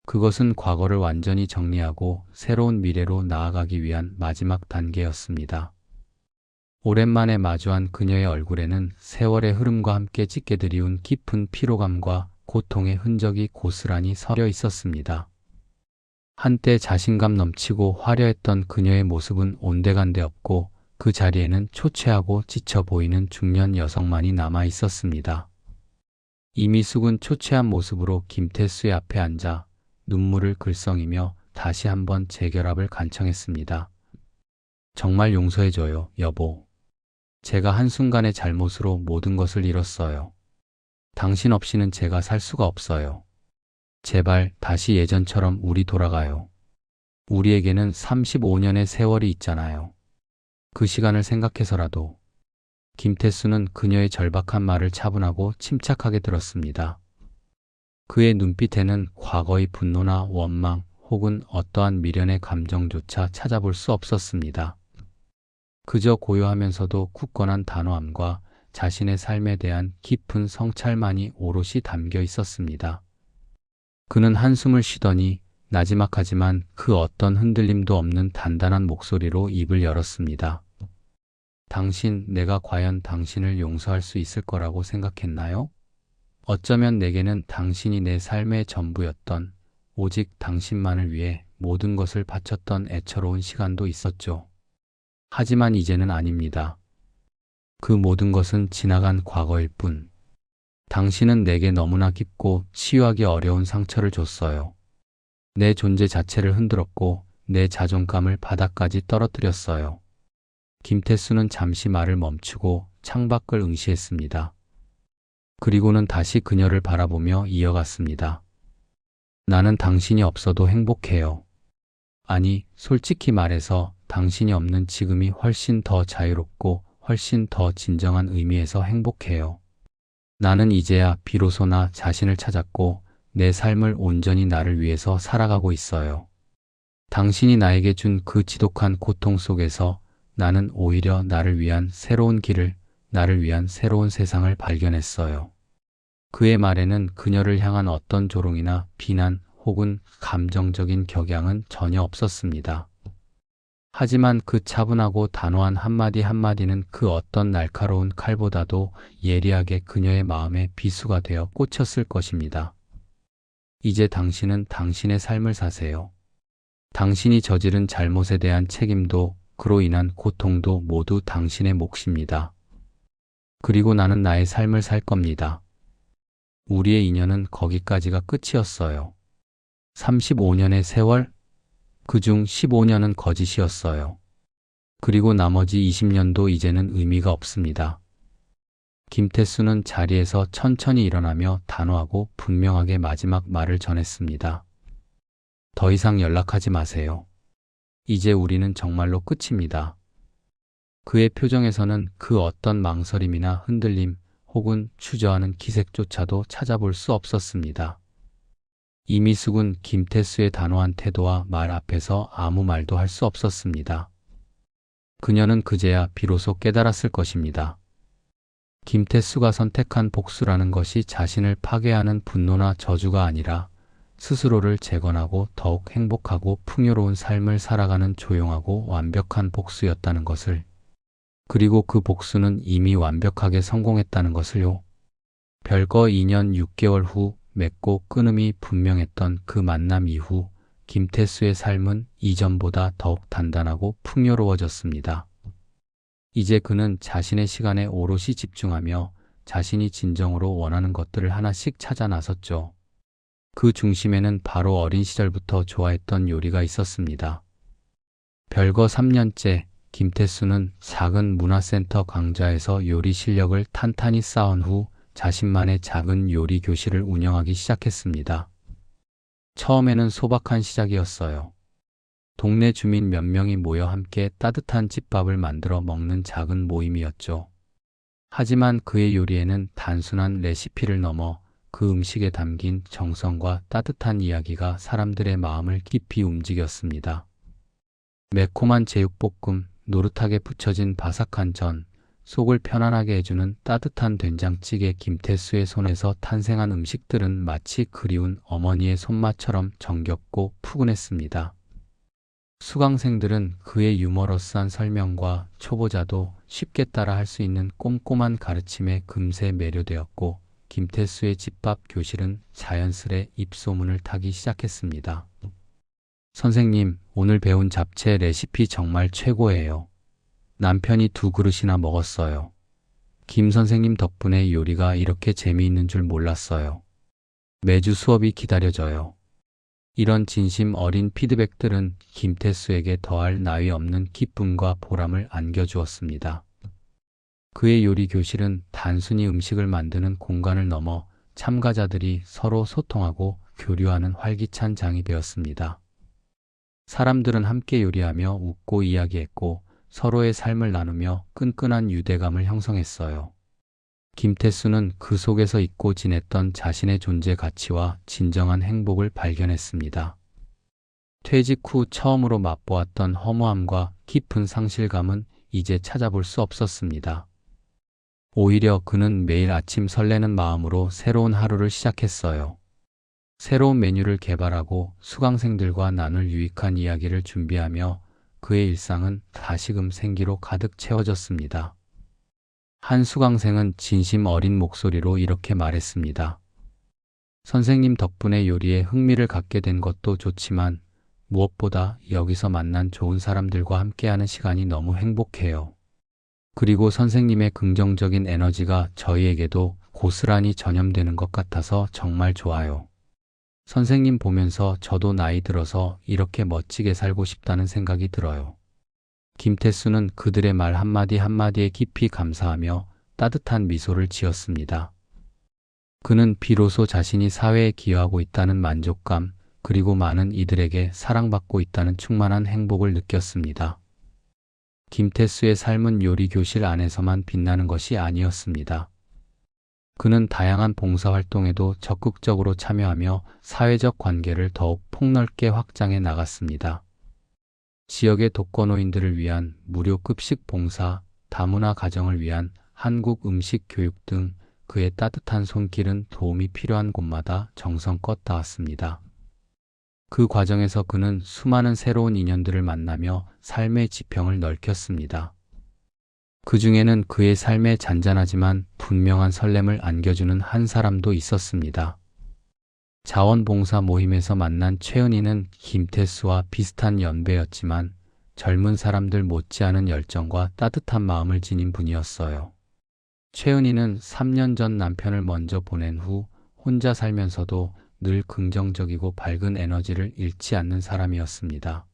그것은 과거를 완전히 정리하고 새로운 미래로 나아가기 위한 마지막 단계였습니다. 오랜만에 마주한 그녀의 얼굴에는 세월의 흐름과 함께 짙게 드리운 깊은 피로감과 고통의 흔적이 고스란히 서려 있었습니다. 한때 자신감 넘치고 화려했던 그녀의 모습은 온데간데 없고 그 자리에는 초췌하고 지쳐 보이는 중년 여성만이 남아 있었습니다. 이미숙은 초췌한 모습으로 김태수의 앞에 앉아 눈물을 글썽이며 다시 한번 재결합을 간청했습니다. 정말 용서해줘요, 여보. 제가 한순간의 잘못으로 모든 것을 잃었어요. 당신 없이는 제가 살 수가 없어요. 제발 다시 예전처럼 우리 돌아가요. 우리에게는 35년의 세월이 있잖아요. 그 시간을 생각해서라도. 김태수는 그녀의 절박한 말을 차분하고 침착하게 들었습니다. 그의 눈빛에는 과거의 분노나 원망 혹은 어떠한 미련의 감정조차 찾아볼 수 없었습니다. 그저 고요하면서도 굳건한 단호함과 자신의 삶에 대한 깊은 성찰만이 오롯이 담겨 있었습니다. 그는 한숨을 쉬더니 나지막하지만 그 어떤 흔들림도 없는 단단한 목소리로 입을 열었습니다. 당신, 내가 과연 당신을 용서할 수 있을 거라고 생각했나요? 어쩌면 내게는 당신이 내 삶의 전부였던, 오직 당신만을 위해 모든 것을 바쳤던 애처로운 시간도 있었죠. 하지만 이제는 아닙니다. 그 모든 것은 지나간 과거일 뿐. 당신은 내게 너무나 깊고 치유하기 어려운 상처를 줬어요. 내 존재 자체를 흔들었고 내 자존감을 바닥까지 떨어뜨렸어요. 김태수는 잠시 말을 멈추고 창밖을 응시했습니다. 그리고는 다시 그녀를 바라보며 이어갔습니다. 나는 당신이 없어도 행복해요. 아니, 솔직히 말해서 당신이 없는 지금이 훨씬 더 자유롭고 훨씬 더 진정한 의미에서 행복해요. 나는 이제야 비로소나 자신을 찾았고 내 삶을 온전히 나를 위해서 살아가고 있어요. 당신이 나에게 준 그 지독한 고통 속에서 나는 오히려 나를 위한 새로운 길을, 나를 위한 새로운 세상을 발견했어요. 그의 말에는 그녀를 향한 어떤 조롱이나 비난 혹은 감정적인 격양은 전혀 없었습니다. 하지만 그 차분하고 단호한 한마디 한마디는 그 어떤 날카로운 칼보다도 예리하게 그녀의 마음에 비수가 되어 꽂혔을 것입니다. 이제 당신은 당신의 삶을 사세요. 당신이 저지른 잘못에 대한 책임도 그로 인한 고통도 모두 당신의 몫입니다. 그리고 나는 나의 삶을 살 겁니다. 우리의 인연은 거기까지가 끝이었어요. 35년의 세월? 그중 15년은 거짓이었어요. 그리고 나머지 20년도 이제는 의미가 없습니다. 김태수는 자리에서 천천히 일어나며 단호하고 분명하게 마지막 말을 전했습니다. 더 이상 연락하지 마세요. 이제 우리는 정말로 끝입니다. 그의 표정에서는 그 어떤 망설임이나 흔들림 혹은 주저하는 기색조차도 찾아볼 수 없었습니다. 이미숙은 김태수의 단호한 태도와 말 앞에서 아무 말도 할 수 없었습니다. 그녀는 그제야 비로소 깨달았을 것입니다. 김태수가 선택한 복수라는 것이 자신을 파괴하는 분노나 저주가 아니라 스스로를 재건하고 더욱 행복하고 풍요로운 삶을 살아가는 조용하고 완벽한 복수였다는 것을, 그리고 그 복수는 이미 완벽하게 성공했다는 것을요. 별거 2년 6개월 후 맺고 끊음이 분명했던 그 만남 이후 김태수의 삶은 이전보다 더욱 단단하고 풍요로워졌습니다. 이제 그는 자신의 시간에 오롯이 집중하며 자신이 진정으로 원하는 것들을 하나씩 찾아 나섰죠. 그 중심에는 바로 어린 시절부터 좋아했던 요리가 있었습니다. 별거 3년째 김태수는 작은 문화센터 강좌에서 요리 실력을 탄탄히 쌓은 후 자신만의 작은 요리 교실을 운영하기 시작했습니다. 처음에는 소박한 시작이었어요. 동네 주민 몇 명이 모여 함께 따뜻한 집밥을 만들어 먹는 작은 모임이었죠. 하지만 그의 요리에는 단순한 레시피를 넘어 그 음식에 담긴 정성과 따뜻한 이야기가 사람들의 마음을 깊이 움직였습니다. 매콤한 제육볶음, 노릇하게 부쳐진 바삭한 전, 속을 편안하게 해주는 따뜻한 된장찌개, 김태수의 손에서 탄생한 음식들은 마치 그리운 어머니의 손맛처럼 정겹고 푸근했습니다. 수강생들은 그의 유머러스한 설명과 초보자도 쉽게 따라 할 수 있는 꼼꼼한 가르침에 금세 매료되었고, 김태수의 집밥 교실은 자연스레 입소문을 타기 시작했습니다. 선생님, 오늘 배운 잡채 레시피 정말 최고예요. 남편이 2그릇이나 먹었어요. 김 선생님 덕분에 요리가 이렇게 재미있는 줄 몰랐어요. 매주 수업이 기다려져요. 이런 진심 어린 피드백들은 김태수에게 더할 나위 없는 기쁨과 보람을 안겨주었습니다. 그의 요리 교실은 단순히 음식을 만드는 공간을 넘어 참가자들이 서로 소통하고 교류하는 활기찬 장이 되었습니다. 사람들은 함께 요리하며 웃고 이야기했고 서로의 삶을 나누며 끈끈한 유대감을 형성했어요. 김태수는 그 속에서 잊고 지냈던 자신의 존재 가치와 진정한 행복을 발견했습니다. 퇴직 후 처음으로 맛보았던 허무함과 깊은 상실감은 이제 찾아볼 수 없었습니다. 오히려 그는 매일 아침 설레는 마음으로 새로운 하루를 시작했어요. 새로운 메뉴를 개발하고 수강생들과 나눌 유익한 이야기를 준비하며 그의 일상은 다시금 생기로 가득 채워졌습니다. 한 수강생은 진심 어린 목소리로 이렇게 말했습니다. 선생님 덕분에 요리에 흥미를 갖게 된 것도 좋지만 무엇보다 여기서 만난 좋은 사람들과 함께하는 시간이 너무 행복해요. 그리고 선생님의 긍정적인 에너지가 저희에게도 고스란히 전염되는 것 같아서 정말 좋아요. 선생님 보면서 저도 나이 들어서 이렇게 멋지게 살고 싶다는 생각이 들어요. 김태수는 그들의 말 한마디 한마디에 깊이 감사하며 따뜻한 미소를 지었습니다. 그는 비로소 자신이 사회에 기여하고 있다는 만족감, 그리고 많은 이들에게 사랑받고 있다는 충만한 행복을 느꼈습니다. 김태수의 삶은 요리 교실 안에서만 빛나는 것이 아니었습니다. 그는 다양한 봉사활동에도 적극적으로 참여하며 사회적 관계를 더욱 폭넓게 확장해 나갔습니다. 지역의 독거노인들을 위한 무료 급식 봉사, 다문화 가정을 위한 한국 음식 교육 등 그의 따뜻한 손길은 도움이 필요한 곳마다 정성껏 닿았습니다. 그 과정에서 그는 수많은 새로운 인연들을 만나며 삶의 지평을 넓혔습니다. 그 중에는 그의 삶에 잔잔하지만 분명한 설렘을 안겨주는 한 사람도 있었습니다. 자원봉사 모임에서 만난 최은희는 김태수와 비슷한 연배였지만 젊은 사람들 못지않은 열정과 따뜻한 마음을 지닌 분이었어요. 최은희는 3년 전 남편을 먼저 보낸 후 혼자 살면서도 늘 긍정적이고 밝은 에너지를 잃지 않는 사람이었습니다.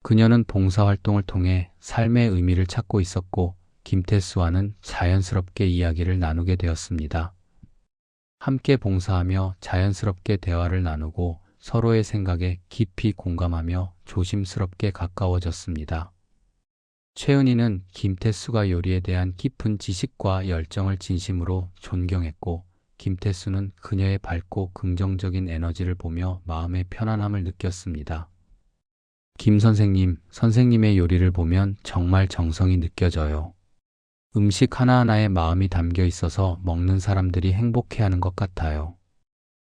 그녀는 봉사활동을 통해 삶의 의미를 찾고 있었고 김태수와는 자연스럽게 이야기를 나누게 되었습니다. 함께 봉사하며 자연스럽게 대화를 나누고 서로의 생각에 깊이 공감하며 조심스럽게 가까워졌습니다. 최은희는 김태수가 요리에 대한 깊은 지식과 열정을 진심으로 존경했고, 김태수는 그녀의 밝고 긍정적인 에너지를 보며 마음의 편안함을 느꼈습니다. 김 선생님, 선생님의 요리를 보면 정말 정성이 느껴져요. 음식 하나하나에 마음이 담겨 있어서 먹는 사람들이 행복해하는 것 같아요.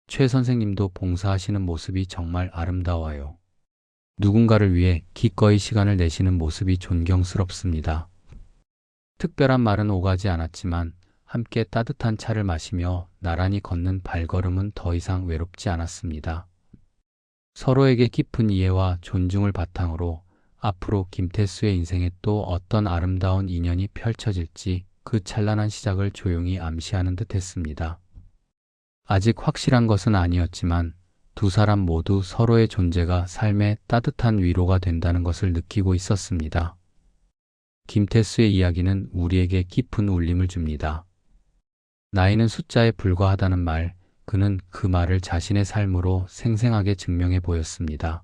최 선생님도 봉사하시는 모습이 정말 아름다워요. 누군가를 위해 기꺼이 시간을 내시는 모습이 존경스럽습니다. 특별한 말은 오가지 않았지만 함께 따뜻한 차를 마시며 나란히 걷는 발걸음은 더 이상 외롭지 않았습니다. 서로에게 깊은 이해와 존중을 바탕으로 앞으로 김태수의 인생에 또 어떤 아름다운 인연이 펼쳐질지 그 찬란한 시작을 조용히 암시하는 듯 했습니다. 아직 확실한 것은 아니었지만 두 사람 모두 서로의 존재가 삶에 따뜻한 위로가 된다는 것을 느끼고 있었습니다. 김태수의 이야기는 우리에게 깊은 울림을 줍니다. 나이는 숫자에 불과하다는 말, 그는 그 말을 자신의 삶으로 생생하게 증명해 보였습니다.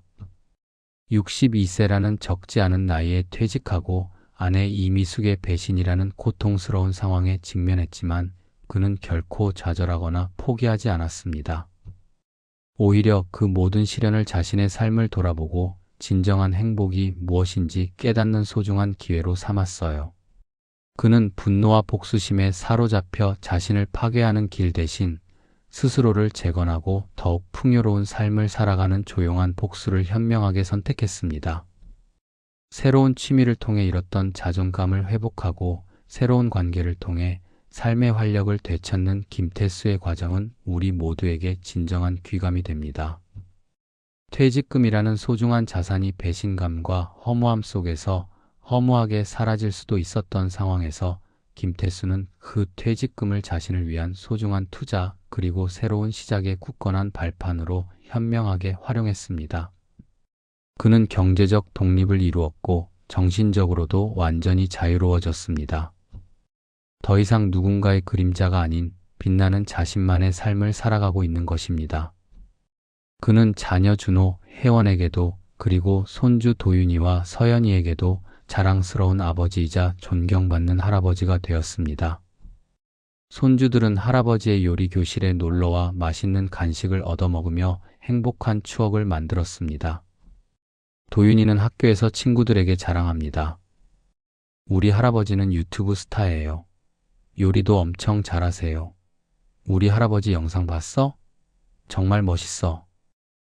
62세라는 적지 않은 나이에 퇴직하고 아내 이미숙의 배신이라는 고통스러운 상황에 직면했지만 그는 결코 좌절하거나 포기하지 않았습니다. 오히려 그 모든 시련을 자신의 삶을 돌아보고 진정한 행복이 무엇인지 깨닫는 소중한 기회로 삼았어요. 그는 분노와 복수심에 사로잡혀 자신을 파괴하는 길 대신 스스로를 재건하고 더욱 풍요로운 삶을 살아가는 조용한 복수를 현명하게 선택했습니다. 새로운 취미를 통해 잃었던 자존감을 회복하고 새로운 관계를 통해 삶의 활력을 되찾는 김태수의 과정은 우리 모두에게 진정한 귀감이 됩니다. 퇴직금이라는 소중한 자산이 배신감과 허무함 속에서 허무하게 사라질 수도 있었던 상황에서 김태수는 그 퇴직금을 자신을 위한 소중한 투자 그리고 새로운 시작의 굳건한 발판으로 현명하게 활용했습니다. 그는 경제적 독립을 이루었고 정신적으로도 완전히 자유로워졌습니다. 더 이상 누군가의 그림자가 아닌 빛나는 자신만의 삶을 살아가고 있는 것입니다. 그는 자녀 준호, 혜원에게도 그리고 손주 도윤이와 서연이에게도 자랑스러운 아버지이자 존경받는 할아버지가 되었습니다. 손주들은 할아버지의 요리 교실에 놀러와 맛있는 간식을 얻어먹으며 행복한 추억을 만들었습니다. 도윤이는 학교에서 친구들에게 자랑합니다. 우리 할아버지는 유튜브 스타예요. 요리도 엄청 잘하세요. 우리 할아버지 영상 봤어? 정말 멋있어.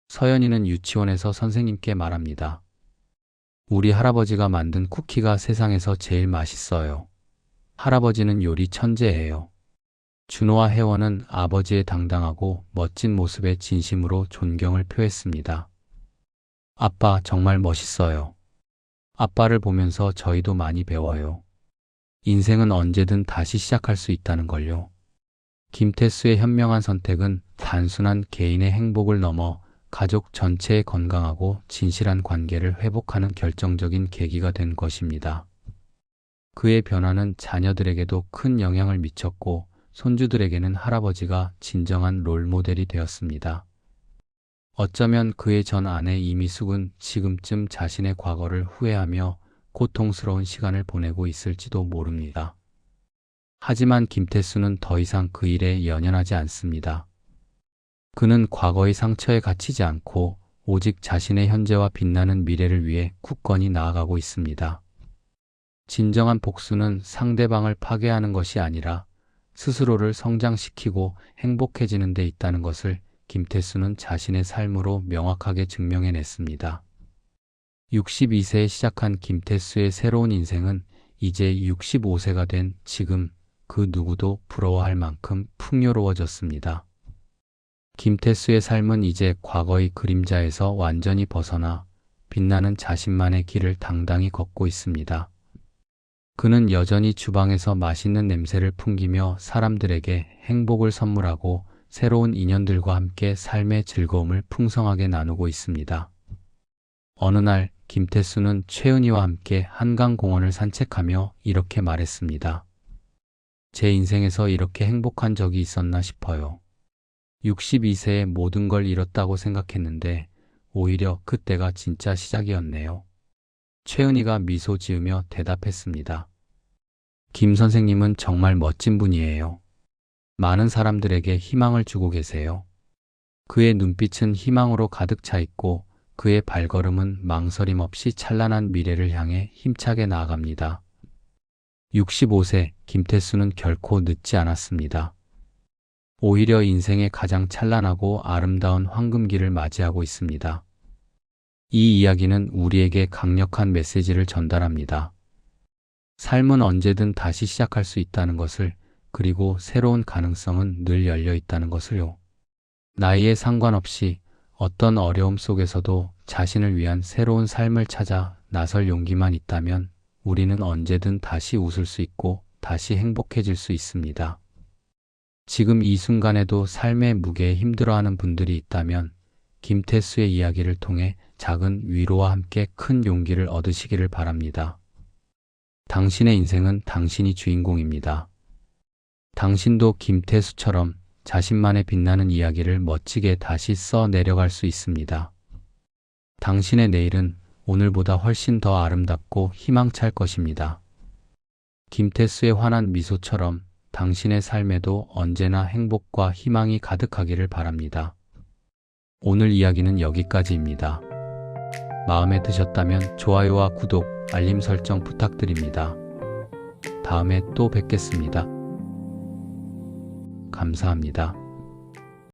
서연이는 유치원에서 선생님께 말합니다. 우리 할아버지가 만든 쿠키가 세상에서 제일 맛있어요. 할아버지는 요리 천재예요. 준호와 혜원은 아버지의 당당하고 멋진 모습에 진심으로 존경을 표했습니다. 아빠 정말 멋있어요. 아빠를 보면서 저희도 많이 배워요. 인생은 언제든 다시 시작할 수 있다는 걸요. 김태수의 현명한 선택은 단순한 개인의 행복을 넘어 가족 전체의 건강하고 진실한 관계를 회복하는 결정적인 계기가 된 것입니다. 그의 변화는 자녀들에게도 큰 영향을 미쳤고 손주들에게는 할아버지가 진정한 롤모델이 되었습니다. 어쩌면 그의 전 아내 이미숙은 지금쯤 자신의 과거를 후회하며 고통스러운 시간을 보내고 있을지도 모릅니다. 하지만 김태수는 더 이상 그 일에 연연하지 않습니다. 그는 과거의 상처에 갇히지 않고 오직 자신의 현재와 빛나는 미래를 위해 굳건히 나아가고 있습니다. 진정한 복수는 상대방을 파괴하는 것이 아니라 스스로를 성장시키고 행복해지는 데 있다는 것을 김태수는 자신의 삶으로 명확하게 증명해냈습니다. 62세에 시작한 김태수의 새로운 인생은 이제 65세가 된 지금 그 누구도 부러워할 만큼 풍요로워졌습니다. 김태수의 삶은 이제 과거의 그림자에서 완전히 벗어나 빛나는 자신만의 길을 당당히 걷고 있습니다. 그는 여전히 주방에서 맛있는 냄새를 풍기며 사람들에게 행복을 선물하고 새로운 인연들과 함께 삶의 즐거움을 풍성하게 나누고 있습니다. 어느 날 김태수는 최은희와 함께 한강공원을 산책하며 이렇게 말했습니다. 제 인생에서 이렇게 행복한 적이 있었나 싶어요. 62세에 모든 걸 잃었다고 생각했는데 오히려 그때가 진짜 시작이었네요. 최은희가 미소 지으며 대답했습니다. 김 선생님은 정말 멋진 분이에요. 많은 사람들에게 희망을 주고 계세요. 그의 눈빛은 희망으로 가득 차 있고 그의 발걸음은 망설임 없이 찬란한 미래를 향해 힘차게 나아갑니다. 65세 김태수는 결코 늦지 않았습니다. 오히려 인생의 가장 찬란하고 아름다운 황금기를 맞이하고 있습니다. 이 이야기는 우리에게 강력한 메시지를 전달합니다. 삶은 언제든 다시 시작할 수 있다는 것을, 그리고 새로운 가능성은 늘 열려 있다는 것을요. 나이에 상관없이 어떤 어려움 속에서도 자신을 위한 새로운 삶을 찾아 나설 용기만 있다면 우리는 언제든 다시 웃을 수 있고 다시 행복해질 수 있습니다. 지금 이 순간에도 삶의 무게에 힘들어하는 분들이 있다면 김태수의 이야기를 통해 작은 위로와 함께 큰 용기를 얻으시기를 바랍니다. 당신의 인생은 당신이 주인공입니다. 당신도 김태수처럼 자신만의 빛나는 이야기를 멋지게 다시 써 내려갈 수 있습니다. 당신의 내일은 오늘보다 훨씬 더 아름답고 희망찰 것입니다. 김태수의 환한 미소처럼 당신의 삶에도 언제나 행복과 희망이 가득하기를 바랍니다. 오늘 이야기는 여기까지입니다. 마음에 드셨다면 좋아요와 구독, 알림 설정 부탁드립니다. 다음에 또 뵙겠습니다. 감사합니다.